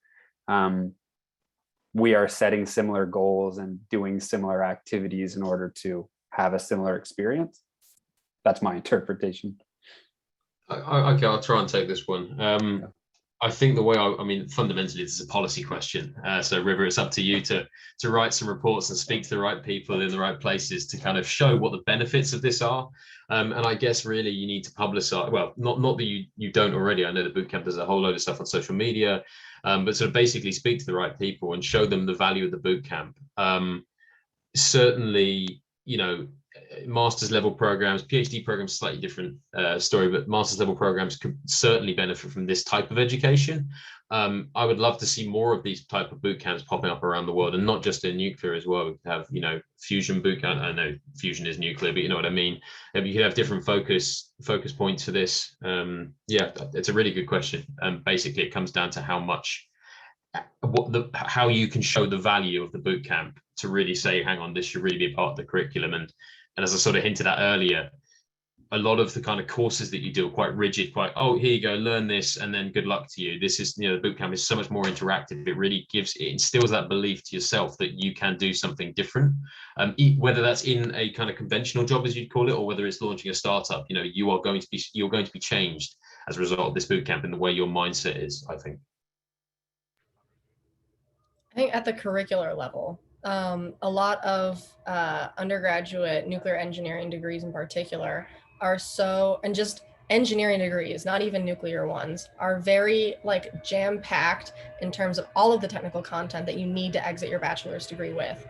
we are setting similar goals and doing similar activities in order to have a similar experience. That's my interpretation. Okay, I'll try and take this one. I think the way fundamentally, it's a policy question. So River, it's up to you to write some reports and speak to the right people in the right places to kind of show what the benefits of this are. And I guess really you need to publicize, well, not that you don't already. I know that Bootcamp does a whole load of stuff on social media, but sort of basically speak to the right people and show them the value of the Bootcamp. Certainly, master's level programs, PhD programs, slightly different story, but master's level programs could certainly benefit from this type of education. I would love to see more of these type of boot camps popping up around the world, and not just in nuclear as well. We could have, fusion boot camp. I know fusion is nuclear, but you know what I mean. You could have different focus points for this. Yeah, it's a really good question. Basically, it comes down to how you can show the value of the boot camp to really say, hang on, this should really be a part of the curriculum. And as I sort of hinted at earlier, a lot of the kind of courses that you do are quite rigid, here you go, learn this, and then good luck to you. This is, the bootcamp is so much more interactive. It instills that belief to yourself that you can do something different, whether that's in a kind of conventional job, as you'd call it, or whether it's launching a startup. You're going to be changed as a result of this bootcamp in the way your mindset is, I think. I think at the curricular level, a lot of undergraduate nuclear engineering degrees in particular and just engineering degrees, not even nuclear ones, are very jam-packed in terms of all of the technical content that you need to exit your bachelor's degree with.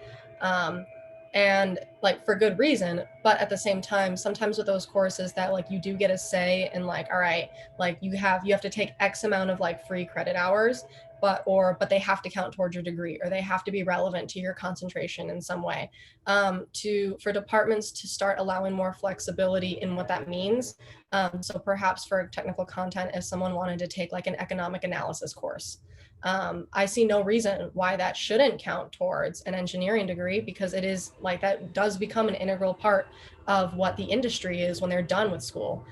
And for good reason, but at the same time, sometimes with those courses that you do get a say in all right, you have to take X amount of free credit hours, but they have to count towards your degree, or they have to be relevant to your concentration in some way. For departments to start allowing more flexibility in what that means. So perhaps for technical content, if someone wanted to take an economic analysis course, I see no reason why that shouldn't count towards an engineering degree, because it is that does become an integral part of what the industry is when they're done with school.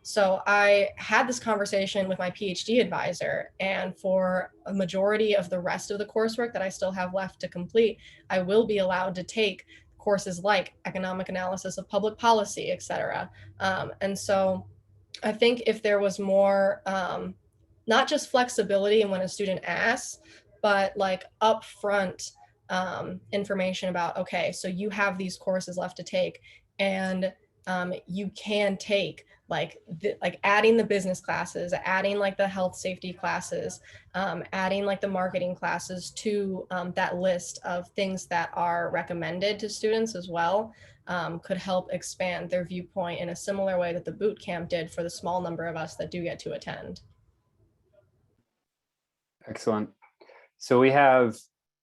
So I had this conversation with my PhD advisor, and for a majority of the rest of the coursework that I still have left to complete, I will be allowed to take courses like economic analysis of public policy, et cetera. And so I think if there was more, not just flexibility in when a student asks, but upfront information about, okay, so you have these courses left to take, and you can take adding the business classes, adding the health safety classes, adding the marketing classes to that list of things that are recommended to students as well, could help expand their viewpoint in a similar way that the boot camp did for the small number of us that do get to attend. Excellent. So we have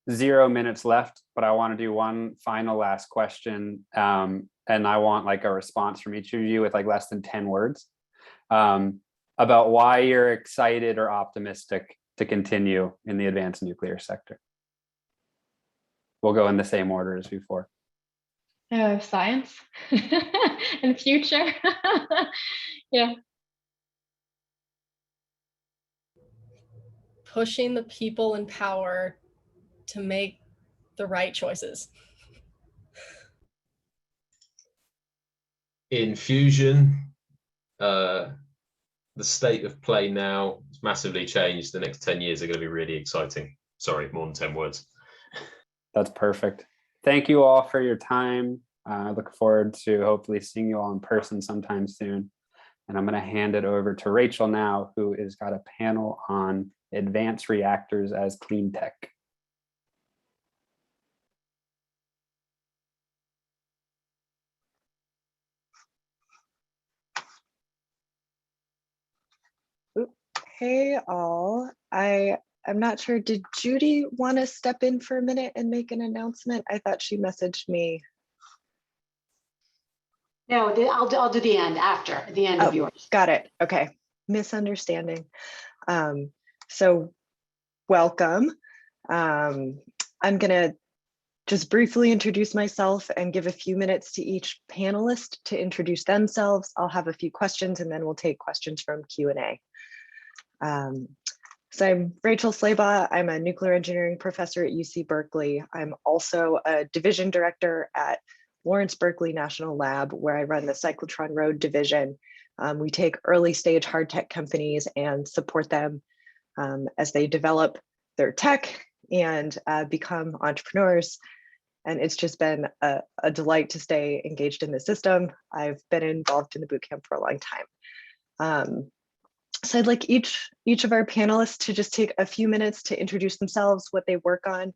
0 minutes left, but I want to do one final last question. And I want a response from each of you with less than 10 words about why you're excited or optimistic to continue in the advanced nuclear sector. We'll go in the same order as before. Science and future. Yeah. Pushing the people in power to make the right choices. In fusion, the state of play now is massively changed. The next 10 years are going to be really exciting. Sorry, more than 10 words. That's perfect. Thank you all for your time. I look forward to hopefully seeing you all in person sometime soon. And I'm going to hand it over to Rachel now, who has got a panel on advanced reactors as clean tech. Hey all, I'm not sure, did Judy want to step in for a minute and make an announcement? I thought she messaged me. No, I'll do the end after the end of yours. Got it. Okay. misunderstanding. So welcome. I'm gonna just briefly introduce myself and give a few minutes to each panelist to introduce themselves. I'll have a few questions and then we'll take questions from Q&A. So I'm Rachel Slaybaugh. I'm a nuclear engineering professor at UC Berkeley. I'm also a division director at Lawrence Berkeley National Lab, where I run the cyclotron road division. We take early stage hard tech companies and support them as they develop their tech and become entrepreneurs. And it's just been a delight to stay engaged in the system. I've been involved in the bootcamp for a long time. So I'd like each of our panelists to just take a few minutes to introduce themselves, what they work on,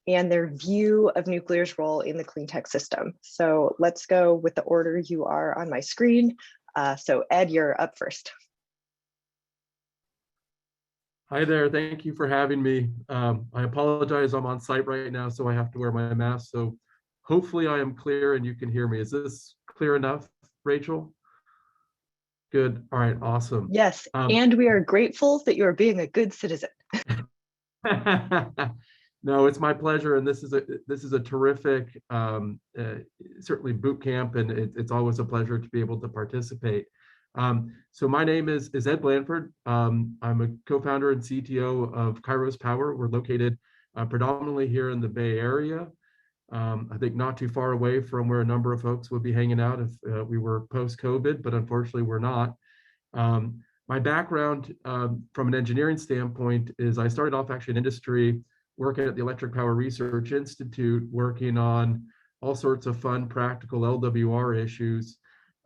and their view of nuclear's role in the clean tech system. So let's go with the order you are on my screen. So Ed, you're up first. Hi there, thank you for having me. I apologize, I'm on site right now, so I have to wear my mask. So hopefully I am clear and you can hear me. Is this clear enough, Rachel? Good, all right, awesome. Yes, and we are grateful that you are being a good citizen. No, it's my pleasure, and this is a terrific, certainly boot camp, and it's always a pleasure to be able to participate. So my name is Ed Blanford. I'm a co-founder and CTO of Kairos Power. We're located predominantly here in the Bay Area. I think not too far away from where a number of folks would be hanging out if we were post-COVID, but unfortunately we're not. My background from an engineering standpoint is I started off actually in industry, working at the Electric Power Research Institute, working on all sorts of fun, practical LWR issues,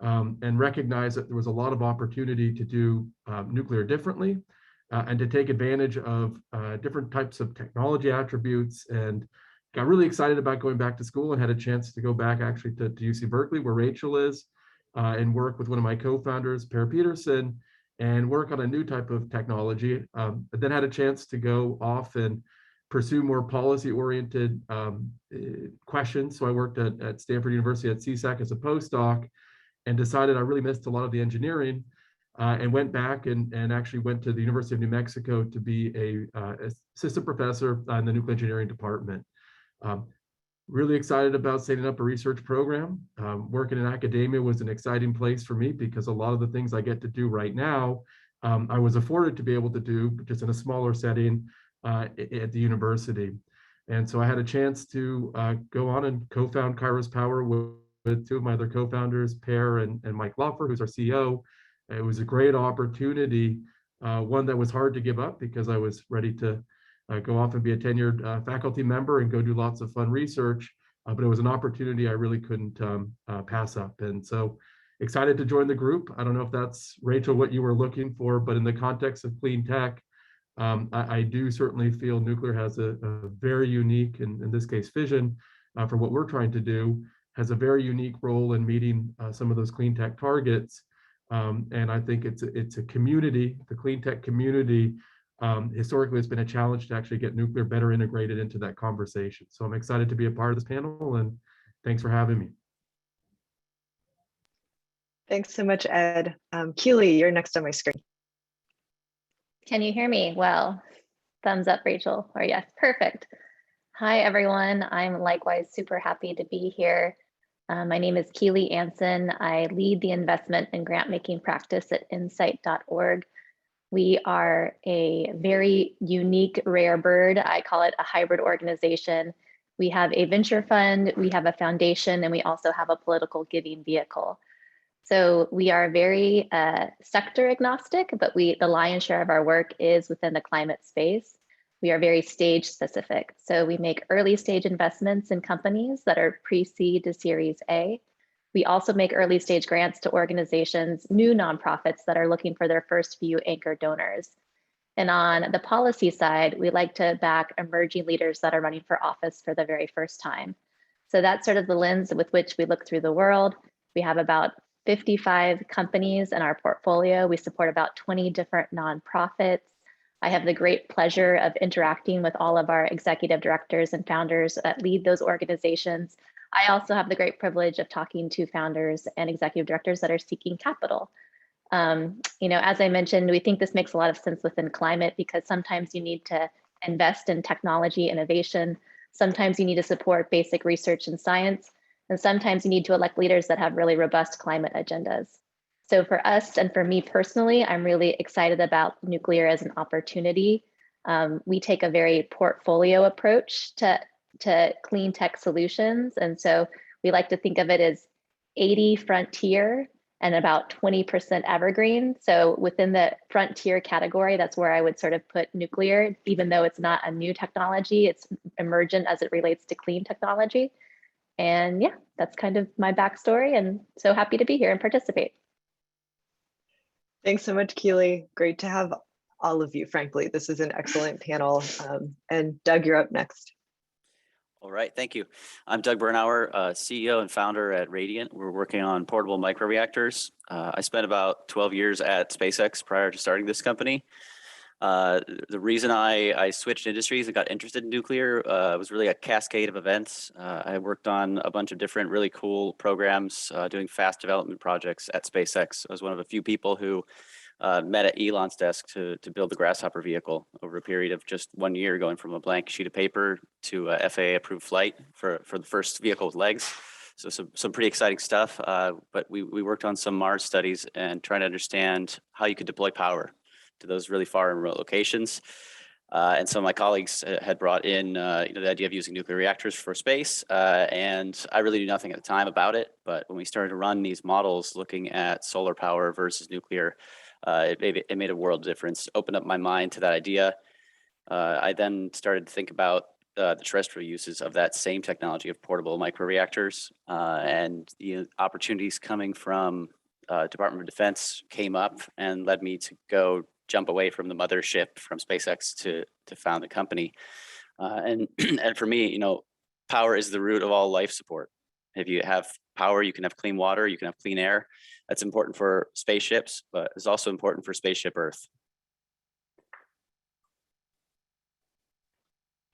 and recognized that there was a lot of opportunity to do nuclear differently and to take advantage of different types of technology attributes, and got really excited about going back to school and had a chance to go back actually to UC Berkeley, where Rachel is, and work with one of my co-founders, Per Peterson, and work on a new type of technology. But then had a chance to go off and pursue more policy-oriented questions. So I worked at Stanford University at CSAC as a postdoc and decided I really missed a lot of the engineering and went back and actually went to the University of New Mexico to be a assistant professor in the nuclear engineering department. Really excited about setting up a research program. Working in academia was an exciting place for me because a lot of the things I get to do right now, I was afforded to be able to do, but just in a smaller setting at the university. And so I had a chance to go on and co-found Kairos Power with two of my other co-founders, Per and Mike Loffer, who's our CEO. It was a great opportunity, one that was hard to give up because I was ready to go off and be a tenured faculty member and go do lots of fun research, but it was an opportunity I really couldn't pass up. And so excited to join the group. I don't know if that's, Rachel, what you were looking for, but in the context of clean tech, I do certainly feel nuclear has a very unique, and in this case, fission, for what we're trying to do, has a very unique role in meeting some of those clean tech targets. And I think it's a community, the clean tech community. Historically, it's been a challenge to actually get nuclear better integrated into that conversation. So I'm excited to be a part of this panel, and thanks for having me. Thanks so much, Ed. Keely, you're next on my screen. Can you hear me well? Thumbs up, Rachel, or yes, perfect. Hi, everyone. I'm likewise super happy to be here. My name is Keely Anson. I lead the investment and grant making practice at insight.org. We are a very unique rare bird. I call it a hybrid organization. We have a venture fund, we have a foundation, and we also have a political giving vehicle. So we are very sector agnostic, but the lion's share of our work is within the climate space. We are very stage specific. So we make early stage investments in companies that are pre-seed to Series A. We also make early stage grants to organizations, new nonprofits that are looking for their first few anchor donors. And on the policy side, we like to back emerging leaders that are running for office for the very first time. So that's sort of the lens with which we look through the world. We have about 55 companies in our portfolio. We support about 20 different nonprofits. I have the great pleasure of interacting with all of our executive directors and founders that lead those organizations. I also have the great privilege of talking to founders and executive directors that are seeking capital. As I mentioned, we think this makes a lot of sense within climate because sometimes you need to invest in technology innovation. Sometimes you need to support basic research and science. And sometimes you need to elect leaders that have really robust climate agendas. So for us and for me personally, I'm really excited about nuclear as an opportunity. We take a very portfolio approach to clean tech solutions. And so we like to think of it as 80 frontier and about 20% evergreen. So within the frontier category, that's where I would sort of put nuclear, even though it's not a new technology, it's emergent as it relates to clean technology. And yeah, that's kind of my backstory, and so happy to be here and participate. Thanks so much, Keely. Great to have all of you, frankly. This is an excellent panel. And Doug, you're up next. All right, thank you. I'm Doug Bernauer, CEO and founder at Radiant. We're working on portable microreactors. I spent about 12 years at SpaceX prior to starting this company. The reason I switched industries and got interested in nuclear was really a cascade of events. I worked on a bunch of different really cool programs doing fast development projects at SpaceX. I was one of a few people who met at Elon's desk to build the Grasshopper vehicle over a period of just 1 year, going from a blank sheet of paper to a FAA approved flight for the first vehicle with legs. So some pretty exciting stuff. But we worked on some Mars studies and trying to understand how you could deploy power to those really far and remote locations. And some of my colleagues had brought in the idea of using nuclear reactors for space. And I really knew nothing at the time about it. But when we started to run these models looking at solar power versus nuclear, it made a world difference, opened up my mind to that idea. I then started to think about the terrestrial uses of that same technology of portable microreactors, and opportunities coming from Department of Defense came up and led me to go jump away from the mothership from SpaceX to found the company. And for me, power is the root of all life support. If you have power, you can have clean water, you can have clean air. That's important for spaceships, but it's also important for spaceship Earth.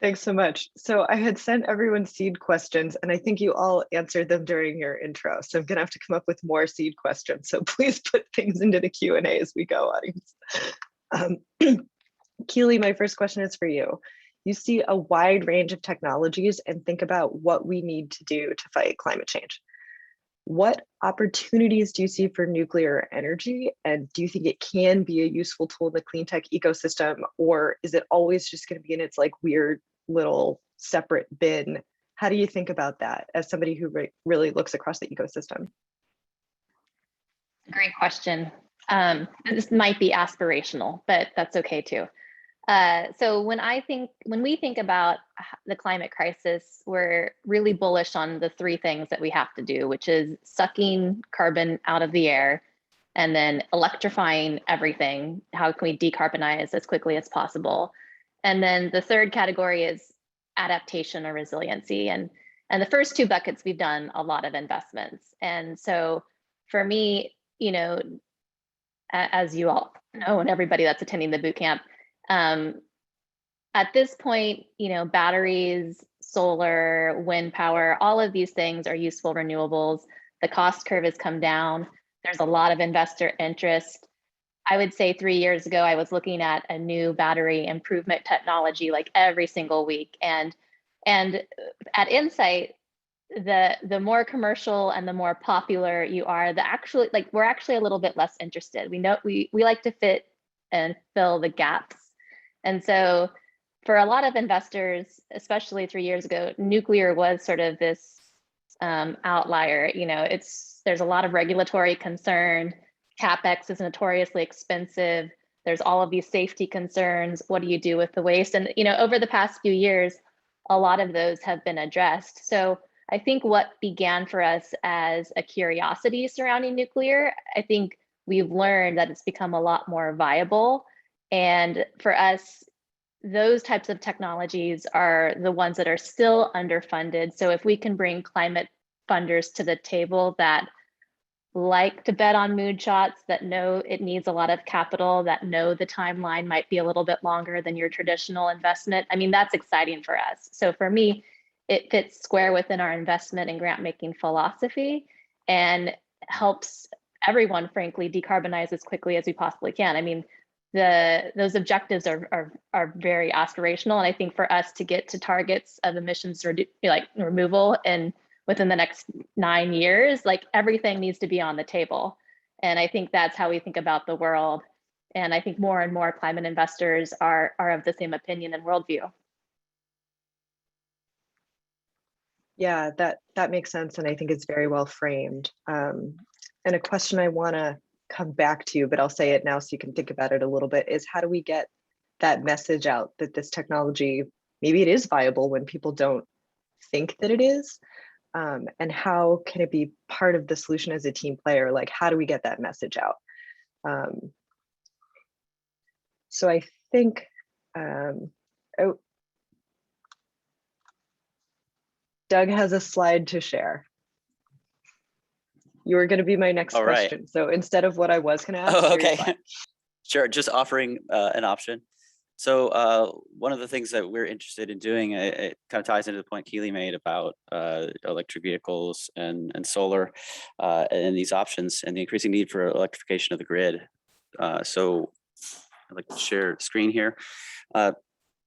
Thanks so much. So I had sent everyone seed questions, and I think you all answered them during your intro. So I'm gonna have to come up with more seed questions. So please put things into the Q&A as we go, audience. Keely, my first question is for you. You see a wide range of technologies and think about what we need to do to fight climate change. What opportunities do you see for nuclear energy? And do you think it can be a useful tool in the clean tech ecosystem, or is it always just going to be in its like weird little separate bin? How do you think about that as somebody who really looks across the ecosystem? Great question. This might be aspirational, but that's okay too. So when we think about the climate crisis, we're really bullish on the three things that we have to do, which is sucking carbon out of the air and then electrifying everything. How can we decarbonize as quickly as possible? And then the third category is adaptation or resiliency. And the first two buckets, we've done a lot of investments. And so for me, as you all know, and everybody that's attending the boot camp, at this point, batteries, solar, wind power, all of these things are useful renewables. The cost curve has come down. There's a lot of investor interest. I would say 3 years ago, I was looking at a new battery improvement technology like every single week. And at Insight, the more commercial and the more popular you are, we're actually a little bit less interested. We like to fit and fill the gaps. And so for a lot of investors, especially 3 years ago, nuclear was sort of this outlier. There's a lot of regulatory concern. CapEx is notoriously expensive. There's all of these safety concerns. What do you do with the waste? And over the past few years, a lot of those have been addressed. So I think what began for us as a curiosity surrounding nuclear, I think we've learned that it's become a lot more viable. And for us, those types of technologies are the ones that are still underfunded. So if we can bring climate funders to the table that like to bet on moonshots, that know it needs a lot of capital, that know the timeline might be a little bit longer than your traditional investment, that's exciting for us. So for me, it fits square within our investment and grant making philosophy and helps everyone, frankly, decarbonize as quickly as we possibly can. I mean, those objectives are very aspirational, and I think for us to get to targets of emissions removal and within the next 9 years, like everything needs to be on the table. And I think that's how we think about the world. And I think more and more climate investors are of the same opinion and worldview. Yeah, that makes sense, and I think it's very well framed. And a question I want to come back to, but I'll say it now so you can think about it a little bit, is how do we get that message out that this technology, maybe it is viable when people don't think that it is? And how can it be part of the solution as a team player? Like, how do we get that message out? So I think, Doug has a slide to share. You were going to be my next question. So instead of what I was going to ask. Oh, okay. Sure. Just offering an option. So one of the things that we're interested in doing, it kind of ties into the point Keely made about electric vehicles and solar and these options and the increasing need for electrification of the grid. So I'd like to share screen here.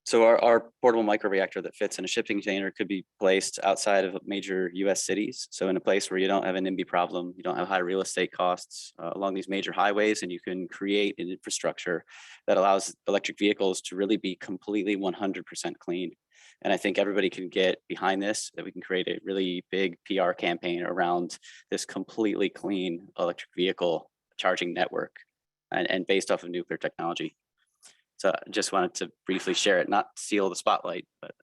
So our portable microreactor that fits in a shipping container could be placed outside of major US cities. So in a place where you don't have an NIMBY problem, you don't have high real estate costs along these major highways, and you can create an infrastructure that allows electric vehicles to really be completely 100% clean. And I think everybody can get behind this, that we can create a really big PR campaign around this completely clean electric vehicle charging network and based off of nuclear technology. So I just wanted to briefly share it, not steal the spotlight, but.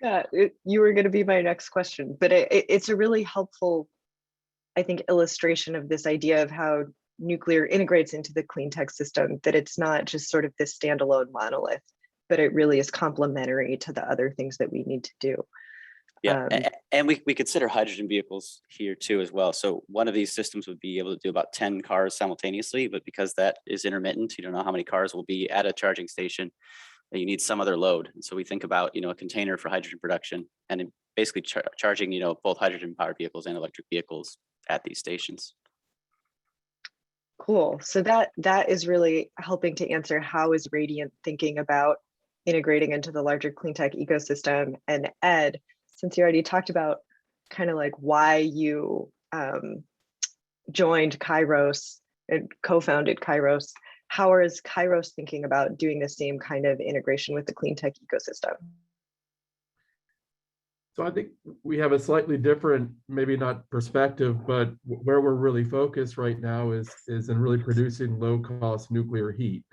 Yeah, you were going to be my next question, but it's a really helpful, I think, illustration of this idea of how nuclear integrates into the clean tech system, that it's not just sort of this standalone monolith, but it really is complementary to the other things that we need to do. Yeah, and we consider hydrogen vehicles here too as well. So one of these systems would be able to do about 10 cars simultaneously, but because that is intermittent, you don't know how many cars will be at a charging station, and you need some other load. And so we think about, a container for hydrogen production and basically charging, both hydrogen powered vehicles and electric vehicles at these stations. Cool. So that is really helping to answer how is Radiant thinking about integrating into the larger clean tech ecosystem. And Ed, since you already talked about kind of like why you joined Kairos and co-founded Kairos, how is Kairos thinking about doing the same kind of integration with the clean tech ecosystem? So I think we have a slightly different, maybe not perspective, but where we're really focused right now is in really producing low-cost nuclear heat.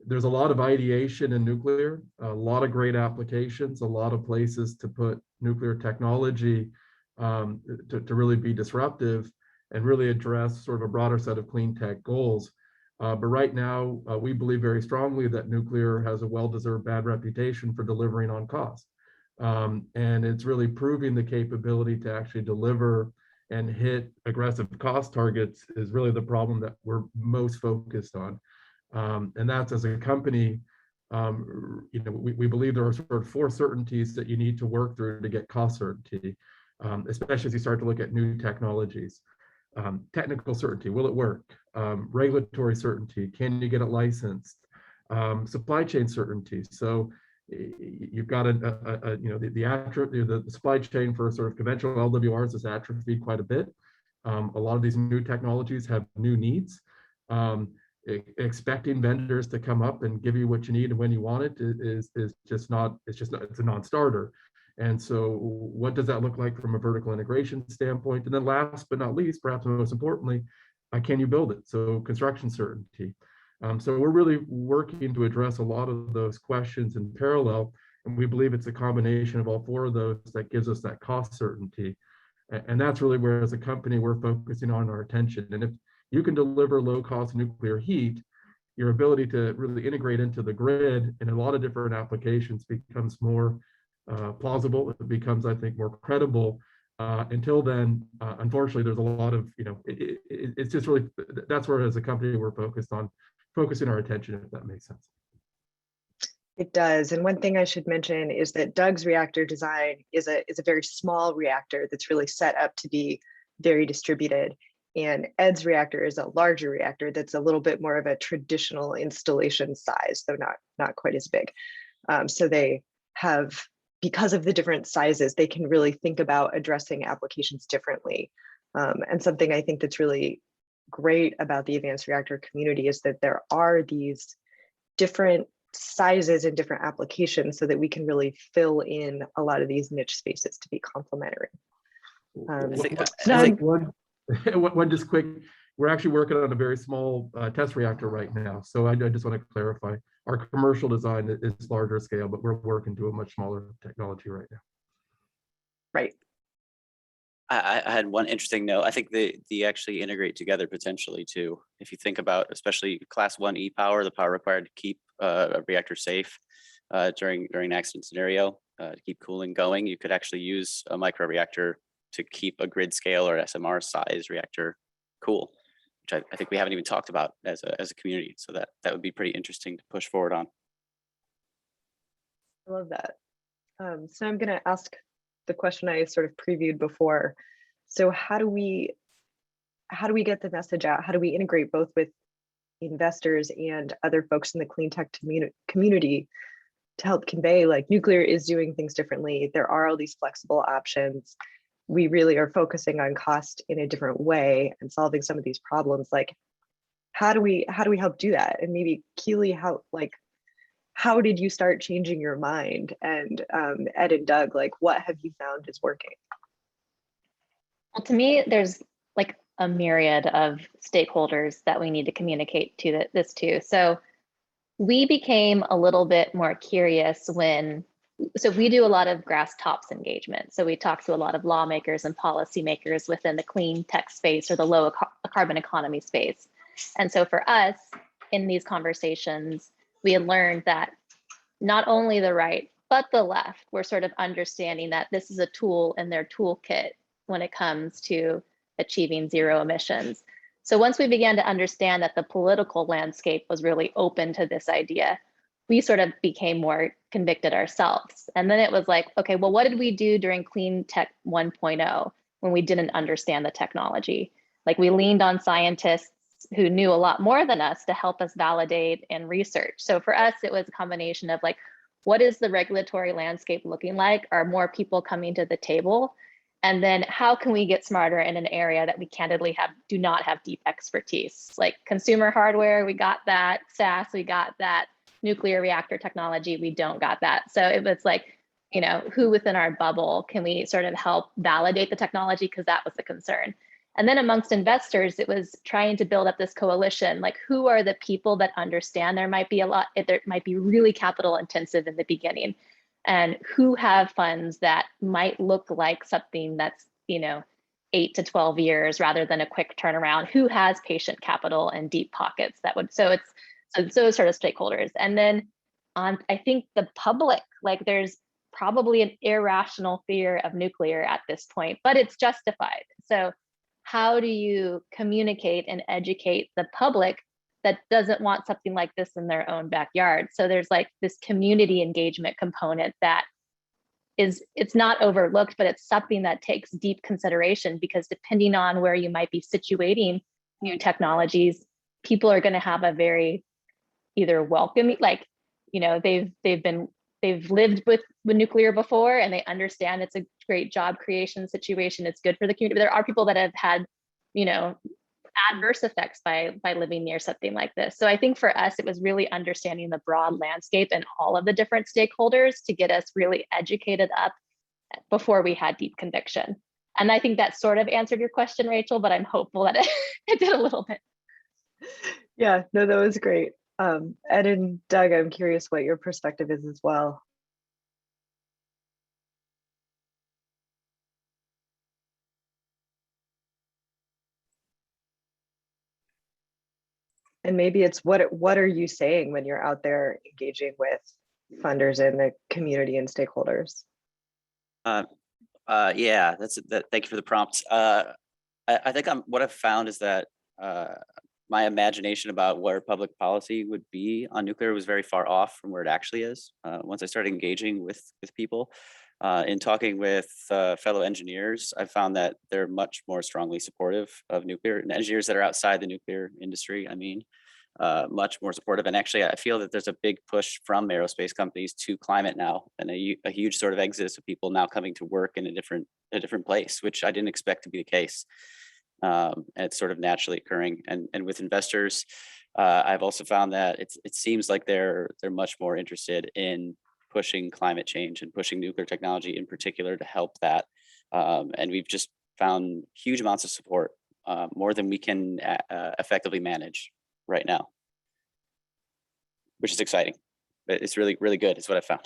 There's a lot of ideation in nuclear, a lot of great applications, a lot of places to put nuclear technology to really be disruptive and really address sort of a broader set of clean tech goals. But right now, we believe very strongly that nuclear has a well-deserved bad reputation for delivering on cost. And it's really proving the capability to actually deliver and hit aggressive cost targets is really the problem that we're most focused on. And that's, as a company, we believe there are sort of 4 certainties that you need to work through to get cost certainty, especially as you start to look at new technologies. Technical certainty, will it work? Regulatory certainty, can you get it licensed? Supply chain certainty. So you've got the supply chain for sort of conventional LWRs has atrophied quite a bit. A lot of these new technologies have new needs. Expecting vendors to come up and give you what you need and when you want it is just not, it's a non-starter. And so what does that look like from a vertical integration standpoint? And then last but not least, perhaps most importantly, can you build it? So construction certainty. So we're really working to address a lot of those questions in parallel, and we believe it's a combination of all 4 of those that gives us that cost certainty. And that's really where, as a company, we're focusing on our attention. And if you can deliver low-cost nuclear heat, your ability to really integrate into the grid in a lot of different applications becomes more plausible. It becomes, I think, more credible. Until then, unfortunately, there's a lot of, it's just really, that's where, as a company, we're focusing our attention, if that makes sense. It does. And one thing I should mention is that Doug's reactor design is a very small reactor that's really set up to be very distributed. And Ed's reactor is a larger reactor that's a little bit more of a traditional installation size, though not quite as big. So they have, because of the different sizes, they can really think about addressing applications differently. And something I think that's really great about the advanced reactor community is that there are these different sizes and different applications so that we can really fill in a lot of these niche spaces to be complementary. One just quick, we're actually working on a very small test reactor right now. So I just want to clarify, our commercial design is larger scale, but we're working to a much smaller technology right now. Right. I had one interesting note. I think they actually integrate together potentially too. If you think about, especially class 1 e-power, the power required to keep a reactor safe during an accident scenario, to keep cooling going, you could actually use a micro reactor to keep a grid scale or SMR size reactor cool, which I think we haven't even talked about as a community. So that would be pretty interesting to push forward on. I love that. So I'm going to ask the question I sort of previewed before. So how do we get the message out? How do we integrate both with investors and other folks in the clean tech community to help convey, like, nuclear is doing things differently. There are all these flexible options. We really are focusing on cost in a different way and solving some of these problems. Like, how do we help do that? And maybe Keely, how did you start changing your mind? And Ed and Doug, like, what have you found is working? Well, to me, there's like a myriad of stakeholders that we need to communicate to this to. So we became a little bit more curious so we do a lot of grass tops engagement. So we talk to a lot of lawmakers and policymakers within the clean tech space or the low carbon economy space. And so for us in these conversations, we had learned that not only the right, but the left were sort of understanding that this is a tool in their toolkit when it comes to achieving zero emissions. So once we began to understand that the political landscape was really open to this idea, we sort of became more convicted ourselves. And then it was like, okay, well, what did we do during Clean Tech 1.0 when we didn't understand the technology? Like, we leaned on scientists who knew a lot more than us to help us validate and research. So for us, it was a combination of like, what is the regulatory landscape looking like? Are more people coming to the table? And then how can we get smarter in an area that we candidly do not have deep expertise? Like consumer hardware, we got that. SaaS, we got that. Nuclear reactor technology, we don't got that. So it was like, who within our bubble can we sort of help validate the technology? Because that was the concern. And then amongst investors, it was trying to build up this coalition. Like, who are the people that understand there might be really capital intensive in the beginning, and who have funds that might look like something that's 8 to 12 years rather than a quick turnaround? Who has patient capital and deep pockets that would? So sort of stakeholders. And then I think the public, like, there's probably an irrational fear of nuclear at this point, but it's justified. So how do you communicate and educate the public that doesn't want something like this in their own backyard? So there's like this community engagement component that it's not overlooked, but it's something that takes deep consideration, because depending on where you might be situating new technologies, people are going to have a very either welcoming, like, they've lived with nuclear before and they understand it's a great job creation situation. It's good for the community. But there are people that have had, adverse effects by living near something like this. So I think for us, it was really understanding the broad landscape and all of the different stakeholders to get us really educated up before we had deep conviction. And I think that sort of answered your question, Rachel, but I'm hopeful that it did a little bit. Yeah, no, that was great. Ed and Doug, I'm curious what your perspective is as well. And maybe it's what are you saying when you're out there engaging with funders in the community and stakeholders? Yeah, thank you for the prompt. I think what I've found is that my imagination about where public policy would be on nuclear was very far off from where it actually is. Once I started engaging with people, In talking with fellow engineers, I found that they're much more strongly supportive of nuclear, and engineers that are outside the nuclear industry, I mean, much more supportive. And actually, I feel that there's a big push from aerospace companies to climate now, and a huge sort of exodus of people now coming to work in a different place, which I didn't expect to be the case. And it's sort of naturally occurring. And with investors, I've also found that it seems like they're much more interested in pushing climate change and pushing nuclear technology in particular to help that. And we've just found huge amounts of support, more than we can effectively manage right now, which is exciting. But it's really, really good. It's what I found.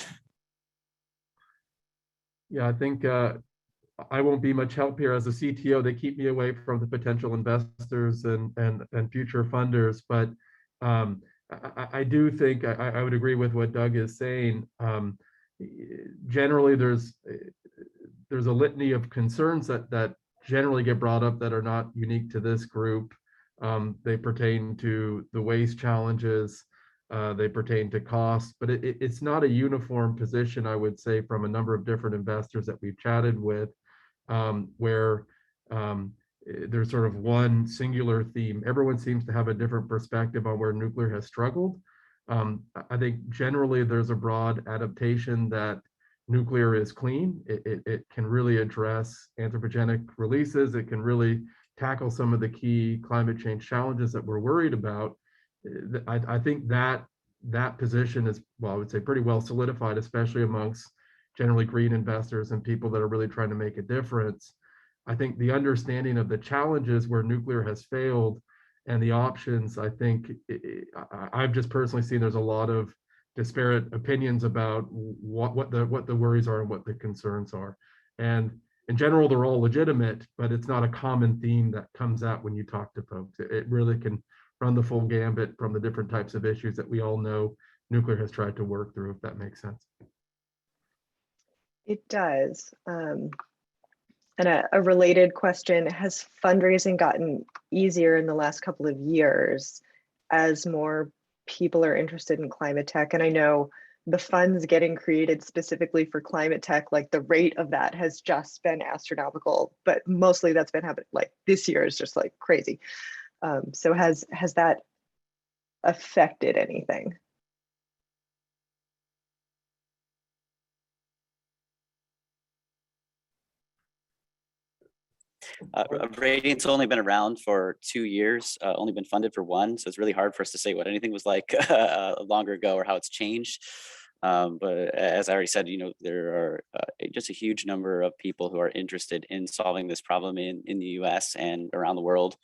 Yeah, I think I won't be much help here as a CTO. They keep me away from the potential investors and future funders. But I do think I would agree with what Doug is saying. Generally, there's a litany of concerns that generally get brought up that are not unique to this group. They pertain to the waste challenges. They pertain to costs, but it's not a uniform position, I would say, from a number of different investors that we've chatted with, where there's sort of one singular theme. Everyone seems to have a different perspective on where nuclear has struggled. I think generally there's a broad adaptation that nuclear is clean. It can really address anthropogenic releases. It can really tackle some of the key climate change challenges that we're worried about. I think that position is, well, I would say pretty well solidified, especially amongst generally green investors and people that are really trying to make a difference. I think the understanding of the challenges where nuclear has failed and the options, I think I've just personally seen there's a lot of disparate opinions about what the worries are and what the concerns are. And in general, they're all legitimate, but it's not a common theme that comes out when you talk to folks. It really can run the full gambit from the different types of issues that we all know nuclear has tried to work through, if that makes sense. It does. And a related question, has fundraising gotten easier in the last couple of years as more people are interested in climate tech? And I know the funds getting created specifically for climate tech, like the rate of that has just been astronomical, but mostly that's been happening, like this year is just like crazy. So has that affected anything? Radiant's only been around for 2 years, only been funded for 1. So it's really hard for us to say what anything was like longer ago or how it's changed. But as I already said, there are just a huge number of people who are interested in solving this problem in the US and around the world.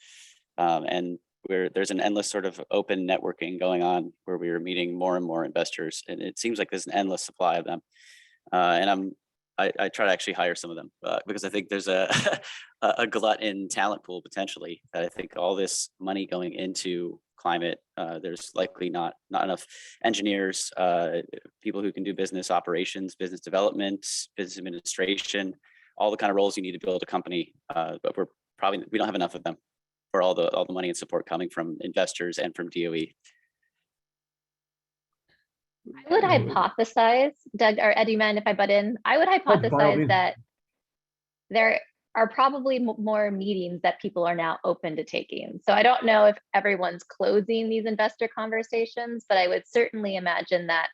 And there's an endless sort of open networking going on where we are meeting more and more investors. And it seems like there's an endless supply of them. And I try to actually hire some of them because I think there's a glut in talent pool potentially. That I think all this money going into climate, there's likely not enough engineers, people who can do business operations, business development, business administration, all the kind of roles you need to build a company. But we don't have enough of them for all the money and support coming from investors and from DOE. I would hypothesize, Doug, or Ed, do you mind if I butt in? I would hypothesize that there are probably more meetings that people are now open to taking. So I don't know if everyone's closing these investor conversations, but I would certainly imagine that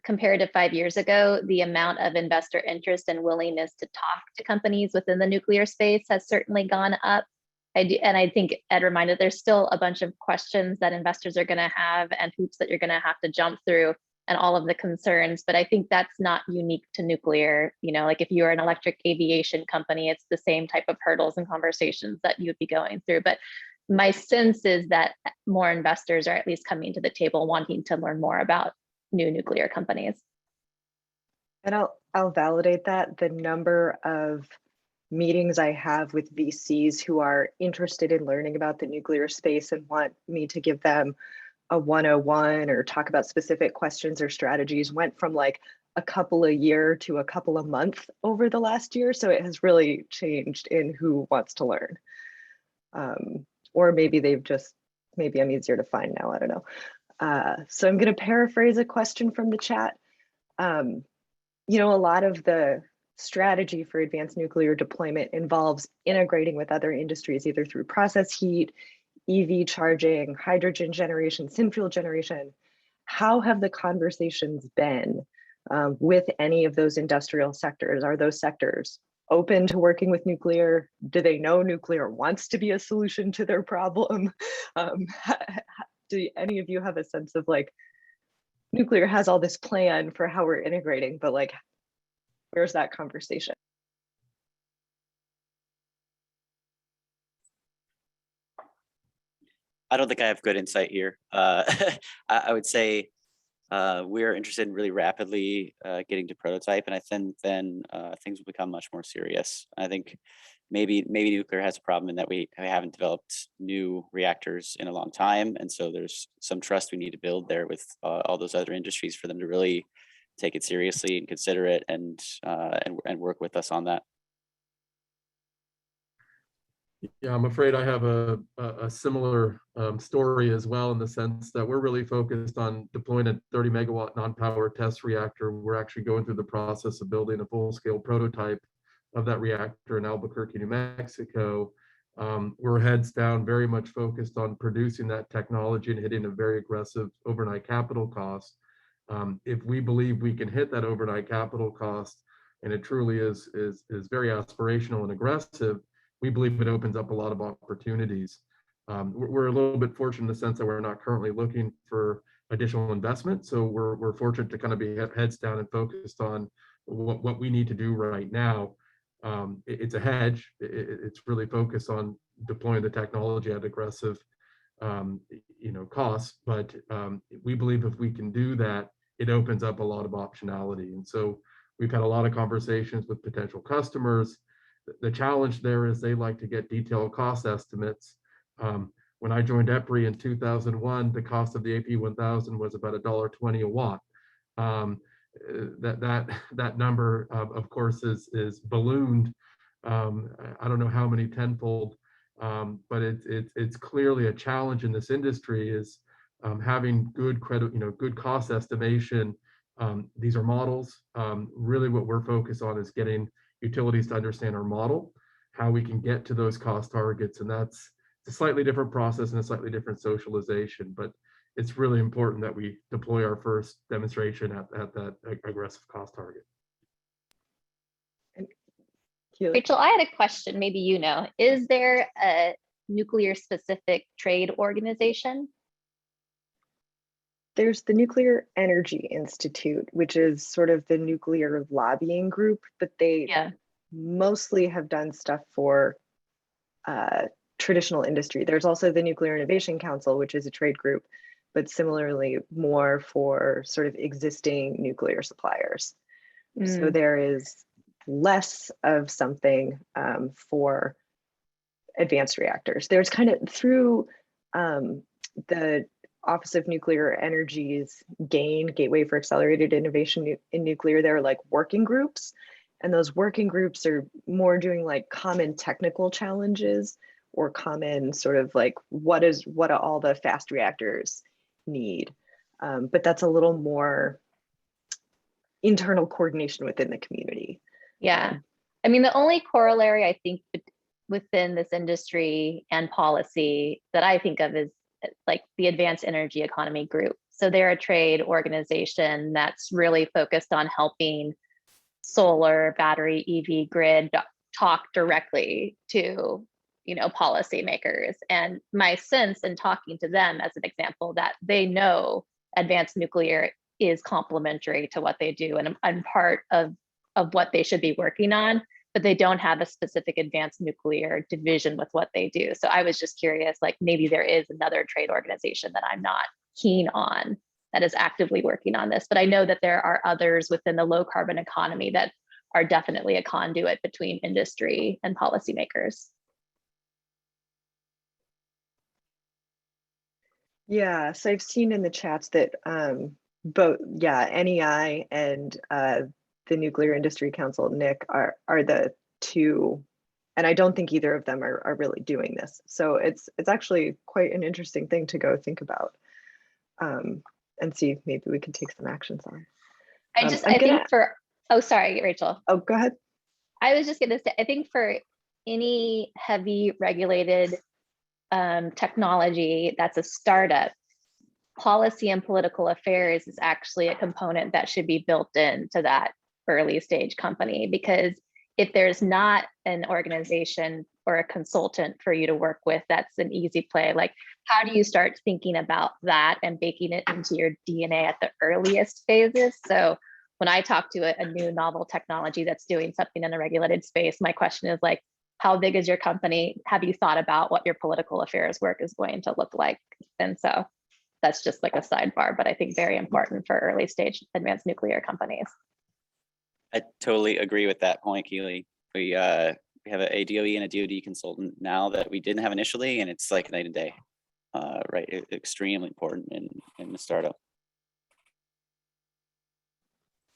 compared to 5 years ago, the amount of investor interest and willingness to talk to companies within the nuclear space has certainly gone up. And I think Ed reminded there's still a bunch of questions that investors are going to have and hoops that you're going to have to jump through and all of the concerns. But I think that's not unique to nuclear. Like if you're an electric aviation company, it's the same type of hurdles and conversations that you would be going through. But my sense is that more investors are at least coming to the table wanting to learn more about new nuclear companies. And I'll validate that. The number of meetings I have with VCs who are interested in learning about the nuclear space and want me to give them a 101 or talk about specific questions or strategies went from like a couple a year to a couple a month over the last year. So it has really changed in who wants to learn. Or maybe maybe I'm easier to find now, I don't know. So I'm gonna paraphrase a question from the chat. A lot of the strategy for advanced nuclear deployment involves integrating with other industries, either through process heat, EV charging, hydrogen generation, synfuel generation. How have the conversations been with any of those industrial sectors? Are those sectors open to working with nuclear? Do they know nuclear wants to be a solution to their problem? Do any of you have a sense of like, nuclear has all this plan for how we're integrating, but like, where's that conversation? I don't think I have good insight here. I would say we're interested in really rapidly getting to prototype, and I think then things will become much more serious. I think maybe nuclear has a problem in that we haven't developed new reactors in a long time, and so there's some trust we need to build there with all those other industries for them to really take it seriously and consider it and work with us on that. Yeah, I'm afraid I have a similar story as well, in the sense that we're really focused on deploying a 30 megawatt non-power test reactor. We're actually going through the process of building a full-scale prototype of that reactor in Albuquerque, New Mexico. We're heads down, very much focused on producing that technology and hitting a very aggressive overnight capital cost. If we believe we can hit that overnight capital cost, and it truly is very aspirational and aggressive, we believe it opens up a lot of opportunities. We're a little bit fortunate in the sense that we're not currently looking for additional investment. So we're fortunate to kind of be heads down and focused on what we need to do right now. It's a hedge. It's really focused on deploying the technology at aggressive costs. But we believe if we can do that, it opens up a lot of optionality. And so we've had a lot of conversations with potential customers. The challenge there is they like to get detailed cost estimates. When I joined EPRI in 2001, the cost of the AP1000 was about $1.20 a watt. That number, of course, is ballooned. I don't know how many tenfold, but it's clearly a challenge in this industry is having good good cost estimation. These are models. Really, what we're focused on is getting utilities to understand our model, how we can get to those cost targets. And that's a slightly different process and a slightly different socialization, but it's really important that we deploy our first demonstration at that aggressive cost target. Rachel, I had a question, maybe you know. Is there a nuclear specific trade organization? There's the Nuclear Energy Institute, which is sort of the nuclear lobbying group, but they mostly have done stuff for traditional industry. There's also the Nuclear Innovation Council, which is a trade group, but similarly more for sort of existing nuclear suppliers. So there is less of something for advanced reactors. There's kind of through the Office of Nuclear Energy's Gateway for Accelerated Innovation in Nuclear, there are like working groups, and those working groups are more doing like common technical challenges or common sort of like what do all the fast reactors need, but that's a little more internal coordination within the community. Yeah, I mean, the only corollary I think within this industry and policy that I think of is like the Advanced Energy Economy Group. So they're a trade organization that's really focused on helping solar, battery, EV grid talk directly to, policymakers. And my sense in talking to them as an example, that they know advanced nuclear is complementary to what they do and part of what they should be working on, but they don't have a specific advanced nuclear division with what they do. So I was just curious, like maybe there is another trade organization that I'm not keen on that is actively working on this, but I know that there are others within the low carbon economy that are definitely a conduit between industry and policymakers. Yeah, so I've seen in the chats that both, NEI and the Nuclear Industry Council, NIC, are the two, and I don't think either of them are really doing this. So it's actually quite an interesting thing to go think about and see if maybe we can take some actions on. I think oh, sorry, Rachel. Oh, go ahead. I was just going to say, I think for any heavy regulated technology that's a startup, policy and political affairs is actually a component that should be built into that early stage company, because if there's not an organization or a consultant for you to work with, that's an easy play. Like, how do you start thinking about that and baking it into your DNA at the earliest phases? So when I talk to a new novel technology that's doing something in a regulated space, my question is like, how big is your company? Have you thought about what your political affairs work is going to look like? And so that's just like a sidebar, but I think very important for early stage advanced nuclear companies. I totally agree with that point, Keely. We have a DOE and a DoD consultant now that we didn't have initially, and it's like night and day, right? Extremely important in the startup.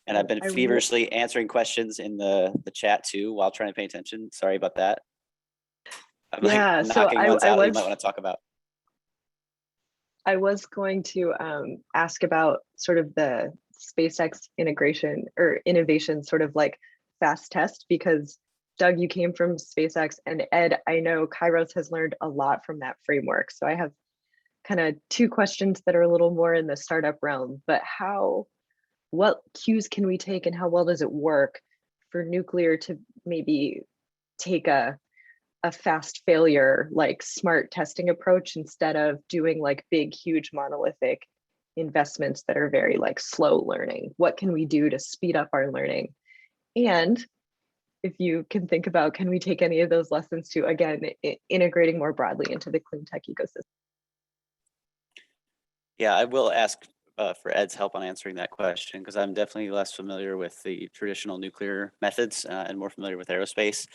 And I've been feverishly answering questions in the chat too while trying to pay attention. Sorry about that. I'm Yeah, like so knocking ones out that you might want to talk about. I was going to ask about sort of the SpaceX integration or innovation, sort of like fast test, because Doug, you came from SpaceX, and Ed, I know Kairos has learned a lot from that framework. So I have kind of two questions that are a little more in the startup realm, but what cues can we take and how well does it work for nuclear to maybe take a fast failure, like smart testing approach, instead of doing like big, huge monolithic investments that are very like slow learning? What can we do to speed up our learning? And if you can think about, can we take any of those lessons to, again, integrating more broadly into the clean tech ecosystem? Yeah, I will ask for Ed's help on answering that question, because I'm definitely less familiar with the traditional nuclear methods and more familiar with aerospace.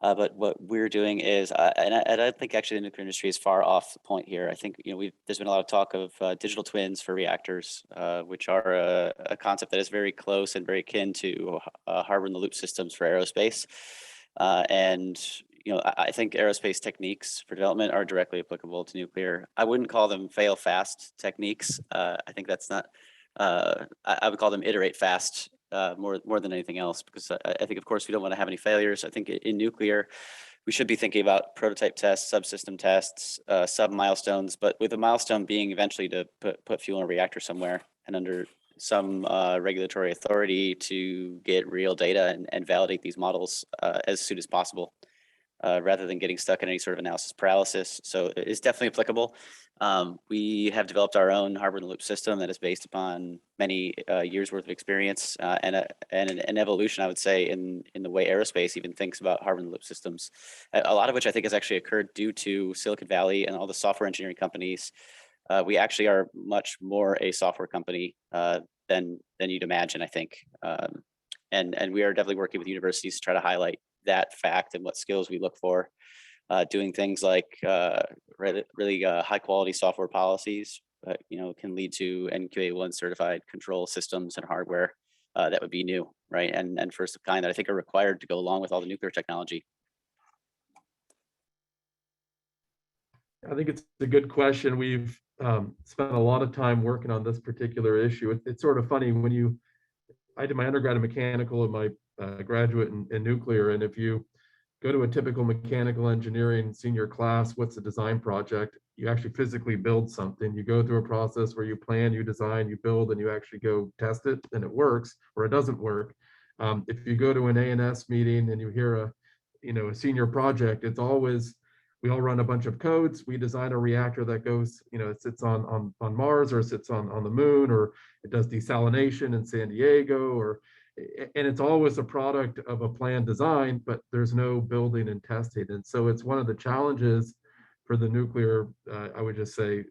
But what we're doing is, and I think actually the nuclear industry is far off the point here. I think there's been a lot of talk of digital twins for reactors, which are a concept that is very close and very akin to harbor in the loop systems for aerospace. And I think aerospace techniques for development are directly applicable to nuclear. I wouldn't call them fail fast techniques. I think that's not. I would call them iterate fast. More than anything else, because I think, of course, we don't want to have any failures. I think in nuclear, we should be thinking about prototype tests, subsystem tests, sub milestones, but with a milestone being eventually to put fuel in a reactor somewhere and under some regulatory authority to get real data and validate these models as soon as possible, rather than getting stuck in any sort of analysis paralysis. So it's definitely applicable. We have developed our own harbor in the loop system that is based upon many years worth of experience and an evolution, I would say, in the way aerospace even thinks about harbor in the loop systems. A lot of which I think has actually occurred due to Silicon Valley and all the software engineering companies. We actually are much more a software company than you'd imagine, I think. And we are definitely working with universities to try to highlight that fact and what skills we look for. Doing things like really high quality software policies, can lead to NQA1 certified control systems and hardware that would be new, right? And first of kind that I think are required to go along with all the nuclear technology. I think it's a good question. We've spent a lot of time working on this particular issue. It's sort of funny when I did my undergrad in mechanical and my graduate in nuclear, and if you go to a typical mechanical engineering senior class, what's a design project? You actually physically build something. You go through a process where you plan, you design, you build, and you actually go test it, and it works or it doesn't work. If you go to an A&S meeting and you hear a senior project, it's always, we all run a bunch of codes. We design a reactor that goes, it sits on Mars, or it sits on the moon, or it does desalination in San Diego, and it's always a product of a planned design, but there's no building and testing. And so it's one of the challenges for the nuclear, I would just say,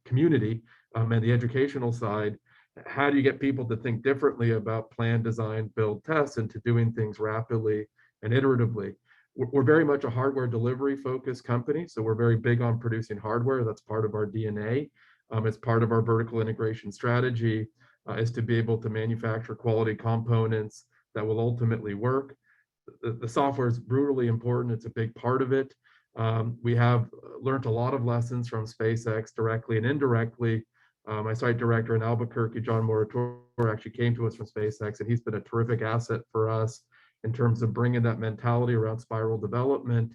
community and the educational side. How do you get people to think differently about plan, design, build, test, and to doing things rapidly and iteratively? We're very much a hardware delivery focused company. So we're very big on producing hardware. That's part of our DNA. It's part of our vertical integration strategy. Is to be able to manufacture quality components that will ultimately work. The software is brutally important. It's a big part of it. We have learned a lot of lessons from SpaceX directly and indirectly. My site director in Albuquerque, John Morator, actually came to us from SpaceX, and he's been a terrific asset for us in terms of bringing that mentality around spiral development.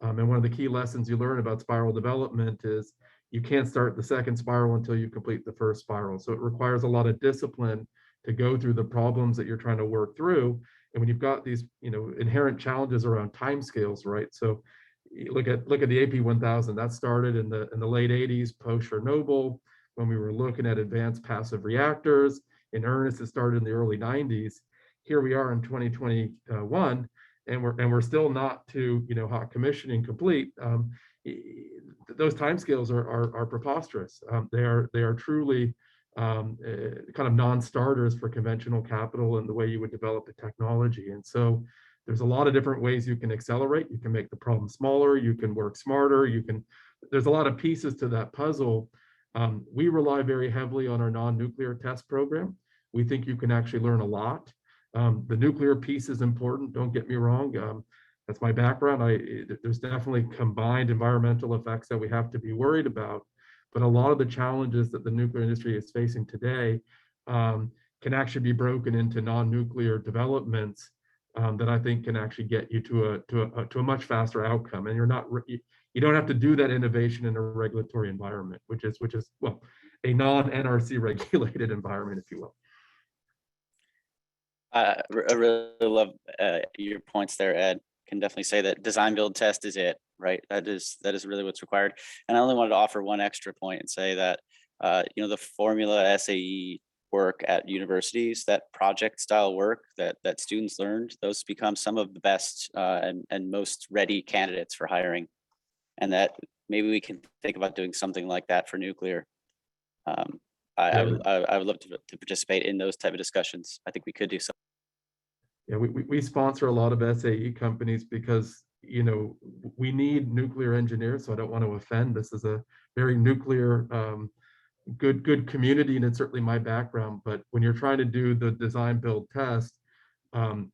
And one of the key lessons you learn about spiral development is you can't start the second spiral until you complete the first spiral. So it requires a lot of discipline to go through the problems that you're trying to work through. And when you've got these, inherent challenges around timescales, right? So look at the AP 1000. That started in the late 80s, post Chernobyl, when we were looking at advanced passive reactors. In earnest, it started in the early 90s. Here we are in 2021, and we're still not to hot commissioning complete. Those timescales are preposterous. They are truly kind of non-starters for conventional capital and the way you would develop a technology. And so there's a lot of different ways you can accelerate. You can make the problem smaller. You can work smarter. There's a lot of pieces to that puzzle. We rely very heavily on our non-nuclear test program. We think you can actually learn a lot. The nuclear piece is important, don't get me wrong. That's my background. There's definitely combined environmental effects that we have to be worried about. But a lot of the challenges that the nuclear industry is facing today can actually be broken into non-nuclear developments that I think can actually get you to a much faster outcome. And you don't have to do that innovation in a regulatory environment, which is well, a non-NRC regulated environment, if you will. I really love your points there, Ed. Can definitely say that design, build, test is it, right? That is really what's required. And I only wanted to offer one extra point and say that the formula SAE work at universities, that project style work that students learned, those become some of the best and most ready candidates for hiring. And that maybe we can think about doing something like that for nuclear. I would love to participate in those type of discussions. I think we could do something. Yeah, we sponsor a lot of SAE companies because we need nuclear engineers. So I don't want to offend. This is a very nuclear good community, and it's certainly my background. But when you're trying to do the design, build, test,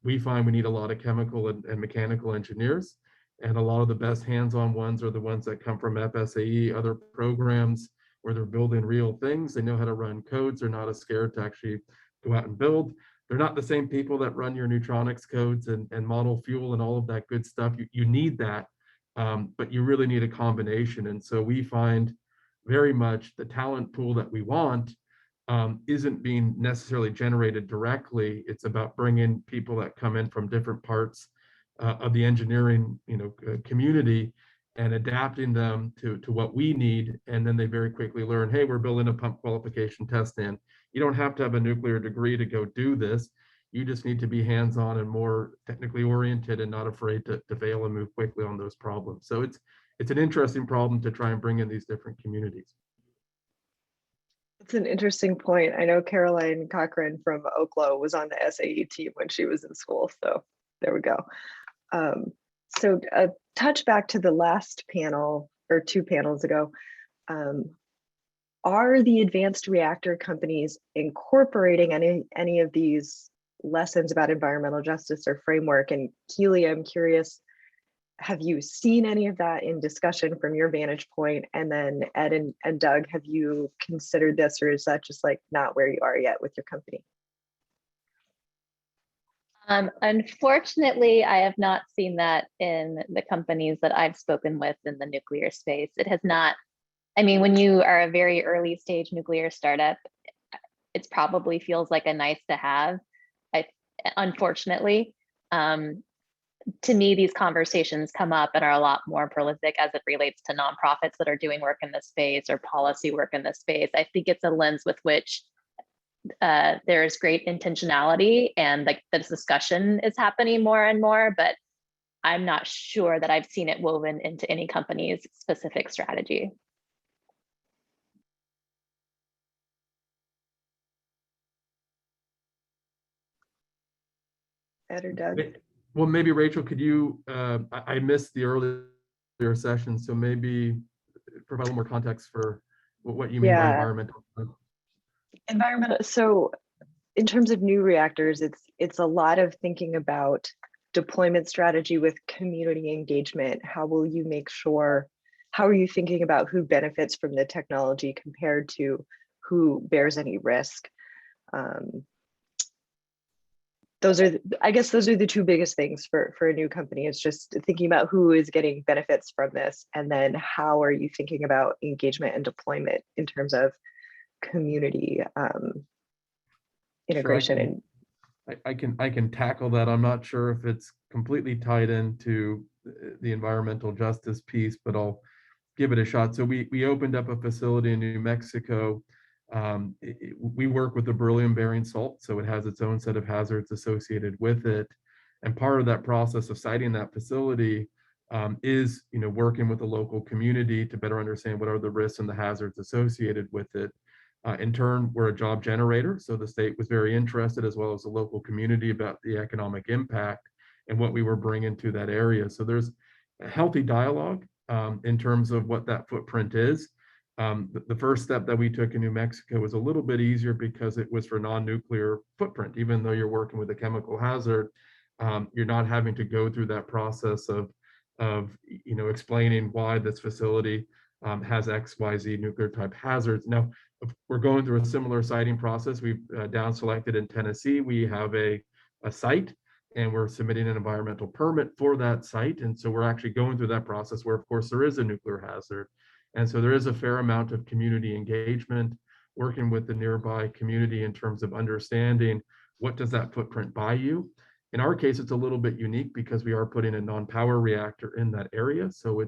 we find we need a lot of chemical and mechanical engineers, and a lot of the best hands-on ones are the ones that come from FSAE, other programs where they're building real things. They know how to run codes. They're not as scared to actually go out and build. They're not the same people that run your neutronics codes and model fuel and all of that good stuff. You need that, but you really need a combination. And so we find very much the talent pool that we want isn't being necessarily generated directly. It's about bringing people that come in from different parts of the engineering community and adapting them to what we need. And then they very quickly learn, hey, we're building a pump qualification test stand. You don't have to have a nuclear degree to go do this. You just need to be hands-on and more technically oriented and not afraid to fail and move quickly on those problems. So it's an interesting problem to try and bring in these different communities. It's an interesting point. I know Caroline Cochran from Oklo was on the SAE team when she was in school. So there we go. So a touch back to the last panel or two panels ago. Are the advanced reactor companies incorporating any of these lessons about environmental justice or framework? And Keely, I'm curious, have you seen any of that in discussion from your vantage point? And then Ed and Doug, have you considered this, or is that just like not where you are yet with your company? Unfortunately, I have not seen that in the companies that I've spoken with in the nuclear space. It has not. I mean, when you are a very early stage nuclear startup, it probably feels like a nice to have. Unfortunately, to me, these conversations come up and are a lot more prolific as it relates to nonprofits that are doing work in this space or policy work in this space. I think it's a lens with which there is great intentionality and like this discussion is happening more and more, but I'm not sure that I've seen it woven into any company's specific strategy. Ed or Doug? Well, maybe Rachel, could you, I missed the earlier session, so maybe provide a little more context for what you mean by environmental. Environmental. So in terms of new reactors, it's a lot of thinking about deployment strategy with community engagement. How will you make sure, how are you thinking about who benefits from the technology compared to who bears any risk? I guess those are the two biggest things for a new company. It's just thinking about who is getting benefits from this, and then how are you thinking about engagement and deployment in terms of community integration. I can tackle that. I'm not sure if it's completely tied into the environmental justice piece, but I'll give it a shot. So we opened up a facility in New Mexico. We work with the beryllium-bearing salt, so it has its own set of hazards associated with it. And part of that process of siting that facility is, working with the local community to better understand what are the risks and the hazards associated with it. In turn, we're a job generator, so the state was very interested, as well as the local community, about the economic impact and what we were bringing to that area. So there's a healthy dialogue in terms of what that footprint is. The first step that we took in New Mexico was a little bit easier because it was for non-nuclear footprint. Even though you're working with a chemical hazard, you're not having to go through that process of explaining why this facility has XYZ nuclear type hazards. Now, we're going through a similar siting process. We've down selected in Tennessee. We have a site, and we're submitting an environmental permit for that site. And so we're actually going through that process where, of course, there is a nuclear hazard. And so there is a fair amount of community engagement, working with the nearby community in terms of understanding what does that footprint buy you. In our case, it's a little bit unique because we are putting a non-power reactor in that area. So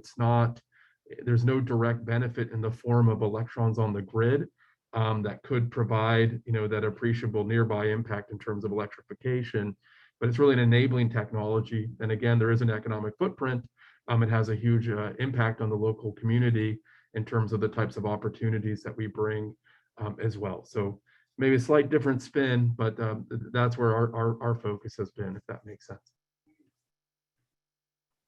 there's no direct benefit in the form of electrons on the grid that could provide, that appreciable nearby impact in terms of electrification. But it's really an enabling technology. And again, there is an economic footprint. It has a huge impact on the local community in terms of the types of opportunities that we bring as well. So maybe a slight different spin, but that's where our focus has been, if that makes sense.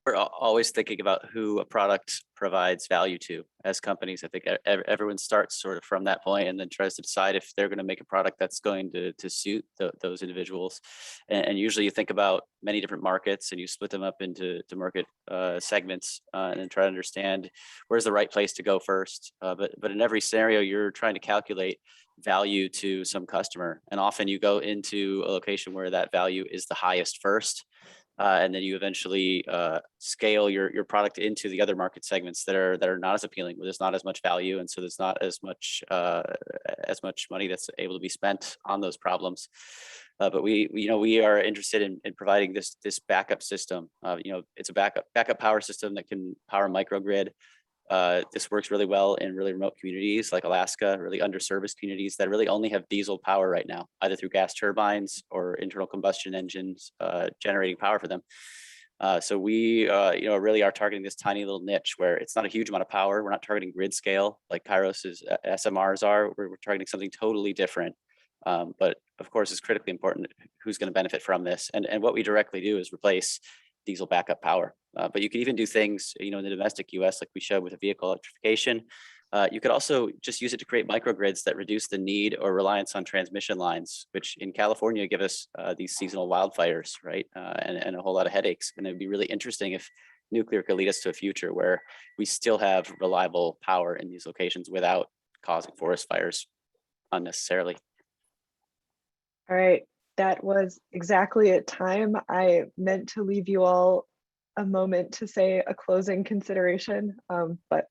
We're always thinking about who a product provides value to as companies. I think everyone starts sort of from that point and then tries to decide if they're going to make a product that's going to suit those individuals. And usually you think about many different markets and you split them up into market segments and then try to understand where's the right place to go first. But in every scenario, you're trying to calculate value to some customer. And often you go into a location where that value is the highest first. And then you eventually scale your product into the other market segments that are not as appealing, where there's not as much value, and so there's not as much money that's able to be spent on those problems. But we are interested in providing this backup system. It's a backup power system that can power a microgrid. This works really well in really remote communities like Alaska, really underserviced communities that really only have diesel power right now, either through gas turbines or internal combustion engines generating power for them. So we really are targeting this tiny little niche where it's not a huge amount of power. We're not targeting grid scale like Kairos's SMRs are. We're targeting something totally different. But of course, it's critically important who's going to benefit from this. And what we directly do is replace diesel backup power. But you can even do things, in the domestic US, like we showed with the vehicle electrification. You could also just use it to create microgrids that reduce the need or reliance on transmission lines, which in California give us these seasonal wildfires, right? And a whole lot of headaches. And it'd be really interesting if nuclear could lead us to a future where we still have reliable power in these locations without causing forest fires unnecessarily. All right, that was exactly at time. I meant to leave you all a moment to say a closing consideration, but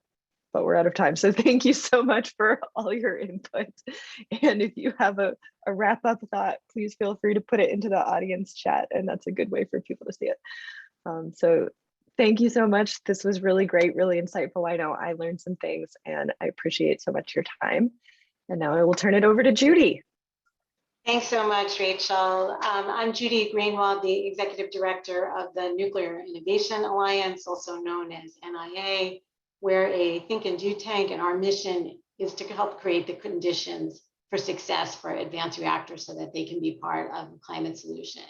we're out of time. So thank you so much for all your input. And if you have a wrap up thought, please feel free to put it into the audience chat, and that's a good way for people to see it. So thank you so much. This was really great, really insightful. I know I learned some things, and I appreciate so much your time. And now I will turn it over to Judy. Thanks so much, Rachel. I'm Judy Greenwald, the Executive Director of the Nuclear Innovation Alliance, also known as NIA. We're a think and do tank, and our mission is to help create the conditions for success for advanced reactors so that they can be part of the climate solution.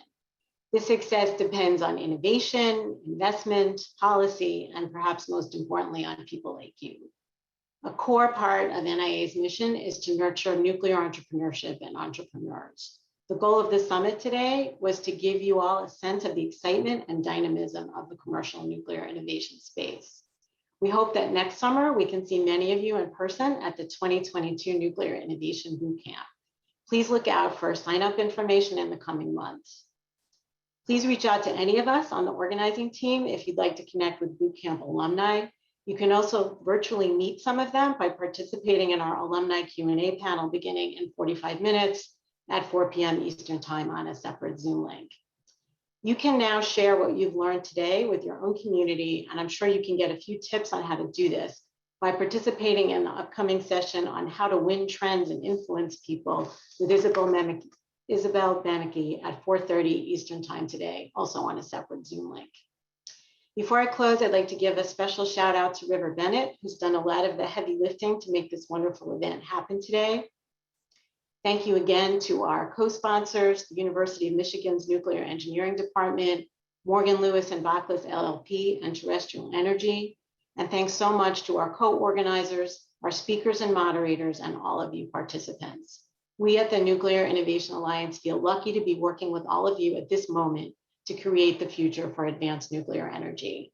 This success depends on innovation, investment, policy, and perhaps most importantly on people like you. A core part of NIA's mission is to nurture nuclear entrepreneurship and entrepreneurs. The goal of this summit today was to give you all a sense of the excitement and dynamism of the commercial nuclear innovation space. We hope that next summer we can see many of you in person at the 2022 Nuclear Innovation Bootcamp. Please look out for sign-up information in the coming months. Please reach out to any of us on the organizing team if you'd like to connect with Bootcamp alumni. You can also virtually meet some of them by participating in our alumni Q&A panel beginning in 45 minutes at 4 p.m. Eastern Time on a separate Zoom link. You can now share what you've learned today with your own community, and I'm sure you can get a few tips on how to do this by participating in the upcoming session on how to win trends and influence people with Isabel Bannicky at 4:30 Eastern Time today, also on a separate Zoom link. Before I close, I'd like to give a special shout out to River Bennett, who's done a lot of the heavy lifting to make this wonderful event happen today. Thank you again to our co-sponsors, the University of Michigan's Nuclear Engineering Department, Morgan Lewis and Backless LLP, and Terrestrial Energy. And thanks so much to our co-organizers, our speakers and moderators, and all of you participants. We at the Nuclear Innovation Alliance feel lucky to be working with all of you at this moment to create the future for advanced nuclear energy.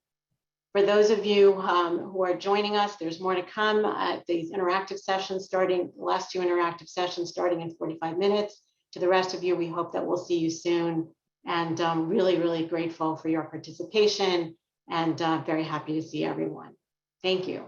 For those of you who are joining us, there's more to come at these interactive sessions starting, the last 2 interactive sessions starting in 45 minutes. To the rest of you, we hope that we'll see you soon, and really, really grateful for your participation, and very happy to see everyone. Thank you.